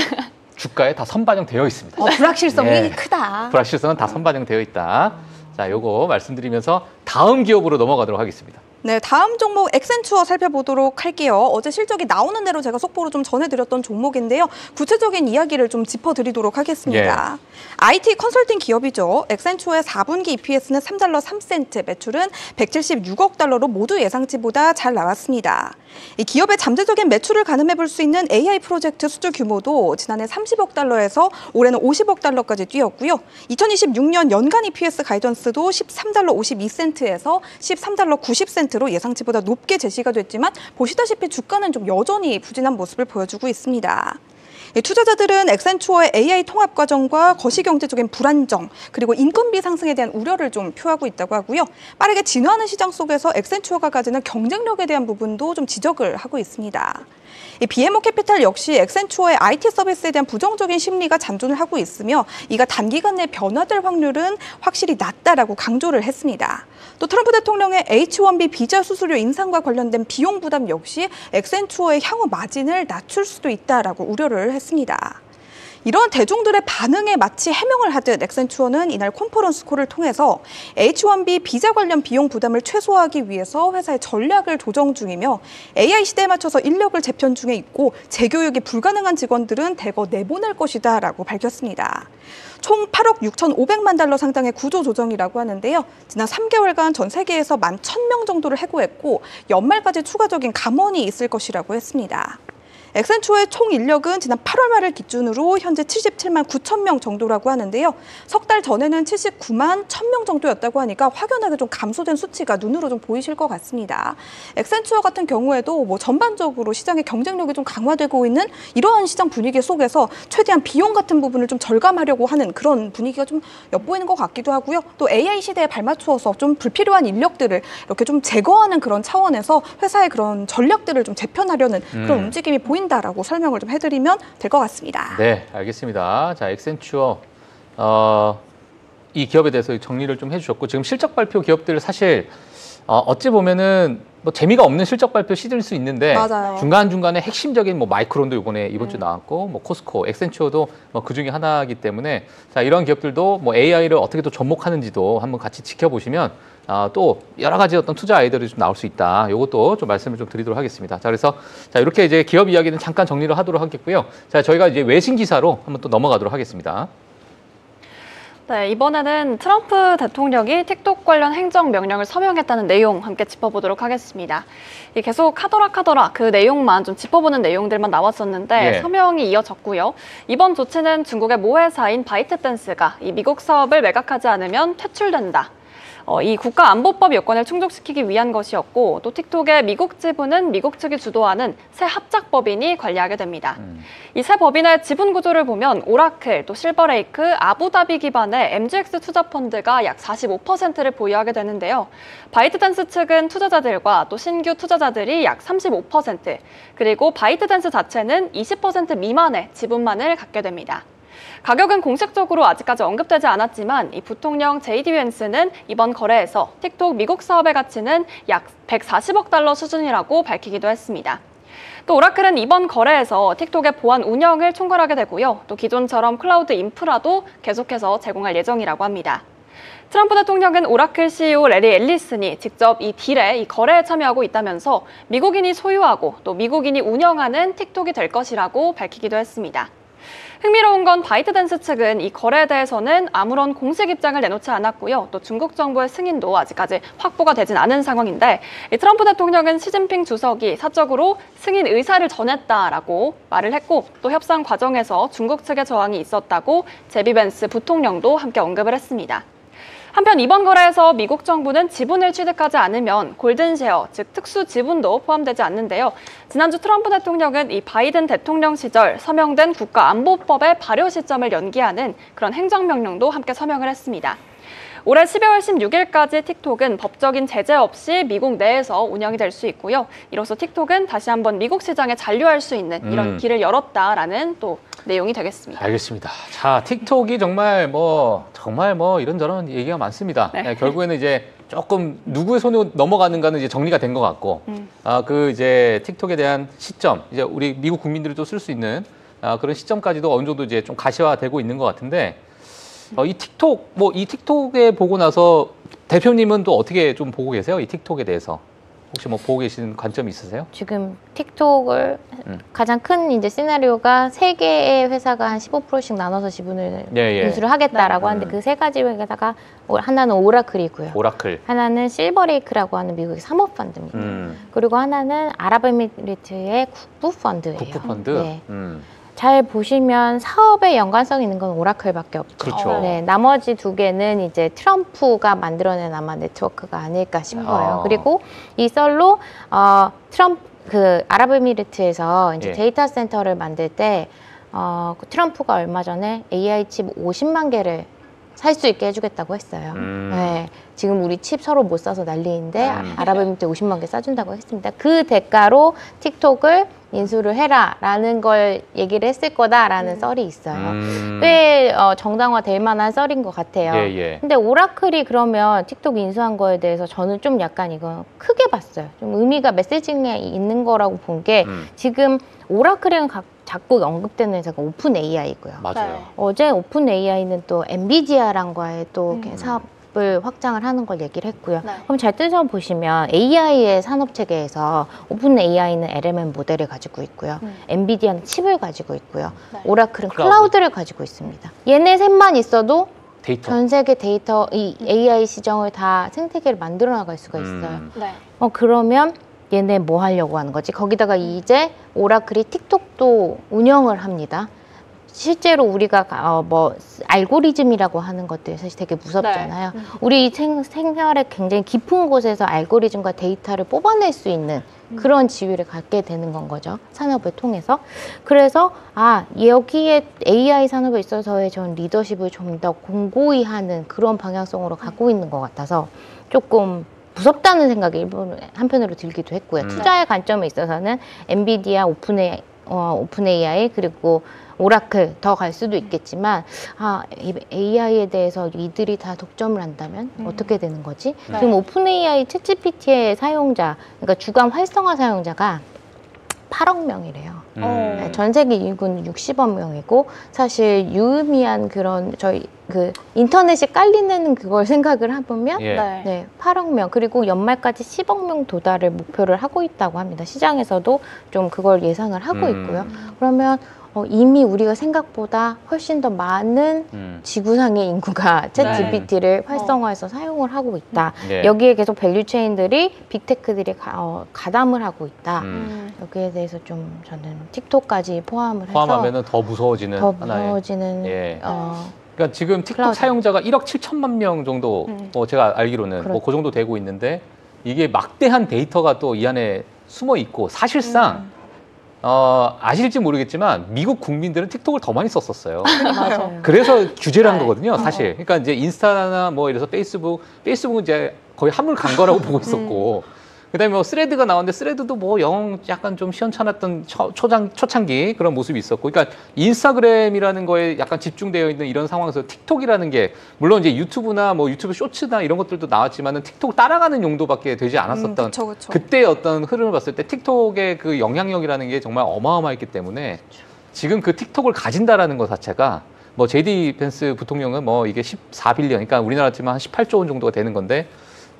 주가에 다 선반영되어 있습니다. 불확실성이 크다. 불확실성은 다 선반영되어 있다. 자, 요거 말씀드리면서 다음 기업으로 넘어가도록 하겠습니다. 네, 다음 종목 엑센추어 살펴보도록 할게요. 어제 실적이 나오는 대로 제가 속보로 좀 전해드렸던 종목인데요. 구체적인 이야기를 좀 짚어드리도록 하겠습니다. IT 컨설팅 기업이죠. 엑센추어의 4분기 EPS는 3달러 3센트, 매출은 176억 달러로 모두 예상치보다 잘 나왔습니다. 이 기업의 잠재적인 매출을 가늠해 볼 수 있는 AI 프로젝트 수주 규모도 지난해 30억 달러에서 올해는 50억 달러까지 뛰었고요. 2026년 연간 EPS 가이던스도 13달러 52센트에서 13달러 90센트 로 예상치보다 높게 제시가 됐지만 보시다시피 주가는 좀 여전히 부진한 모습을 보여주고 있습니다. 투자자들은 엑센추어의 AI 통합 과정과 거시경제적인 불안정 그리고 인건비 상승에 대한 우려를 좀 표하고 있다고 하고요. 빠르게 진화하는 시장 속에서 엑센추어가 가지는 경쟁력에 대한 부분도 좀 지적을 하고 있습니다. BMO 캐피탈 역시 엑센추어의 IT 서비스에 대한 부정적인 심리가 잔존을 하고 있으며 이가 단기간 내에 변화될 확률은 확실히 낮다라고 강조를 했습니다. 또 트럼프 대통령의 H-1B 비자 수수료 인상과 관련된 비용 부담 역시 엑센추어의 향후 마진을 낮출 수도 있다라고 우려를 했습니다. 이런 대중들의 반응에 마치 해명을 하듯 엑센추어는 이날 컨퍼런스 콜을 통해서 H-1B 비자 관련 비용 부담을 최소화하기 위해서 회사의 전략을 조정 중이며 AI 시대에 맞춰서 인력을 재편 중에 있고 재교육이 불가능한 직원들은 대거 내보낼 것이다라고 밝혔습니다. 총 8억 6,500만 달러 상당의 구조 조정이라고 하는데요. 지난 3개월간 전 세계에서 11,000명 정도를 해고했고 연말까지 추가적인 감원이 있을 것이라고 했습니다. 엑센추어의 총 인력은 지난 8월 말을 기준으로 현재 77만 9천 명 정도라고 하는데요. 석 달 전에는 79만 1,000명 정도였다고 하니까 확연하게 좀 감소된 수치가 눈으로 좀 보이실 것 같습니다. 엑센추어 같은 경우에도 뭐 전반적으로 시장의 경쟁력이 좀 강화되고 있는 이러한 시장 분위기 속에서 최대한 비용 같은 부분을 좀 절감하려고 하는 그런 분위기가 좀 엿보이는 것 같기도 하고요. 또 AI 시대에 발맞추어서 좀 불필요한 인력들을 이렇게 좀 제거하는 그런 차원에서 회사의 그런 전략들을 좀 재편하려는 그런 움직임이 보인다라고 설명을 좀 해드리면 될 것 같습니다. 네, 알겠습니다. 자, 엑센추어 이 기업에 대해서 정리를 좀 해주셨고 지금 실적 발표 기업들 사실 어찌 보면은 뭐 재미가 없는 실적 발표 시즌일 수 있는데 맞아요. 중간중간에 핵심적인 뭐 마이크론도 이번 주 나왔고 뭐 코스코, 엑센추어도 뭐 그 중에 하나이기 때문에 자, 이런 기업들도 뭐 AI를 어떻게 또 접목하는지도 한번 같이 지켜보시면 또 여러 가지 어떤 투자 아이디어들이 좀 나올 수 있다. 이것도 좀 말씀을 좀 드리도록 하겠습니다. 자, 그래서 자, 이렇게 이제 기업 이야기는 잠깐 정리를 하도록 하겠고요. 자, 저희가 이제 외신 기사로 한번 또 넘어가도록 하겠습니다. 네, 이번에는 트럼프 대통령이 틱톡 관련 행정명령을 서명했다는 내용 함께 짚어보도록 하겠습니다. 계속 하더라 그 내용만 좀 짚어보는 내용들만 나왔었는데 서명이 이어졌고요. 이번 조치는 중국의 모 회사인 바이트댄스가 이 미국 사업을 매각하지 않으면 퇴출된다. 이 국가안보법 요건을 충족시키기 위한 것이었고 또 틱톡의 미국 지분은 미국 측이 주도하는 새 합작법인이 관리하게 됩니다. 이 새 법인의 지분 구조를 보면 오라클, 또 실버레이크, 아부다비 기반의 MGX 투자펀드가 약 45%를 보유하게 되는데요. 바이트댄스 측은 투자자들과 또 신규 투자자들이 약 35%, 그리고 바이트댄스 자체는 20% 미만의 지분만을 갖게 됩니다. 가격은 공식적으로 아직까지 언급되지 않았지만 이 부통령 JD 벤스는 이번 거래에서 틱톡 미국 사업의 가치는 약 140억 달러 수준이라고 밝히기도 했습니다. 또 오라클은 이번 거래에서 틱톡의 보안 운영을 총괄하게 되고요. 또 기존처럼 클라우드 인프라도 계속해서 제공할 예정이라고 합니다. 트럼프 대통령은 오라클 CEO 레리 앨리슨이 직접 이 딜에 이 거래에 참여하고 있다면서 미국인이 소유하고 또 미국인이 운영하는 틱톡이 될 것이라고 밝히기도 했습니다. 흥미로운 건 바이트댄스 측은 이 거래에 대해서는 아무런 공식 입장을 내놓지 않았고요. 또 중국 정부의 승인도 아직까지 확보가 되진 않은 상황인데 이 트럼프 대통령은 시진핑 주석이 사적으로 승인 의사를 전했다라고 말을 했고 또 협상 과정에서 중국 측의 저항이 있었다고 제비 벤스 부통령도 함께 언급을 했습니다. 한편 이번 거래에서 미국 정부는 지분을 취득하지 않으면 골든쉐어, 즉 특수 지분도 포함되지 않는데요. 지난주 트럼프 대통령은 이 바이든 대통령 시절 서명된 국가안보법의 발효 시점을 연기하는 그런 행정명령도 함께 서명을 했습니다. 올해 12월 16일까지 틱톡은 법적인 제재 없이 미국 내에서 운영이 될 수 있고요. 이로써 틱톡은 다시 한번 미국 시장에 잔류할 수 있는 이런 길을 열었다라는 또 내용이 되겠습니다. 알겠습니다. 자, 틱톡이 정말 이런저런 얘기가 많습니다. 네. 결국에는 이제 조금 누구의 손에 넘어가는가는 이제 정리가 된 것 같고, 이제 틱톡에 대한 시점, 이제 우리 미국 국민들이 또 쓸 수 있는 그런 시점까지도 어느 정도 이제 좀 가시화되고 있는 것 같은데, 이 틱톡에 보고 나서 대표님은 또 어떻게 좀 보고 계세요? 이 틱톡에 대해서. 혹시 뭐 보고 계시는 관점이 있으세요? 지금 틱톡을 가장 큰 이제 시나리오가 세 개의 회사가 한 15%씩 나눠서 지분을 인수를 하겠다라고 하는데 그 세 가지 회사가 하나는 오라클이고요. 오라클. 하나는 실버레이크라고 하는 미국의 사모펀드입니다. 그리고 하나는 아랍에미리트의 국부펀드예요. 국부펀드? 네. 잘 보시면 사업에 연관성 있는 건 오라클밖에 없죠. 그렇죠. 네, 나머지 두 개는 이제 트럼프가 만들어낸 아마 네트워크가 아닐까 싶어요. 그리고 이 썰로 아랍에미리트에서 이제 데이터 센터를 만들 때 트럼프가 얼마 전에 AI 칩 50만 개를 살 수 있게 해주겠다고 했어요. 네, 지금 우리 칩 서로 못 사서 난리인데 아랍에미리트 50만 개 싸준다고 했습니다. 그 대가로 틱톡을 인수를 해라라는 걸 얘기를 했을 거다라는 썰이 있어요. 꽤 정당화될 만한 썰인 것 같아요. 근데 오라클이 그러면 틱톡 인수한 거에 대해서 저는 좀 약간 이거 크게 봤어요. 좀 의미가 메시징에 있는 거라고 본 게 지금 오라클은 자꾸 언급되는 회사가 오픈 AI고요. 맞아요. 네. 어제 오픈 AI는 또 엔비디아랑과의 또 사업을 확장을 하는 걸 얘기를 했고요. 네. 그럼 잘 뜯어보시면 AI의 산업 체계에서 오픈 AI는 LLM 모델을 가지고 있고요. 엔비디아는 칩을 가지고 있고요. 네. 오라클은 클라우드를 가지고 있습니다. 얘네 셋만 있어도 데이터. 전 세계 데이터, 이 AI 시장을 다 생태계를 만들어 나갈 수가 있어요. 네. 그러면 얘네 뭐 하려고 하는 거지? 거기다가 이제 오라클이 틱톡도 운영을 합니다. 실제로 우리가 알고리즘이라고 하는 것들이 사실 되게 무섭잖아요. 네. 우리 생활의 굉장히 깊은 곳에서 알고리즘과 데이터를 뽑아낼 수 있는 그런 지위를 갖게 되는 건 거죠. 산업을 통해서. 그래서 여기에 AI 산업에 있어서의 전 리더십을 좀 더 공고히 하는 그런 방향성으로 가고 있는 것 같아서 조금 무섭다는 생각이 한편으로 들기도 했고요. 투자의 관점에 있어서는 엔비디아, 오픈 AI 그리고 오라클 더 갈 수도 있겠지만 AI에 대해서 이들이 다 독점을 한다면 어떻게 되는 거지? 지금 오픈 AI 챗GPT의 사용자, 그러니까 주간 활성화 사용자가 8억 명이래요. 네, 전 세계 인구는 60억 명이고 사실 유의미한 그런 인터넷이 깔리는 그걸 생각을 해보면 네, 8억 명 그리고 연말까지 10억 명 도달을 목표를 하고 있다고 합니다. 시장에서도 좀 그걸 예상을 하고 있고요. 그러면 이미 우리가 생각보다 훨씬 더 많은 지구상의 인구가 챗 GPT를 활성화해서 사용을 하고 있다. 여기에 계속 밸류체인들이 빅테크들이 가담을 하고 있다. 여기에 대해서 좀 저는 틱톡까지 포함을 해서 포함하면 더 무서워지는 더 하나의. 무서워지는 그러니까 지금 틱톡 클라우드. 사용자가 1억 7천만 명 정도 제가 알기로는 뭐 그 정도 되고 있는데 이게 막대한 데이터가 또 이 안에 숨어 있고 사실상 아실지 모르겠지만 미국 국민들은 틱톡을 더 많이 썼었어요. 맞아요. 그래서 규제를 한 거거든요, 사실. 그러니까 이제 인스타나 뭐 이래서 페이스북은 이제 거의 한물 간 거라고 보고 있었고, 그다음에 뭐 스레드가 나왔는데 스레드도 뭐 영 약간 좀 시원찮았던 초창기 그런 모습이 있었고, 그러니까 인스타그램이라는 거에 약간 집중되어 있는 이런 상황에서 틱톡이라는 게 물론 이제 유튜브나 뭐 유튜브 쇼츠나 이런 것들도 나왔지만은 틱톡을 따라가는 용도밖에 되지 않았었던 그쵸. 그때의 어떤 흐름을 봤을 때 틱톡의 그 영향력이라는 게 정말 어마어마했기 때문에 지금 그 틱톡을 가진다라는 것 자체가 뭐 제이디 펜스 부통령은 뭐 이게 14빌리언, 그러니까 우리나라 치면 한 18조 원 정도가 되는 건데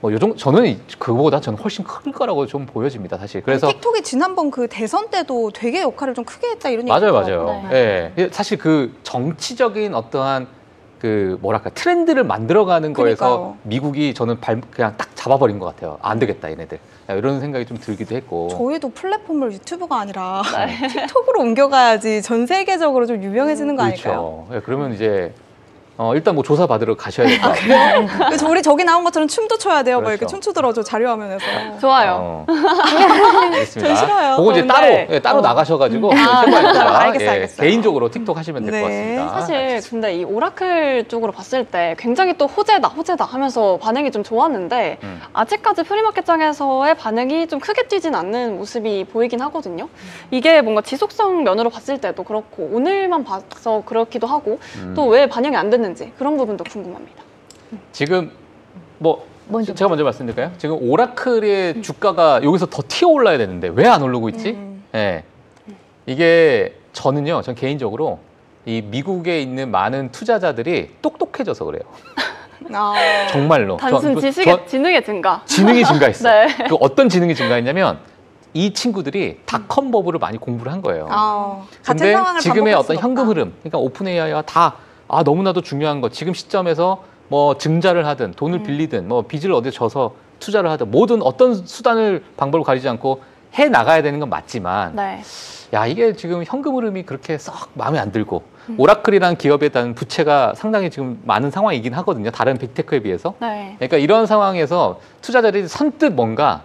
뭐 요정 저는 그거보다 저는 훨씬 클 거라고 좀 보여집니다, 사실. 그래서 틱톡이 지난번 그 대선 때도 되게 역할을 좀 크게 했다 이런 얘기 맞아요. 있더라고요. 예. 사실 그 정치적인 어떠한 그 뭐랄까 트렌드를 만들어가는 거에서 그러니까요. 미국이 저는 그냥 딱 잡아버린 것 같아요. 안 되겠다 얘네들. 이런 생각이 좀 들기도 했고. 저희도 플랫폼을 유튜브가 아니라 틱톡으로 옮겨가야지 전 세계적으로 좀 유명해지는 거 아닐까요? 그렇죠. 예, 그러면 이제 일단 뭐 조사 받으러 가셔야 될 것 같아요. 그래서 우리 저기 나온 것처럼 춤도 춰야 돼요. 뭐 이렇게 그렇죠. 춤추더라도 자료화면에서. 좋아요. 알겠습니다. 전 싫어요. 그거 이제 근데, 따로 나가셔가지고 알겠어요. 개인적으로 틱톡 하시면 될 것 네. 같습니다. 사실 근데 이 오라클 쪽으로 봤을 때 굉장히 또 호재다 하면서 반응이 좀 좋았는데 아직까지 프리마켓장에서의 반응이 좀 크게 뛰진 않는 모습이 보이긴 하거든요. 이게 뭔가 지속성 면으로 봤을 때도 그렇고 오늘만 봐서 그렇기도 하고 또 왜 반영이 안 됐는지 그런 부분도 궁금합니다. 지금 뭐 먼저 제가 먼저 말씀드릴까요? 지금 오라클의 주가가 여기서 더 튀어 올라야 되는데 왜 안 오르고 있지? 예. 이게 전 개인적으로 이 미국에 있는 많은 투자자들이 똑똑해져서 그래요. 정말로. 단순 지능의 증가. 지능이 증가했어. 네. 그 어떤 지능이 증가했냐면 이 친구들이 닷컴 버블을 많이 공부를 한 거예요. 같은 근데 상황을 지금의 반복할 어떤 수는 현금 없다. 흐름, 그러니까 오픈 AI가 다 너무나도 중요한 것. 지금 시점에서 뭐 증자를 하든 돈을 빌리든 뭐 빚을 어디 져서 투자를 하든 모든 어떤 방법을 가리지 않고 해 나가야 되는 건 맞지만 네. 야 이게 지금 현금 흐름이 그렇게 썩 마음에 안 들고 오라클이라는 기업에 대한 부채가 상당히 지금 많은 상황이긴 하거든요. 다른 빅테크에 비해서. 네. 그러니까 이런 상황에서 투자자들이 선뜻 뭔가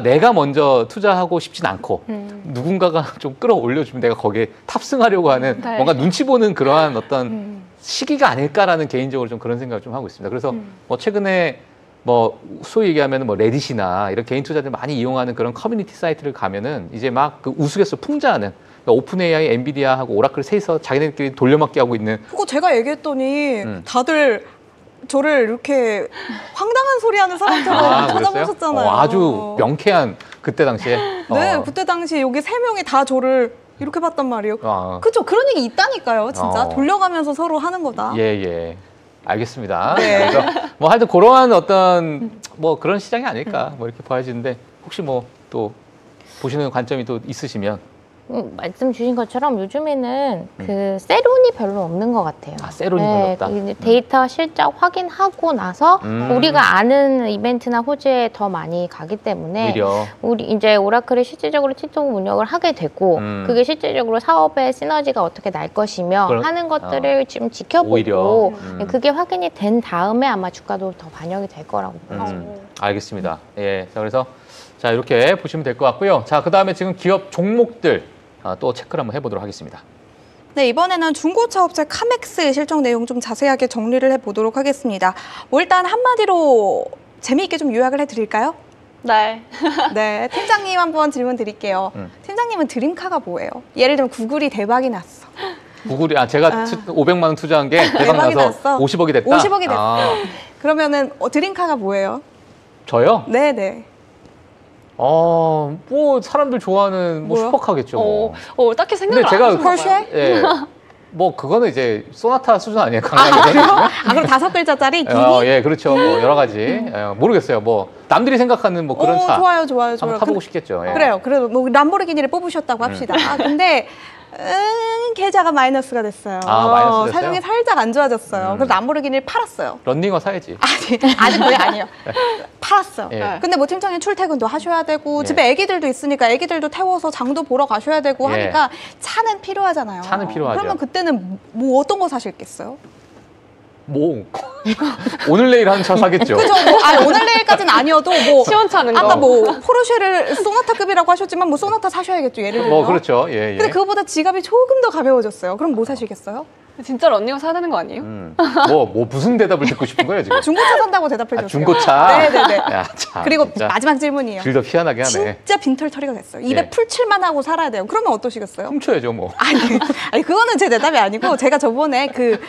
내가 먼저 투자하고 싶진 않고 누군가가 좀 끌어올려주면 내가 거기에 탑승하려고 하는 네. 뭔가 눈치 보는 그러한 어떤 시기가 아닐까라는 개인적으로 좀 그런 생각을 좀 하고 있습니다. 그래서 뭐 최근에 뭐 소위 얘기하면 뭐 레딧이나 이런 개인 투자들 많이 이용하는 그런 커뮤니티 사이트를 가면은 이제 막 그 우스갯소리 풍자하는 그러니까 오픈 AI, 엔비디아하고 오라클 셋이서 자기네들끼리 돌려막기 하고 있는 그거 제가 얘기했더니 다들 저를 이렇게 황당한 소리 하는 사람처럼 쳐다보셨잖아요. 아주 명쾌한 그때 당시에. 네, 그때 당시 여기 3명이 다 저를 이렇게 봤단 말이에요. 그쵸, 그런 얘기 있다니까요, 진짜. 돌려가면서 서로 하는 거다. 예. 알겠습니다. 네. 그래서 뭐 하여튼 그러한 어떤 뭐 그런 시장이 아닐까 뭐 이렇게 봐야지는데 혹시 뭐 또 보시는 관점이 또 있으시면 말씀 주신 것처럼 요즘에는 그 세론이 별로 없는 것 같아요. 세론이 별로 없다. 데이터 실적 확인하고 나서 우리가 아는 이벤트나 호재에 더 많이 가기 때문에 오히려. 우리 이제 오라클이 실질적으로 틱톡 운영을 하게 되고 그게 실질적으로 사업의 시너지가 어떻게 날 것이며 하는 것들을 지금 지켜보고 오히려. 그게 확인이 된 다음에 아마 주가도 더 반영이 될 거라고 보여집니다. 알겠습니다. 예, 자 그래서 자 이렇게 보시면 될 것 같고요. 자 그다음에 지금 기업 종목들 또 체크를 한번 해보도록 하겠습니다. 네, 이번에는 중고차업체 카맥스 실적 내용 좀 자세하게 정리를 해보도록 하겠습니다. 뭐 일단 한마디로 재미있게 좀 요약을 해드릴까요? 네. 네, 팀장님 한번 질문 드릴게요. 팀장님은 드림카가 뭐예요? 예를 들면 구글이 대박이 났어. 구글이 제가 500만 원 투자한 게 대박 나서 50억이 됐다? 50억이 됐어. 그러면은 드림카가 뭐예요? 저요? 네네. 뭐 사람들 좋아하는 뭐 슈퍼카겠죠. 딱히 생각을 근데 안 하셨나 폴쉐? 봐요. 예. 뭐 그거는 이제 소나타 수준 아니에요? 강남에. 그럼 5글자짜리 기기? 예, 그렇죠. 뭐 여러 가지. 모르겠어요. 뭐 남들이 생각하는 뭐 그런 차. 좋아요. 한번 타보고 싶겠죠. 예. 그래요. 그래도 뭐 람보르기니를 뽑으셨다고 합시다. 근데 계좌가 마이너스가 됐어요. 마이너스 됐어요? 사정이 살짝 안 좋아졌어요. 그래서 람보르기니를 팔았어요. 런닝어 사야지. 아직 그게 아니에요. 팔았어요. 예. 근데 뭐 팀장님 출퇴근도 하셔야 되고 예. 집에 애기들도 있으니까 애기들도 태워서 장도 보러 가셔야 되고 예. 하니까 차는 필요하잖아요. 차는 필요하죠. 그러면 그때는 뭐 어떤 거 사실겠어요? 뭐 오늘 내일 하는 차 사겠죠. 그죠? 오늘 내일까지는 아니어도 뭐 시원찮은 거. 아까 뭐 포르쉐를 소나타급이라고 하셨지만 뭐 소나타 사셔야겠죠. 예를 들면. 뭐 그렇죠. 예, 예. 근데 그거보다 지갑이 조금 더 가벼워졌어요. 그럼 뭐 사시겠어요? 진짜 런닝을 사야 되는 거 아니에요? 뭐 무슨 대답을 듣고 싶은 거예요 지금? 중고차 산다고 대답해 줬어요. 중고차. 네네네. 야, 참, 그리고 진짜 마지막 질문이에요. 빌더 희한하게 하네. 진짜 빈털터리가 됐어요. 입에 예. 풀칠만 하고 살아야 돼요. 그러면 어떠시겠어요? 훔쳐야죠 뭐. 아니 그거는 제 대답이 아니고 제가 저번에 그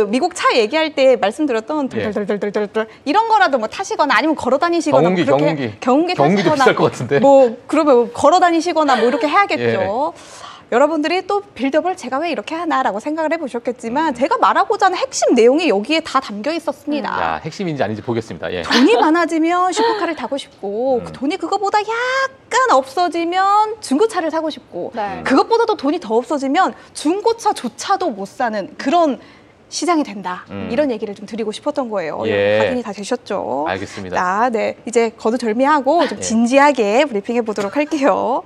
미국 차 얘기할 때 말씀드렸던 예. 덜덜덜덜덜 이런 거라도 뭐 타시거나 아니면 걸어 다니시거나 경운기, 뭐 경운기 경운기도 타시거나 비쌀 것 같은데. 뭐 그러면 걸어 다니시거나 뭐 이렇게 해야겠죠. 예. 여러분들이 또 빌드업을 제가 왜 이렇게 하나라고 생각을 해보셨겠지만 제가 말하고자 하는 핵심 내용이 여기에 다 담겨 있었습니다. 야, 핵심인지 아닌지 보겠습니다. 예. 돈이 많아지면 슈퍼카를 타고 싶고 그 돈이 그거보다 약간 없어지면 중고차를 사고 싶고 네. 그것보다도 돈이 더 없어지면 중고차조차도 못 사는 그런 시장이 된다. 이런 얘기를 좀 드리고 싶었던 거예요. 예. 확인이 다 되셨죠? 알겠습니다. 네. 이제 거두절미하고 좀 진지하게 브리핑해 보도록 할게요.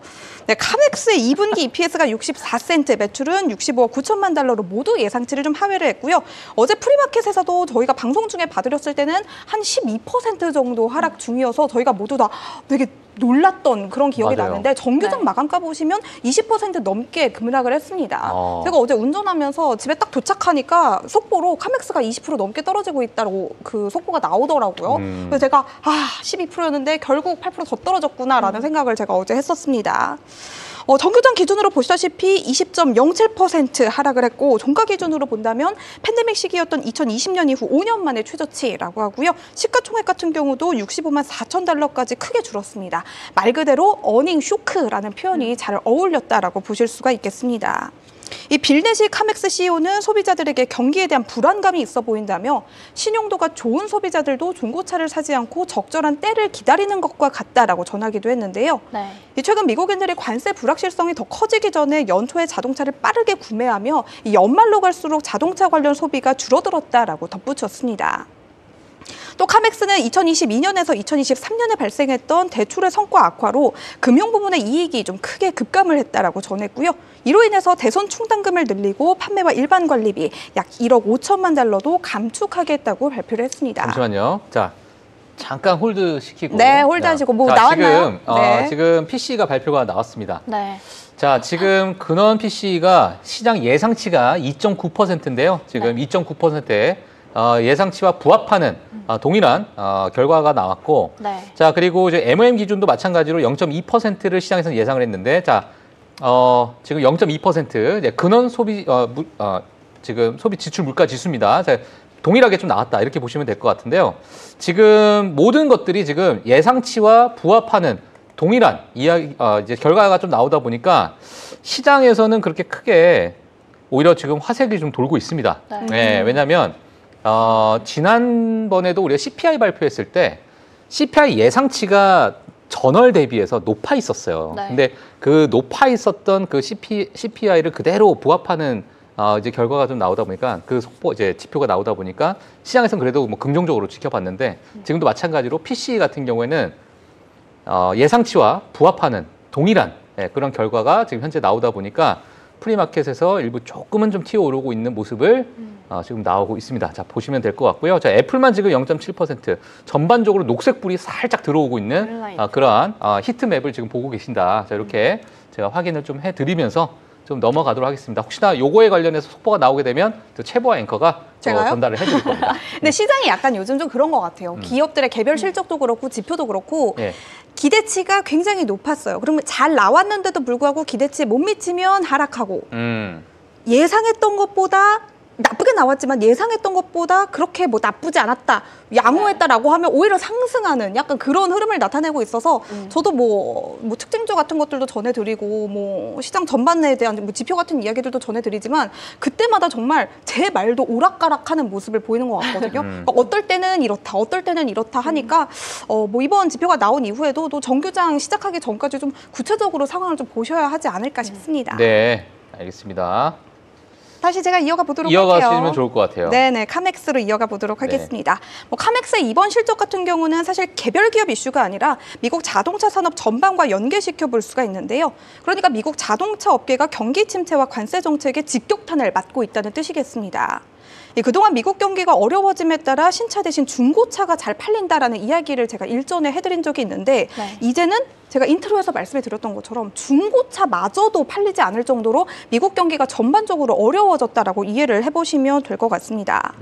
네, 카맥스의 2분기 EPS가 64센트, 매출은 65억 9천만 달러로 모두 예상치를 좀 하회를 했고요. 어제 프리마켓에서도 저희가 방송 중에 봐드렸을 때는 한 12% 정도 하락 중이어서 저희가 모두 다 되게 놀랐던 그런 기억이 맞아요. 나는데 정규장 네. 마감가 보시면 20% 넘게 급락을 했습니다. 제가 어제 운전하면서 집에 딱 도착하니까 속보로 카맥스가 20% 넘게 떨어지고 있다고 그 속보가 나오더라고요. 그래서 제가 12%였는데 결국 8% 더 떨어졌구나라는 생각을 제가 어제 했었습니다. 정규장 기준으로 보시다시피 20.07% 하락을 했고 종가 기준으로 본다면 팬데믹 시기였던 2020년 이후 5년 만에 최저치라고 하고요. 시가총액 같은 경우도 65만 4천 달러까지 크게 줄었습니다. 말 그대로 어닝 쇼크라는 표현이 잘 어울렸다라고 보실 수가 있겠습니다. 이 빌네시 카맥스 CEO는 소비자들에게 경기에 대한 불안감이 있어 보인다며 신용도가 좋은 소비자들도 중고차를 사지 않고 적절한 때를 기다리는 것과 같다라고 전하기도 했는데요. 네. 최근 미국인들이 관세 불확실성이 더 커지기 전에 연초에 자동차를 빠르게 구매하며 이 연말로 갈수록 자동차 관련 소비가 줄어들었다라고 덧붙였습니다. 또 카맥스는 2022년에서 2023년에 발생했던 대출의 성과 악화로 금융 부문의 이익이 좀 크게 급감을 했다라고 전했고요. 이로 인해서 대손 충당금을 늘리고 판매와 일반 관리비 약 1억 5천만 달러도 감축하겠다고 발표를 했습니다. 잠시만요. 자, 잠깐 홀드 시키고. 네, 홀드하시고 뭐 자, 나왔나요? 지금 PC가 발표가 나왔습니다. 네. 자, 지금 근원 PC가 시장 예상치가 2.9%인데요. 지금 2.9%에 예상치와 부합하는 동일한 결과가 나왔고, 네. 자, 그리고 이제 MOM 기준도 마찬가지로 0.2%를 시장에서는 예상을 했는데, 자, 지금 0.2% 이제 근원 소비 지금 소비 지출 물가 지수입니다. 자, 동일하게 좀 나왔다 이렇게 보시면 될 것 같은데요. 지금 모든 것들이 지금 예상치와 부합하는 동일한 이야기 이제 결과가 좀 나오다 보니까 시장에서는 그렇게 크게 오히려 지금 화색이 좀 돌고 있습니다. 네. 네, 왜냐하면 지난번에도 우리가 CPI 발표했을 때 CPI 예상치가 전월 대비해서 높아 있었어요. 네. 근데 그 높아 있었던 그 CPI를 그대로 부합하는 이제 결과가 좀 나오다 보니까 그 속보 이제 지표가 나오다 보니까 시장에서는 그래도 뭐 긍정적으로 지켜봤는데 지금도 마찬가지로 PC 같은 경우에는 예상치와 부합하는 동일한 그런 결과가 지금 현재 나오다 보니까 프리마켓에서 일부 조금은 좀 튀어오르고 있는 모습을 지금 나오고 있습니다. 자, 보시면 될 것 같고요. 자, 애플만 지금 0.7%, 전반적으로 녹색불이 살짝 들어오고 있는 그러한 히트맵을 지금 보고 계신다. 자, 이렇게 제가 확인을 좀 해드리면서 좀 넘어가도록 하겠습니다. 혹시나 요거에 관련해서 속보가 나오게 되면 또 최보아 앵커가 전달을 해드릴 겁니다. 근데 시장이 약간 요즘 좀 그런 것 같아요. 기업들의 개별 실적도 그렇고 지표도 그렇고 예. 기대치가 굉장히 높았어요. 그러면 잘 나왔는데도 불구하고 기대치에 못 미치면 하락하고 예상했던 것보다 나쁘게 나왔지만 예상했던 것보다 그렇게 뭐 나쁘지 않았다, 양호했다라고 하면 오히려 상승하는 약간 그런 흐름을 나타내고 있어서 저도 뭐 특징주 같은 것들도 전해드리고 뭐 시장 전반에 대한 뭐 지표 같은 이야기들도 전해드리지만 그때마다 정말 제 말도 오락가락하는 모습을 보이는 것 같거든요. 그러니까 어떨 때는 이렇다, 어떨 때는 이렇다 하니까 뭐 이번 지표가 나온 이후에도 또 정규장 시작하기 전까지 좀 구체적으로 상황을 좀 보셔야 하지 않을까 싶습니다. 네, 알겠습니다. 다시 제가 이어가 보도록 할게요. 이어가시면 좋을 것 같아요. 네네, 카맥스로 이어가 보도록 하겠습니다. 뭐 카맥스의 이번 실적 같은 경우는 사실 개별 기업 이슈가 아니라 미국 자동차 산업 전반과 연계시켜 볼 수가 있는데요. 그러니까 미국 자동차 업계가 경기 침체와 관세 정책의 직격탄을 맞고 있다는 뜻이겠습니다. 그동안 미국 경기가 어려워짐에 따라 신차 대신 중고차가 잘 팔린다라는 이야기를 제가 일전에 해드린 적이 있는데 네. 이제는 제가 인트로에서 말씀을 드렸던 것처럼 중고차마저도 팔리지 않을 정도로 미국 경기가 전반적으로 어려워졌다라고 이해를 해보시면 될 것 같습니다.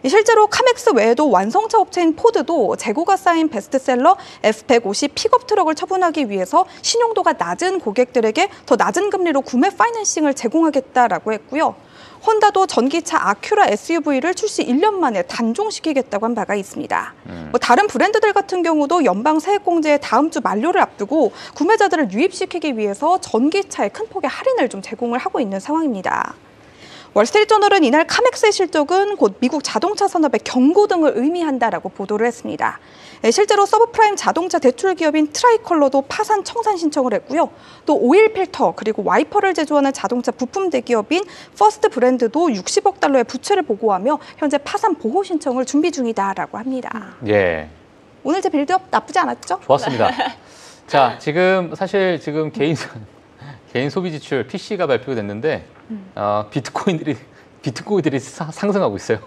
실제로 카맥스 외에도 완성차 업체인 포드도 재고가 쌓인 베스트셀러 F150 픽업 트럭을 처분하기 위해서 신용도가 낮은 고객들에게 더 낮은 금리로 구매 파이낸싱을 제공하겠다라고 했고요. 혼다도 전기차 아큐라 SUV를 출시 1년 만에 단종시키겠다고 한 바가 있습니다. 다른 브랜드들 같은 경우도 연방 세액공제의 다음 주 만료를 앞두고 구매자들을 유입시키기 위해서 전기차에 큰 폭의 할인을 좀 제공을 하고 있는 상황입니다. 월스트리트저널은 이날 카맥스의 실적은 곧 미국 자동차 산업의 경고등을 의미한다라고 보도를 했습니다. 실제로 서브프라임 자동차 대출 기업인 트라이컬러도 파산 청산 신청을 했고요. 또 오일 필터 그리고 와이퍼를 제조하는 자동차 부품 대기업인 퍼스트 브랜드도 60억 달러의 부채를 보고하며 현재 파산 보호 신청을 준비 중이다라고 합니다. 예. 오늘 제 빌드업 나쁘지 않았죠? 좋았습니다. 자, 지금 사실 지금 개인 소비 지출 PC가 발표됐는데 비트코인들이 상승하고 있어요.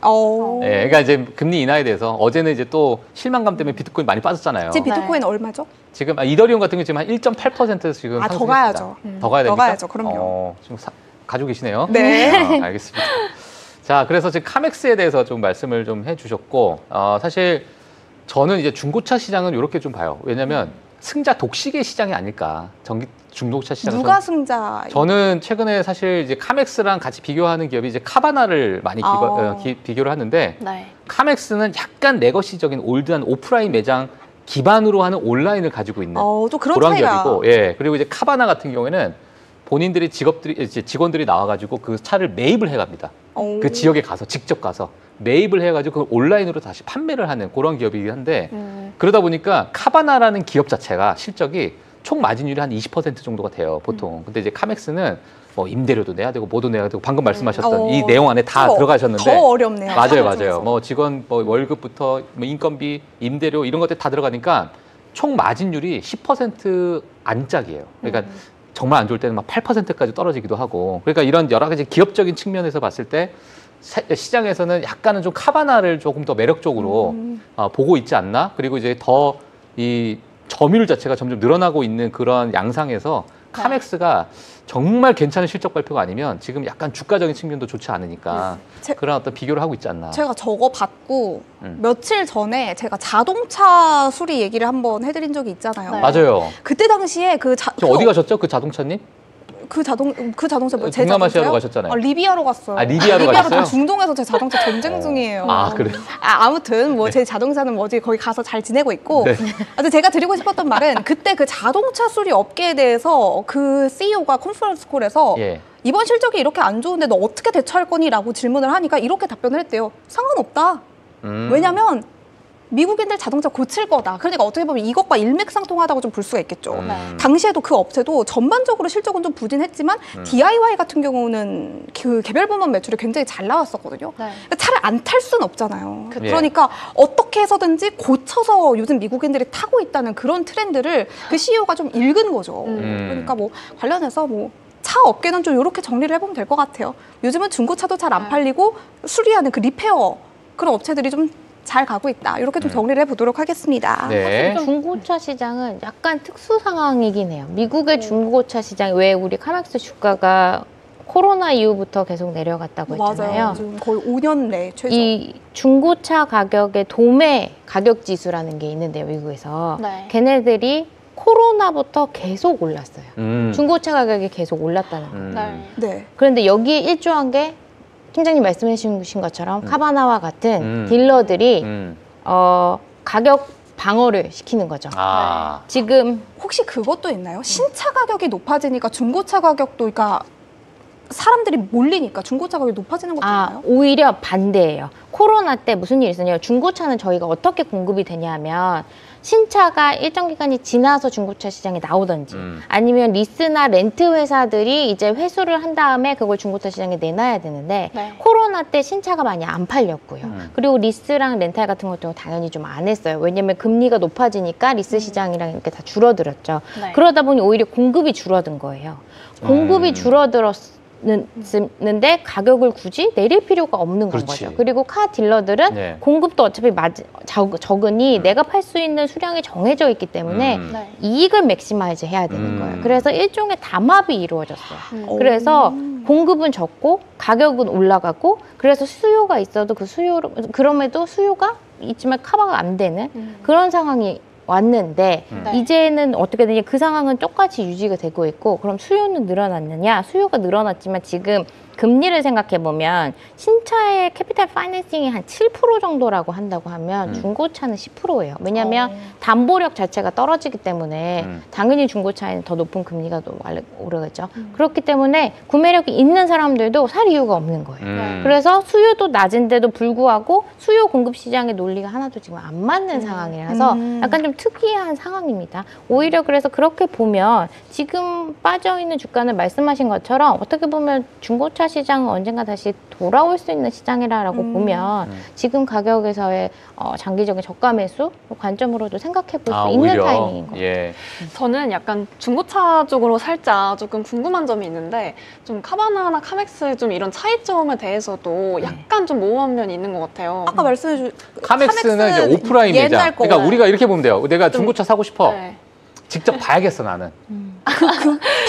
예, 그러니까 이제 금리 인하에 대해서 어제는 이제 또 실망감 때문에 비트코인 많이 빠졌잖아요. 지금 비트코인 얼마죠? 지금 이더리움 같은 게 지금 한 1.8% 지금 더 상승했습니다. 가야죠. 더 가야 됩니까? 더 가야죠. 그럼요. 지금 가지고 계시네요. 네. 알겠습니다. 자, 그래서 지금 카맥스에 대해서 좀 말씀을 좀 해주셨고 사실 저는 이제 중고차 시장은 이렇게 좀 봐요. 왜냐하면 승자 독식의 시장이 아닐까. 중고차 시장에서 누가 승자? 저는 최근에 사실 이제 카맥스랑 같이 비교하는 기업이 이제 카바나를 많이 비교를 하는데 네. 카맥스는 약간 레거시적인 올드한 오프라인 매장 기반으로 하는 온라인을 가지고 있는 또 그런 차이가. 기업이고, 예. 그리고 이제 카바나 같은 경우에는 본인들이 직원들이 나와가지고 그 차를 매입을 해갑니다. 그 지역에 가서 직접 가서 매입을 해가지고 그 온라인으로 다시 판매를 하는 그런 기업이긴 한데 그러다 보니까 카바나라는 기업 자체가 실적이 총 마진율이 한 20% 정도가 돼요, 보통. 근데 이제 카맥스는 뭐 임대료도 내야 되고 뭐도 내야 되고 방금 말씀하셨던 이 내용 안에 다 들어가셨는데 더 어렵네요. 맞아요. 뭐 직원 뭐 월급부터 뭐 인건비, 임대료 이런 것들 다 들어가니까 총 마진율이 10% 안짝이에요. 그러니까 정말 안 좋을 때는 막 8%까지 떨어지기도 하고. 그러니까 이런 여러 가지 기업적인 측면에서 봤을 때 시장에서는 약간은 좀 카바나를 조금 더 매력적으로 보고 있지 않나? 그리고 이제 더 이 점유율 자체가 점점 늘어나고 있는 그런 양상에서 카맥스가 정말 괜찮은 실적 발표가 아니면 지금 약간 주가적인 측면도 좋지 않으니까 그런 어떤 비교를 하고 있지 않나. 제가 저거 받고 며칠 전에 제가 자동차 수리 얘기를 한번 해드린 적이 있잖아요. 네. 맞아요. 그때 당시에 어디 가셨죠? 그 자동차님? 그 자동차 뭐 제 동남아시아로 자동차요? 가셨잖아요. 리비아로 갔어요. 리비아로 가셨어요? 중동에서 제 자동차 전쟁 중이에요. 그래요? 아무튼 뭐 제 자동차는 뭐지 거기 가서 잘 지내고 있고. 근데 제가 드리고 싶었던 말은 그때 그 자동차 수리 업계에 대해서 그 CEO가 컨퍼런스 콜에서 이번 실적이 이렇게 안 좋은데 너 어떻게 대처할 거니?라고 질문을 하니까 이렇게 답변을 했대요. 상관없다. 왜냐면 미국인들 자동차 고칠 거다. 그러니까 어떻게 보면 이것과 일맥상통하다고 좀 볼 수가 있겠죠. 당시에도 그 업체도 전반적으로 실적은 좀 부진했지만 DIY 같은 경우는 그 개별 부문 매출이 굉장히 잘 나왔었거든요. 그러니까 차를 안 탈 수는 없잖아요. 그러니까 어떻게 해서든지 고쳐서 요즘 미국인들이 타고 있다는 그런 트렌드를 그 CEO가 좀 읽은 거죠. 그러니까 뭐 관련해서 뭐 차 업계는 좀 이렇게 정리를 해보면 될 것 같아요. 요즘은 중고차도 잘 안 팔리고 수리하는 그 리페어 그런 업체들이 좀 잘 가고 있다. 이렇게 좀 정리를 해보도록 하겠습니다. 네. 중고차 시장은 약간 특수 상황이긴 해요. 미국의 중고차 시장이 왜 우리 카맥스 주가가 코로나 이후부터 계속 내려갔다고 했잖아요. 맞아요. 지금 거의 5년 내 최저. 이 중고차 가격의 도매 가격 지수라는 게 있는데요, 미국에서. 네. 걔네들이 코로나부터 계속 올랐어요. 중고차 가격이 계속 올랐다는 거예요. 네. 그런데 여기에 일조한 게 팀장님 말씀해 주신 것처럼 카바나와 같은 딜러들이 가격 방어를 시키는 거죠. 지금 혹시 그것도 있나요? 신차 가격이 높아지니까 중고차 가격도 그러니까 사람들이 몰리니까 중고차 가격이 높아지는 것도 있나요? 오히려 반대예요. 코로나 때 무슨 일이 있었냐면 중고차는 저희가 어떻게 공급이 되냐면 신차가 일정 기간이 지나서 중고차 시장에 나오든지 아니면 리스나 렌트 회사들이 이제 회수를 한 다음에 그걸 중고차 시장에 내놔야 되는데 코로나 때 신차가 많이 안 팔렸고요. 그리고 리스랑 렌탈 같은 것도 당연히 좀 안 했어요. 왜냐면 금리가 높아지니까 리스 시장이랑 이렇게 다 줄어들었죠. 그러다 보니 오히려 공급이 줄어든 거예요. 공급이 줄어들었으면 있는데 가격을 굳이 내릴 필요가 없는 건 그렇지. 거죠. 그리고 카 딜러들은 네. 공급도 어차피 적으니 내가 팔 수 있는 수량이 정해져 있기 때문에 네. 이익을 맥시마이즈 해야 되는 거예요. 그래서 일종의 담합이 이루어졌어요. 그래서 공급은 적고 가격은 올라가고 그래서 수요가 있어도 그럼에도 수요가 있지만 커버가 안 되는 그런 상황이 왔는데 네. 이제는 어떻게 되냐 그 상황은 똑같이 유지가 되고 있고 그럼 수요는 늘어났느냐 수요가 늘어났지만 지금 금리를 생각해 보면 신차의 캐피탈 파이낸싱이 한 7% 정도라고 한다고 하면 중고차는 10%예요. 왜냐하면 담보력 자체가 떨어지기 때문에 당연히 중고차에는 더 높은 금리가 오르겠죠. 그렇기 때문에 구매력이 있는 사람들도 살 이유가 없는 거예요. 그래서 수요도 낮은데도 불구하고 수요 공급 시장의 논리가 하나도 지금 안 맞는 상황이라서 약간 좀 특이한 상황입니다. 오히려 그래서 그렇게 보면 지금 빠져있는 주가는 말씀하신 것처럼 어떻게 보면 중고차 시장은 언젠가 다시 돌아올 수 있는 시장이라고 보면 지금 가격에서의 장기적인 저가 매수 관점으로도 생각해 볼 수 있는 오히려. 타이밍인 거예요. 예. 저는 약간 중고차 쪽으로 살짝 조금 궁금한 점이 있는데 좀 카바나나 카맥스 좀 이런 차이점에 대해서도 약간 좀 모호한 면이 있는 것 같아요. 아까 말씀해 주 카맥스는 이제 오프라인 매장. 옛날 그러니까 거예요. 우리가 이렇게 보면 돼요. 내가 중고차 사고 싶어. 네. 직접 봐야겠어 나는.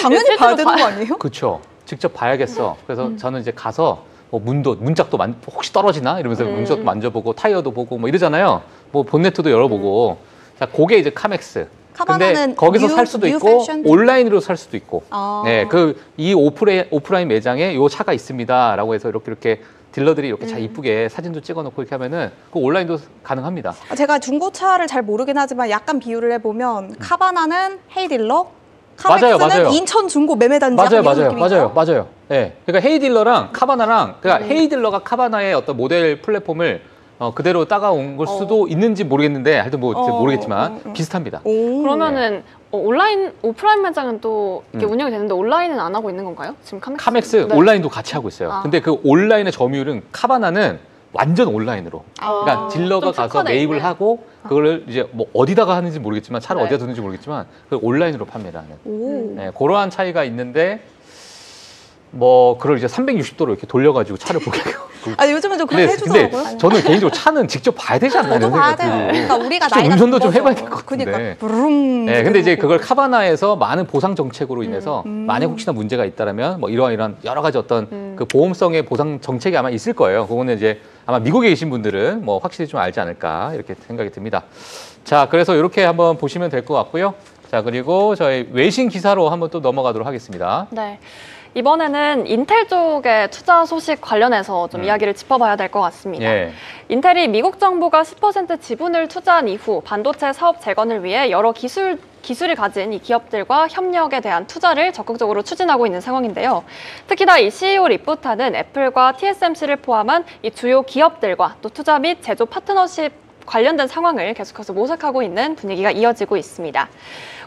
당연히 봐야 되는 거 아니에요? 그렇죠. 직접 봐야겠어. 그래서 저는 이제 가서 뭐 문짝도 혹시 떨어지나 이러면서 문짝도 만져보고 타이어도 보고 뭐 이러잖아요. 뭐 본네트도 열어보고. 자, 그게 이제 카맥스. 근데 카바나는 거기서 살 수도 뉴 있고 패션? 온라인으로 살 수도 있고. 아. 네, 이 오프라인 매장에 요 차가 있습니다라고 해서 이렇게 딜러들이 이렇게 잘 이쁘게 사진도 찍어놓고 이렇게 하면은 그 온라인도 가능합니다. 제가 중고차를 잘 모르긴 하지만 약간 비유를 해보면 카바나는 헤이딜러, 맞아요, 카맥스는 맞아요. 인천 중고 매매단지 맞아요, 약간 이런 느낌인가요? 맞아요. 예. 그러니까 헤이딜러랑 카바나랑, 그러니까 헤이딜러가 카바나의 어떤 모델 플랫폼을 그대로 따가온 걸 수도 있는지 모르겠는데, 하여튼 뭐 모르겠지만 비슷합니다. 그러면은 오프라인 매장은 또 이렇게 운영이 되는데 온라인은 안 하고 있는 건가요? 지금 카맥스? 네. 온라인도 같이 하고 있어요. 아. 근데 그 온라인의 점유율은 카바나는 완전 온라인으로. 그러니까 딜러가 좀 가서 특화돼 매입을 있네. 하고 그거를 이제 뭐 어디다가 하는지 모르겠지만 차를 네. 어디다 두는지 모르겠지만 그걸 온라인으로 판매를 하는. 오. 네, 그러한 차이가 있는데 뭐 그걸 이제 360도로 이렇게 돌려가지고 차를 보게 하고. 아 요즘은 좀 그렇게 해주더라고요. 근데 저는 개인적으로 차는 직접 봐야 되지 않나 저도 이런 봐야 생각이 돼요. 들고. 그러니까 우리가 좀 나이가 운전도 좀 들어서. 해봐야 될 것 같은데. 그러니까 부릉. 네, 근데 이제 그걸 카바나에서 많은 보상 정책으로 인해서 만약 혹시나 문제가 있다라면 뭐 이러한 여러 가지 어떤 그 보험성의 보상 정책이 아마 있을 거예요. 그거는 이제 아마 미국에 계신 분들은 뭐 확실히 좀 알지 않을까 이렇게 생각이 듭니다. 자, 그래서 이렇게 한번 보시면 될 것 같고요. 자, 그리고 저희 외신 기사로 한번 또 넘어가도록 하겠습니다. 네. 이번에는 인텔 쪽의 투자 소식 관련해서 좀 이야기를 짚어봐야 될 것 같습니다. 예. 인텔이 미국 정부가 10% 지분을 투자한 이후 반도체 사업 재건을 위해 여러 기술을 가진 이 기업들과 협력에 대한 투자를 적극적으로 추진하고 있는 상황인데요. 특히나 이 CEO 리포타는 애플과 TSMC를 포함한 이 주요 기업들과 또 투자 및 제조 파트너십 관련된 상황을 계속해서 모색하고 있는 분위기가 이어지고 있습니다.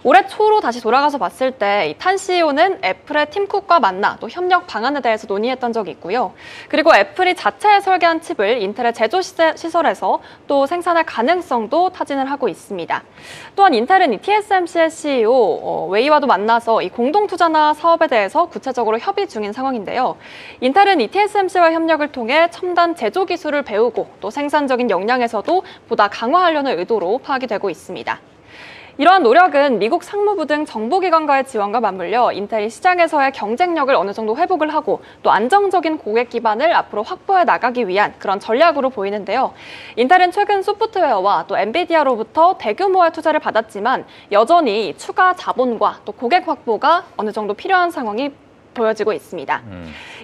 올해 초로 다시 돌아가서 봤을 때 탄 CEO는 애플의 팀 쿡과 만나 또 협력 방안에 대해서 논의했던 적이 있고요. 그리고 애플이 자체에 설계한 칩을 인텔의 제조 시설에서 또 생산할 가능성도 타진을 하고 있습니다. 또한 인텔은 이 TSMC의 CEO 웨이와도 만나서 이 공동 투자나 사업에 대해서 구체적으로 협의 중인 상황인데요. 인텔은 이 TSMC와 협력을 통해 첨단 제조 기술을 배우고 또 생산적인 역량에서도 보다 강화하려는 의도로 파악이 되고 있습니다. 이러한 노력은 미국 상무부 등 정보기관과의 지원과 맞물려 인텔이 시장에서의 경쟁력을 어느 정도 회복을 하고 또 안정적인 고객 기반을 앞으로 확보해 나가기 위한 그런 전략으로 보이는데요. 인텔은 최근 소프트웨어와 또 엔비디아로부터 대규모의 투자를 받았지만 여전히 추가 자본과 또 고객 확보가 어느 정도 필요한 상황이 보여지고 있습니다.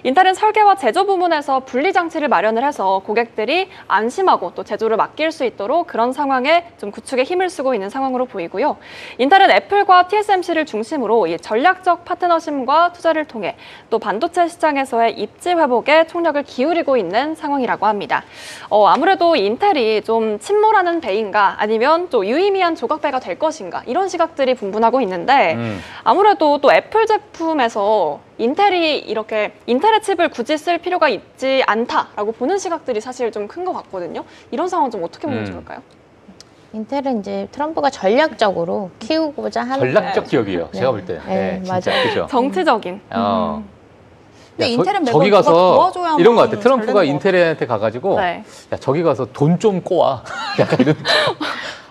인텔은 설계와 제조 부문에서 분리 장치를 마련을 해서 고객들이 안심하고 또 제조를 맡길 수 있도록 그런 상황에 좀 구축에 힘을 쓰고 있는 상황으로 보이고요. 인텔은 애플과 TSMC를 중심으로 이 전략적 파트너십과 투자를 통해 또 반도체 시장에서의 입지 회복에 총력을 기울이고 있는 상황이라고 합니다. 아무래도 인텔이 좀 침몰하는 배인가 아니면 또 유의미한 조각배가 될 것인가 이런 시각들이 분분하고 있는데 아무래도 또 애플 제품에서 인텔이 이렇게 인텔의 칩을 굳이 쓸 필요가 있지 않다라고 보는 시각들이 사실 좀 큰 것 같거든요. 이런 상황 좀 어떻게 보면 좋을까요? 인텔은 이제 트럼프가 전략적으로 키우고자 하는 전략적 기업이에요. 네. 제가 볼 때. 네, 진짜 맞아요. 그죠. 정치적인. 근데 인텔은 매번 저기 누가 가서 도와줘야만 이런 것 같아. 잘 트럼프가 되는 것 인텔한테 가가지고 네. 야 저기 가서 돈 좀 꼬아. 약간 이런.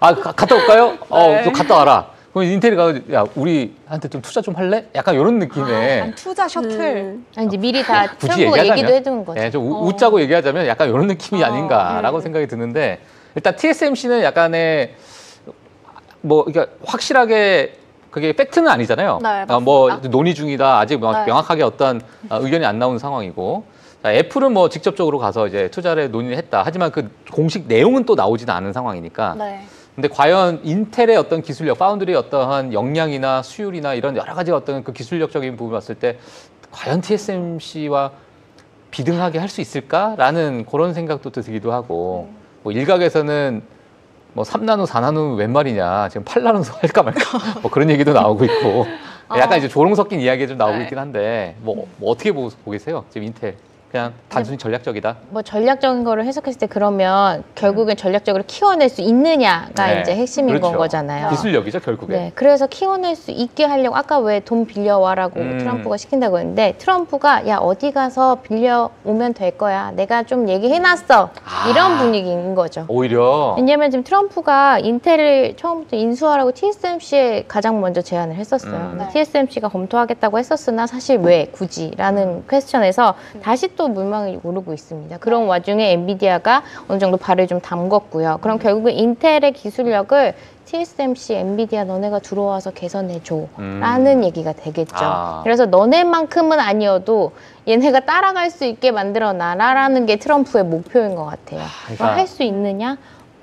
갔다 올까요? 네. 또 갔다 와라. 그럼 인텔이 가서 야 우리한테 좀 투자 좀 할래? 약간 이런 느낌의. 투자 셔틀. 이제 미리 다 굳이 트럼프가 얘기하자면, 얘기도 해두는 거죠. 좀 웃자고 얘기하자면 약간 이런 느낌이 아닌가라고 생각이 드는데 일단 TSMC는 약간의 뭐 그러니까 확실하게 그게 팩트는 아니잖아요. 네, 뭐 맞습니다. 논의 중이다. 아직 네. 명확하게 어떤 의견이 안 나온 상황이고. 자, 애플은 뭐 직접적으로 가서 이제 투자를 논의를 했다. 하지만 그 공식 내용은 또 나오지는 않은 상황이니까. 네. 근데 과연 인텔의 어떤 기술력, 파운드리의 어떠한 역량이나 수율이나 이런 여러 가지 어떤 그 기술력적인 부분을 봤을 때 과연 TSMC와 비등하게 할 수 있을까라는 그런 생각도 들기도 하고 뭐 일각에서는 뭐 3나노, 4나노는 웬 말이냐 지금 8나노 할까 말까 뭐 그런 얘기도 나오고 있고 약간 이제 조롱 섞인 이야기가 좀 나오고 네. 있긴 한데 뭐 어떻게 보겠어요? 지금 인텔 그냥 단순히 전략적이다. 뭐 전략적인 거를 해석했을 때 그러면 결국엔 전략적으로 키워낼 수 있느냐가 네. 이제 핵심인 그렇죠. 건 거잖아요. 기술력이죠 결국에. 네, 그래서 키워낼 수 있게 하려고 아까 왜 돈 빌려와라고 트럼프가 시킨다고 했는데 트럼프가 야 어디 가서 빌려오면 될 거야. 내가 좀 얘기해놨어. 이런 분위기인 거죠. 오히려 왜냐면 지금 트럼프가 인텔을 처음부터 인수하라고 TSMC에 가장 먼저 제안을 했었어요. 근데 네. TSMC가 검토하겠다고 했었으나 사실 왜 굳이라는 퀘스천에서 다시 또 물망이 오르고 있습니다. 그런 와중에 엔비디아가 어느 정도 발을 좀 담궜고요. 그럼 결국은 인텔의 기술력을 TSMC, 엔비디아 너네가 들어와서 개선해줘 라는 얘기가 되겠죠. 그래서 너네만큼은 아니어도 얘네가 따라갈 수 있게 만들어놔라라는 게 트럼프의 목표인 것 같아요. 그러니까 할 수 있느냐?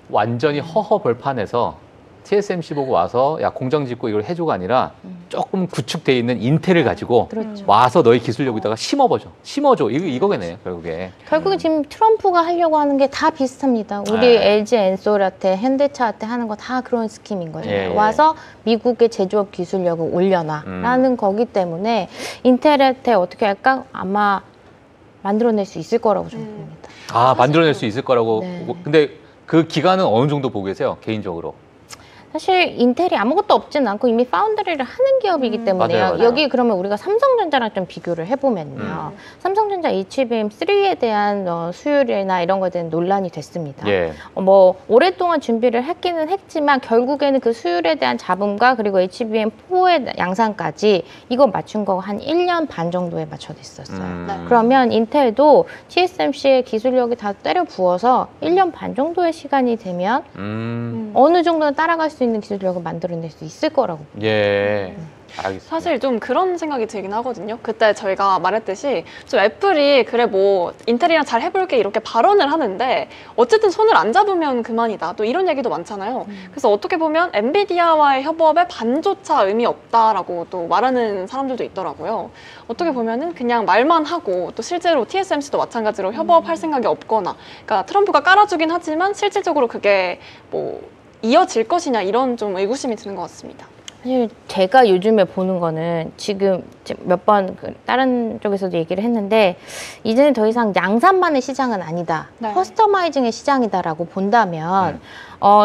완전히 허허벌판에서 TSMC 보고 와서 야 공장 짓고 이걸 해줘가 아니라 조금 구축돼 있는 인텔을 가지고 그렇죠. 와서 너희 기술력에다가 심어줘 이거겠네요 결국에. 결국에 지금 트럼프가 하려고 하는 게 다 비슷합니다. 우리 네. LG 엔솔한테 현대차한테 하는 거 다 그런 스킴인 거예요. 예, 예. 와서 미국의 제조업 기술력을 올려놔라는 거기 때문에 인텔한테 어떻게 할까? 아마 만들어낼 수 있을 거라고 저는 봅니다. 만들어낼 수 있을 거라고. 네. 근데 그 기간은 어느 정도 보고 계세요 개인적으로? 사실 인텔이 아무것도 없진 않고 이미 파운드리를 하는 기업이기 때문에요. 맞아요, 맞아요. 여기 그러면 우리가 삼성전자랑 좀 비교를 해보면요. 삼성전자 HBM3에 대한 수율이나 이런 거에 대한 논란이 됐습니다. 예. 뭐 오랫동안 준비를 했기는 했지만 결국에는 그 수율에 대한 잡음과 그리고 HBM4의 양산까지 이거 맞춘 거 한 1년 반 정도에 맞춰냈었어요. 네. 그러면 인텔도 TSMC의 기술력이 다 때려 부어서 1년 반 정도의 시간이 되면 어느 정도는 따라갈 수 있는 기술력을 만들어낼 수 있을 거라고. 예. 알겠습니다. 사실 좀 그런 생각이 들긴 하거든요. 그때 저희가 말했듯이 좀 애플이 그래 뭐 인텔이랑 잘 해볼게 이렇게 발언을 하는데 어쨌든 손을 안 잡으면 그만이다. 또 이런 얘기도 많잖아요. 그래서 어떻게 보면 엔비디아와의 협업에 반조차 의미 없다라고 또 말하는 사람들도 있더라고요. 어떻게 보면은 그냥 말만 하고 또 실제로 TSMC도 마찬가지로 협업할 생각이 없거나 그러니까 트럼프가 깔아주긴 하지만 실질적으로 그게 뭐 이어질 것이냐 이런 좀 의구심이 드는 것 같습니다. 사실 제가 요즘에 보는 거는 지금 몇 번 다른 쪽에서도 얘기를 했는데 이제는 더 이상 양산만의 시장은 아니다. 네. 커스터마이징의 시장이다라고 본다면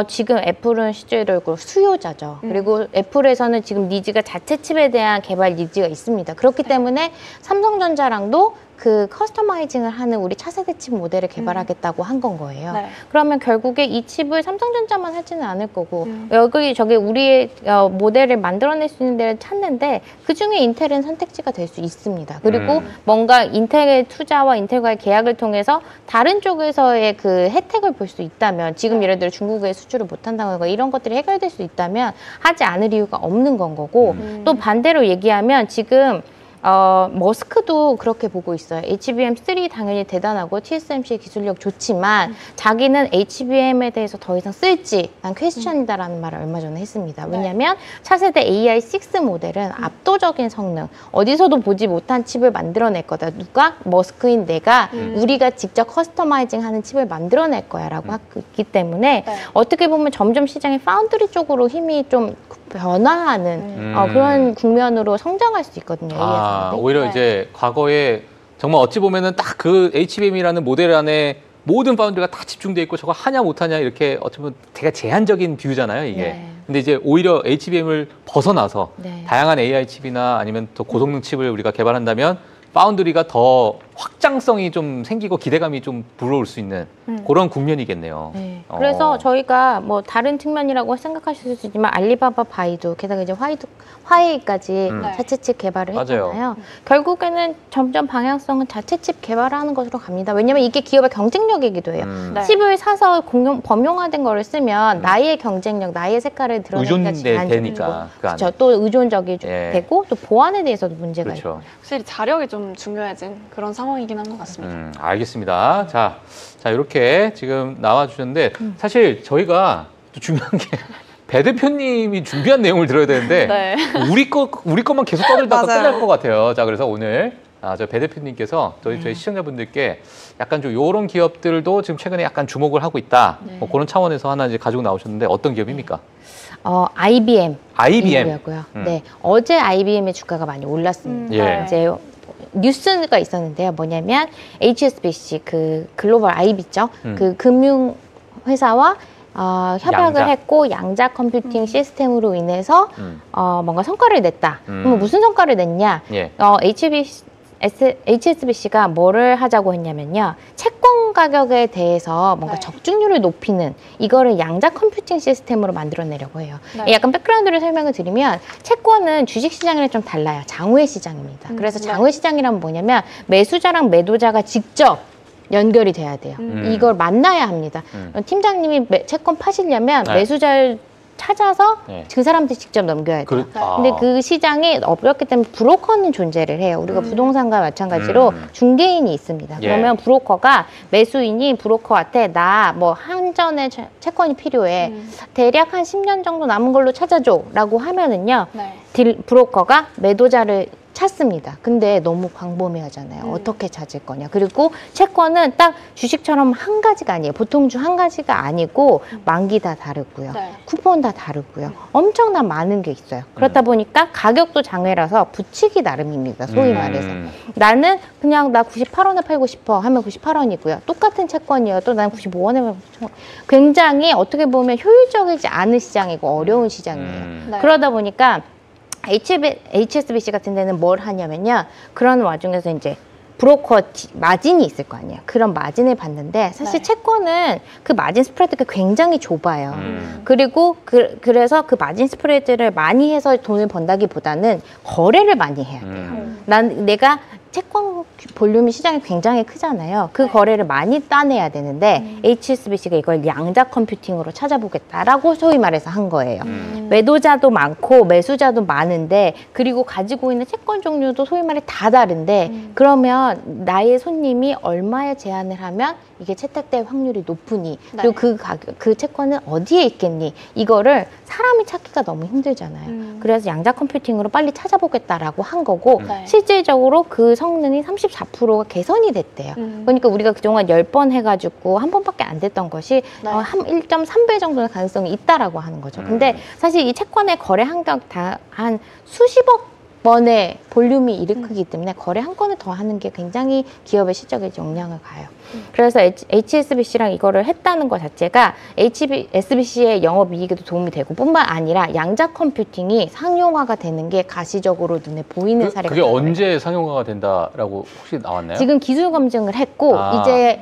지금 애플은 실제로 수요자죠. 그리고 애플에서는 지금 니즈가 자체 칩에 대한 개발 니즈가 있습니다. 그렇기 때문에 삼성전자랑도 그 커스터마이징을 하는 우리 차세대 칩 모델을 개발하겠다고 한 건 거예요. 네. 그러면 결국에 이 칩을 삼성전자만 하지는 않을 거고 여기 저기 우리의 모델을 만들어낼 수 있는 데를 찾는데 그중에 인텔은 선택지가 될 수 있습니다. 그리고 뭔가 인텔의 투자와 인텔과의 계약을 통해서 다른 쪽에서의 그 혜택을 볼 수 있다면 지금 예를 들어 중국에 수출을 못한다거나 이런 것들이 해결될 수 있다면 하지 않을 이유가 없는 건 거고 또 반대로 얘기하면 지금 머스크도 그렇게 보고 있어요. HBM3 당연히 대단하고 TSMC의 기술력 좋지만 자기는 HBM에 대해서 더 이상 쓸지 난 퀘스천이다라는 말을 얼마 전에 했습니다. 왜냐하면 차세대 AI6 모델은 압도적인 성능, 어디서도 보지 못한 칩을 만들어낼 거다. 누가? 머스크인 내가 우리가 직접 커스터마이징하는 칩을 만들어낼 거야 라고 하고 있기 때문에 어떻게 보면 점점 시장이 파운드리 쪽으로 힘이 좀 변화하는 그런 국면으로 성장할 수 있거든요. 오히려 이제 과거에 정말 어찌 보면은 딱 그 HBM이라는 모델 안에 모든 파운드리가 다 집중돼 있고 저거 하냐 못하냐 이렇게 어찌 보면 되게 제한적인 뷰잖아요, 이게. 네. 근데 이제 오히려 HBM을 벗어나서 네. 다양한 AI 칩이나 아니면 또 고성능 칩을 우리가 개발한다면 파운드리가 더 확장성이 좀 생기고 기대감이 좀 불어올 수 있는 그런 국면이겠네요. 네. 그래서 저희가 뭐 다른 측면이라고 생각하실 수 있지만 알리바바 바이두 게다가 이제 화웨이까지 자체 칩 개발을 했잖아요. 맞아요. 결국에는 점점 방향성은 자체 칩 개발하는 것으로 갑니다. 왜냐면 이게 기업의 경쟁력이기도 해요. 네. 칩을 사서 범용화된 거를 쓰면 나의 경쟁력, 나의 색깔을 드러내기가 의존되니까. 그렇죠. 또 의존적이 예. 되고 또 보안에 대해서도 문제가 있고. 그렇죠. 확실히 자력이 좀 중요해진 그런 상황이긴 한 것 같습니다. 알겠습니다. 자, 이렇게 지금 나와주셨는데 사실 저희가 또 중요한 게 배 대표님이 준비한 내용을 들어야 되는데 네. 우리 것만 계속 떠들다가 맞아요. 끝날 것 같아요. 자, 그래서 오늘 저 배 대표님께서 저희 시청자분들께 약간 좀 이런 기업들도 지금 최근에 약간 주목을 하고 있다. 뭐 그런 차원에서 하나 이제 가지고 나오셨는데 어떤 기업입니까? IBM. IBM. 이고요. 네, 어제 IBM의 주가가 많이 올랐습니다. 예. 이제 뉴스가 있었는데요. 뭐냐면 HSBC 그 글로벌 IB죠. 그 금융 회사와 협약을 양자. 했고 양자 컴퓨팅 시스템으로 인해서 뭔가 성과를 냈다. 그럼 무슨 성과를 냈냐? 예. HSBC가 뭐를 하자고 했냐면요. 채권 가격에 대해서 뭔가 네. 적중률을 높이는 이거를 양자 컴퓨팅 시스템으로 만들어내려고 해요. 네. 약간 백그라운드를 설명을 드리면 채권은 주식시장이랑 좀 달라요. 장외 시장입니다. 그래서 네. 장외 시장이란 뭐냐면 매수자랑 매도자가 직접 연결이 돼야 돼요. 이걸 만나야 합니다. 팀장님이 채권 파시려면 네. 매수자를 찾아서 네. 그 사람한테 직접 넘겨야 돼요. 아. 근데 그 시장이 어렵기 때문에 브로커는 존재를 해요. 우리가 부동산과 마찬가지로 중개인이 있습니다. 예. 그러면 브로커가 매수인이 브로커한테 나 뭐 한전에 채권이 필요해. 대략 한 10년 정도 남은 걸로 찾아줘 라고 하면은요. 네. 브로커가 매도자를 찾습니다. 근데 너무 광범위하잖아요. 어떻게 찾을 거냐. 그리고 채권은 딱 주식처럼 한 가지가 아니에요. 보통 주 한 가지가 아니고 만기 다 다르고요. 네. 쿠폰 다 다르고요. 엄청난 많은 게 있어요. 그렇다 보니까 가격도 장외라서 붙이기 나름입니다. 소위 말해서. 나는 그냥 나 98원에 팔고 싶어 하면 98원이고요. 똑같은 채권이어도 난 95원에 팔고 싶어. 굉장히 어떻게 보면 효율적이지 않은 시장이고 어려운 시장이에요. 네. 그러다 보니까 HSBC 같은 데는 뭘 하냐면요. 그런 와중에서 이제 브로커 마진이 있을 거 아니에요. 그런 마진을 받는데 사실 네. 채권은 그 마진 스프레드가 굉장히 좁아요. 그리고 그래서 그 마진 스프레드를 많이 해서 돈을 번다기보다는 거래를 많이 해야 돼요. 내가 채권 볼륨이 시장이 굉장히 크잖아요. 그 거래를 많이 따내야 되는데 HSBC가 이걸 양자 컴퓨팅으로 찾아보겠다라고 소위 말해서 한 거예요. 매도자도 많고 매수자도 많은데 그리고 가지고 있는 채권 종류도 소위 말해 다 다른데 그러면 나의 손님이 얼마에 제한을 하면 이게 채택될 확률이 높으니 그리고 그 채권은 어디에 있겠니 이거를 사람이 찾기가 너무 힘들잖아요. 그래서 양자 컴퓨팅으로 빨리 찾아보겠다라고 한 거고 실질적으로 그 성능이 34%가 개선이 됐대요. 그러니까 우리가 그동안 10번 해가지고 한 번밖에 안 됐던 것이 한 1.3배 정도의 가능성이 있다라고 하는 거죠. 근데 사실 이 채권의 거래 한격 다 한 수십억 번의 볼륨이 일으키기 때문에 거래 한 건을 더 하는 게 굉장히 기업의 실적에 영향을 가요. 그래서 HSBC랑 이거를 했다는 것 자체가 SBC의 영업이익에도 도움이 되고 뿐만 아니라 양자 컴퓨팅이 상용화가 되는 게 가시적으로 눈에 보이는 사례가 그게 많아요. 언제 상용화가 된다라고 혹시 나왔나요? 지금 기술 검증을 했고 이제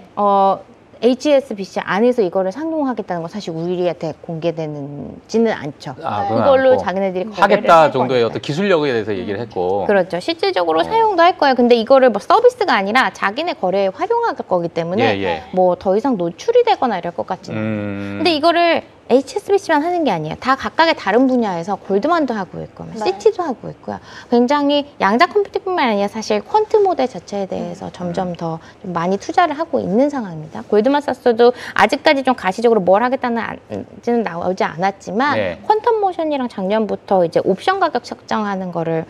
HSBC 안에서 이거를 상용하겠다는 건 사실 우리한테 공개되지는 않죠. 그건 그걸로 않고. 자기네들이 하겠다 할 정도의 거니까. 어떤 기술력에 대해서 얘기를 했고. 그렇죠. 실질적으로 사용도 할 거예요. 근데 이거를 뭐 서비스가 아니라 자기네 거래에 활용할 거기 때문에 뭐 더 이상 노출이 되거나 이럴 것 같지는 않아요. 근데 이거를 HSBC만 하는 게 아니에요. 다 각각의 다른 분야에서 골드만도 하고 있고, 시티도 하고 있고요. 굉장히 양자 컴퓨팅뿐만 아니라 사실 퀀트 모델 자체에 대해서 점점 더 좀 많이 투자를 하고 있는 상황입니다. 골드만삭스도 아직까지 좀 가시적으로 뭘 하겠다는지는 나오지 않았지만 퀀텀 모션이랑 작년부터 이제 옵션 가격 책정하는 거를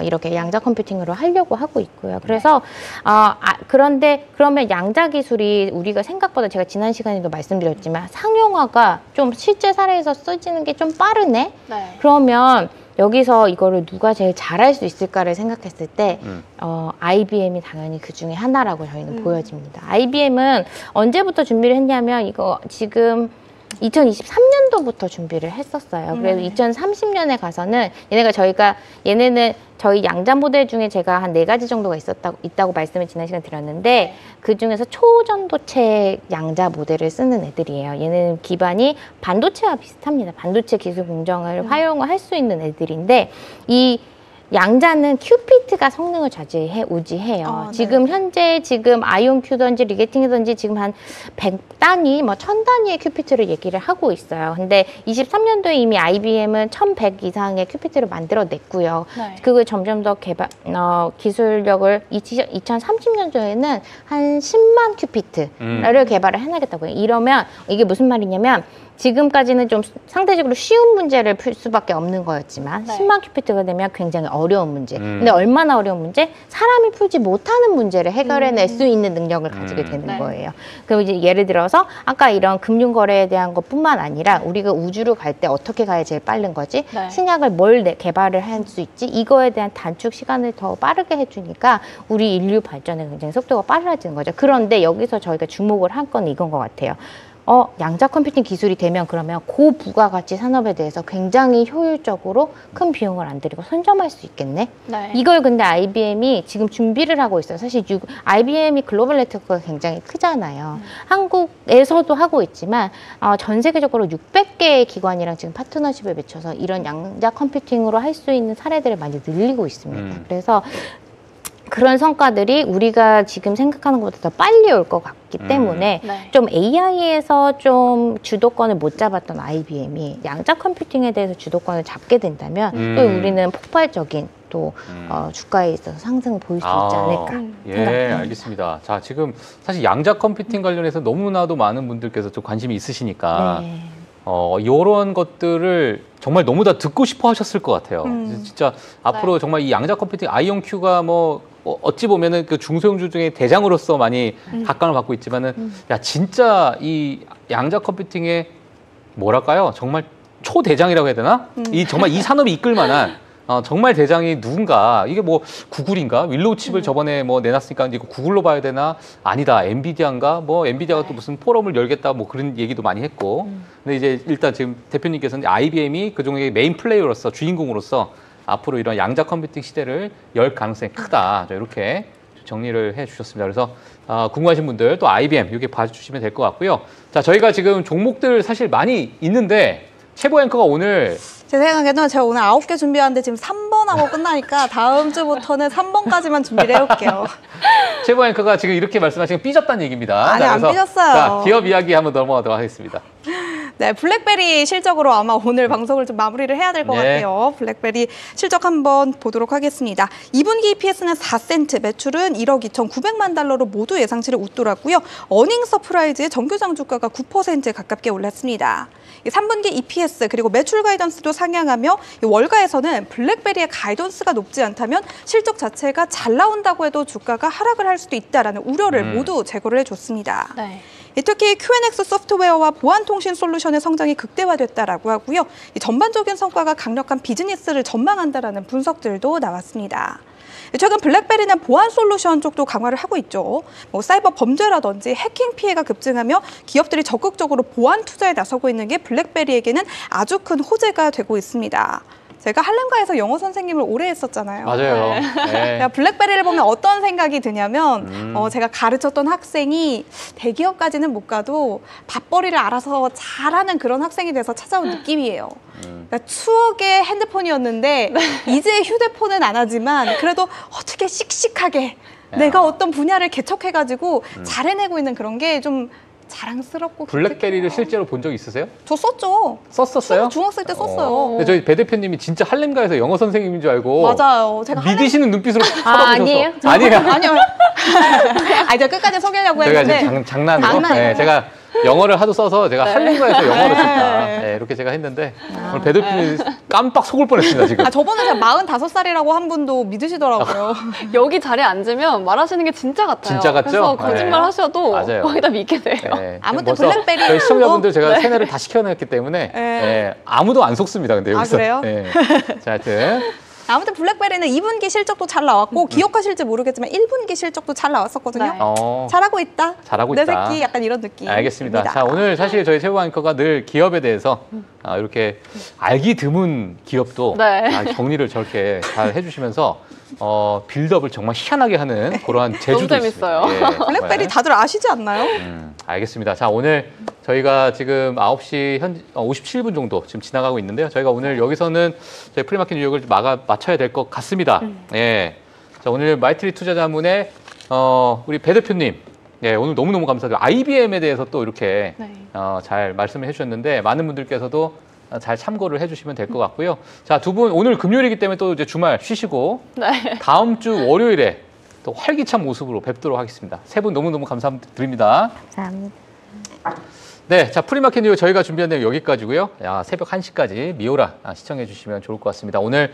이렇게 양자 컴퓨팅으로 하려고 하고 있고요. 그래서 그런데 그러면 양자 기술이 우리가 생각보다 제가 지난 시간에도 말씀드렸지만 상용화가 좀 실제 사례에서 쓰지는 게 좀 빠르네? 그러면 여기서 이거를 누가 제일 잘할 수 있을까를 생각했을 때 IBM이 당연히 그 중에 하나라고 저희는 보여집니다. IBM은 언제부터 준비를 했냐면 이거 지금 2023년도 초년도부터 준비를 했었어요. 그래서 2030년에 가서는 얘네는 저희 양자 모델 중에 제가 한 4가지 정도가 있다고 말씀을 지난 시간 드렸는데 그 중에서 초전도체 양자 모델을 쓰는 애들이에요. 얘네는 기반이 반도체와 비슷합니다. 반도체 기술 공정을 활용을 할 수 있는 애들인데 이 양자는 큐피트가 성능을 우지해요. 지금 현재 아이온큐든지 리게팅이든지 지금 한 100단위, 1000단위의 큐피트를 얘기를 하고 있어요. 근데 23년도에 이미 IBM은 1100 이상의 큐피트를 만들어냈고요. 네. 그걸 점점 더 기술력을 2030년도에는 한 10만 큐피트를 개발을 해나겠다고요. 이러면 이게 무슨 말이냐면 지금까지는 좀 상대적으로 쉬운 문제를 풀 수밖에 없는 거였지만 10만 큐피트가 되면 굉장히 어려운 문제. 근데 얼마나 어려운 문제? 사람이 풀지 못하는 문제를 해결해낼 수 있는 능력을 가지게 되는 거예요. 그럼 이제 예를 들어서 아까 이런 금융거래에 대한 것뿐만 아니라 우리가 우주로 갈 때 어떻게 가야 제일 빠른 거지? 신약을 뭘 개발을 할 수 있지? 이거에 대한 단축 시간을 더 빠르게 해주니까 우리 인류 발전에 굉장히 속도가 빨라지는 거죠. 그런데 여기서 저희가 주목을 한 건 이건 것 같아요. 양자 컴퓨팅 기술이 되면 그러면 고부가가치 산업에 대해서 굉장히 효율적으로 큰 비용을 안 들이고 선점할 수 있겠네. 이걸 근데 IBM이 지금 준비를 하고 있어요. 사실 IBM이 글로벌 네트워크가 굉장히 크잖아요. 한국에서도 하고 있지만 전 세계적으로 600개의 기관이랑 지금 파트너십을 맺혀서 이런 양자 컴퓨팅으로 할 수 있는 사례들을 많이 늘리고 있습니다. 그래서 그런 성과들이 우리가 지금 생각하는 것보다 더 빨리 올 것 같기 때문에 좀 AI에서 좀 주도권을 못 잡았던 IBM이 양자 컴퓨팅에 대해서 주도권을 잡게 된다면 또 우리는 폭발적인 주가에 있어서 상승을 보일 수 있지 않을까 생각합니다. 알겠습니다. 자, 지금 사실 양자 컴퓨팅 관련해서 너무나도 많은 분들께서 좀 관심이 있으시니까 이런 것들을 정말 너무 다 듣고 싶어 하셨을 것 같아요. 진짜 앞으로 정말 이 양자 컴퓨팅 아이온큐가 어찌 보면은 그 중소형주 중에 대장으로서 많이 각광을 받고 있지만은 야 진짜 이 양자 컴퓨팅의 뭐랄까요? 정말 초대장이라고 해야 되나? 정말 이 산업이 이끌 만한 정말 대장이 누군가 이게 구글인가 윌로우 칩을 저번에 내놨으니까 이거 구글로 봐야 되나 아니다 엔비디아인가 엔비디아가 또 무슨 포럼을 열겠다 그런 얘기도 많이 했고 근데 이제 일단 지금 대표님께서는 IBM이 그 중에 메인 플레이어로서 주인공으로서 앞으로 이런 양자 컴퓨팅 시대를 열 가능성이 크다 이렇게 정리를 해주셨습니다. 그래서 궁금하신 분들 또 IBM 여기 봐주시면 될 것 같고요. 자 저희가 지금 종목들 사실 많이 있는데 최고 앵커가 오늘 제 생각에는 제가 오늘 9개 준비하는데 지금 3번하고 끝나니까 다음 주부터는 3번까지만 준비를 해올게요. 최고 앵커가 지금 이렇게 말씀하시면 삐졌다는 얘기입니다. 아니, 안 삐졌어요. 자, 기업 이야기 한번 넘어가도록 하겠습니다. 네, 블랙베리 실적으로 아마 오늘 방송을 좀 마무리를 해야 될 것 같아요. 블랙베리 실적 한번 보도록 하겠습니다. 2분기 EPS는 4센트, 매출은 1억 2,900만 달러로 모두 예상치를 웃돌았고요. 어닝 서프라이즈의 정규장 주가가 9%에 가깝게 올랐습니다. 3분기 EPS 그리고 매출 가이던스도 상향하며 월가에서는 블랙베리의 가이던스가 높지 않다면 실적 자체가 잘 나온다고 해도 주가가 하락을 할 수도 있다라는 우려를 모두 제거를 해줬습니다. 특히 QNX 소프트웨어와 보안통신 솔루션의 성장이 극대화됐다라고 하고요. 전반적인 성과가 강력한 비즈니스를 전망한다라는 분석들도 나왔습니다. 최근 블랙베리는 보안 솔루션 쪽도 강화를 하고 있죠. 사이버 범죄라든지 해킹 피해가 급증하며 기업들이 적극적으로 보안 투자에 나서고 있는 게 블랙베리에게는 아주 큰 호재가 되고 있습니다. 제가 할렘가에서 영어 선생님을 오래 했었잖아요. 맞아요. 제가 블랙베리를 보면 어떤 생각이 드냐면 제가 가르쳤던 학생이 대기업까지는 못 가도 밥벌이를 알아서 잘하는 그런 학생이 돼서 찾아온 느낌이에요. 그러니까 추억의 핸드폰이었는데 이제 휴대폰은 안 하지만 그래도 어떻게 씩씩하게 내가 어떤 분야를 개척해가지고 잘 해내고 있는 그런 게 좀 자랑스럽고 블랙베리를 실제로 본 적 있으세요? 저 썼죠. 썼었어요? 중학생 때 썼어요. 근데 저희 배 대표님이 진짜 할렘가에서 영어 선생님인 줄 알고 맞아요. 제가 믿으시는 눈빛으로 쳐다보셨어. 아니에요? 아니에요. 아니요. 제가 끝까지 속이려고 제가 했는데 지금 장난으로 제가 영어를 하도 써서 제가 할렘가에서 영어를 썼다. 이렇게 제가 했는데 오늘 배 대표님이 깜빡 속을 뻔했습니다 지금. 저번에 제가 45살이라고 한 분도 믿으시더라고요. 여기 자리에 앉으면 말하시는 게 진짜 같아요. 진짜 같죠? 그래서 거짓말 하셔도 맞아요. 거의 다 믿게 돼요. 아무튼 블랙베리 저희 시청자분들 제가 세뇌를 다 시켜냈기 때문에 아무도 안 속습니다. 근데 여기서. 그래요? 자, 하여튼 아무튼 블랙베리는 2분기 실적도 잘 나왔고 기억하실지 모르겠지만 1분기 실적도 잘 나왔었거든요. 네. 잘하고 있다. 잘하고 내 있다. 새끼 약간 이런 느낌. 알겠습니다. 자, 오늘 사실 저희 최고 앵커가 늘 기업에 대해서 이렇게 알기 드문 기업도 네. 정리를 저렇게 잘 해주시면서 빌드업을 정말 희한하게 하는 그러한 재주도 너무 있습니다. 재밌어요. 블랙베리 다들 아시지 않나요? 알겠습니다. 자, 오늘 저희가 지금 9시 57분 정도 지금 지나가고 있는데요. 저희가 오늘 여기서는 저희 프리마켓 뉴욕을 맞춰야 될 것 같습니다. 예. 자, 오늘 마이트리 투자자문의 우리 배 대표님. 예, 오늘 너무너무 감사드려요. IBM에 대해서 또 이렇게 네. 잘 말씀을 해주셨는데 많은 분들께서도 잘 참고를 해주시면 될 것 같고요. 자, 두 분 오늘 금요일이기 때문에 또 이제 주말 쉬시고 네. 다음 주 월요일에 또 활기찬 모습으로 뵙도록 하겠습니다. 세 분 너무너무 감사드립니다. 감사합니다. 네, 자, 프리마켓 뉴스 저희가 준비한 내용 여기까지고요. 새벽 1시까지 미오라 시청해 주시면 좋을 것 같습니다. 오늘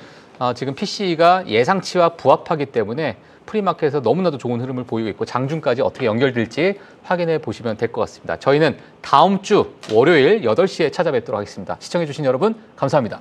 지금 PC가 예상치와 부합하기 때문에 프리마켓에서 너무나도 좋은 흐름을 보이고 있고 장중까지 어떻게 연결될지 확인해 보시면 될 것 같습니다. 저희는 다음 주 월요일 8시에 찾아뵙도록 하겠습니다. 시청해 주신 여러분 감사합니다.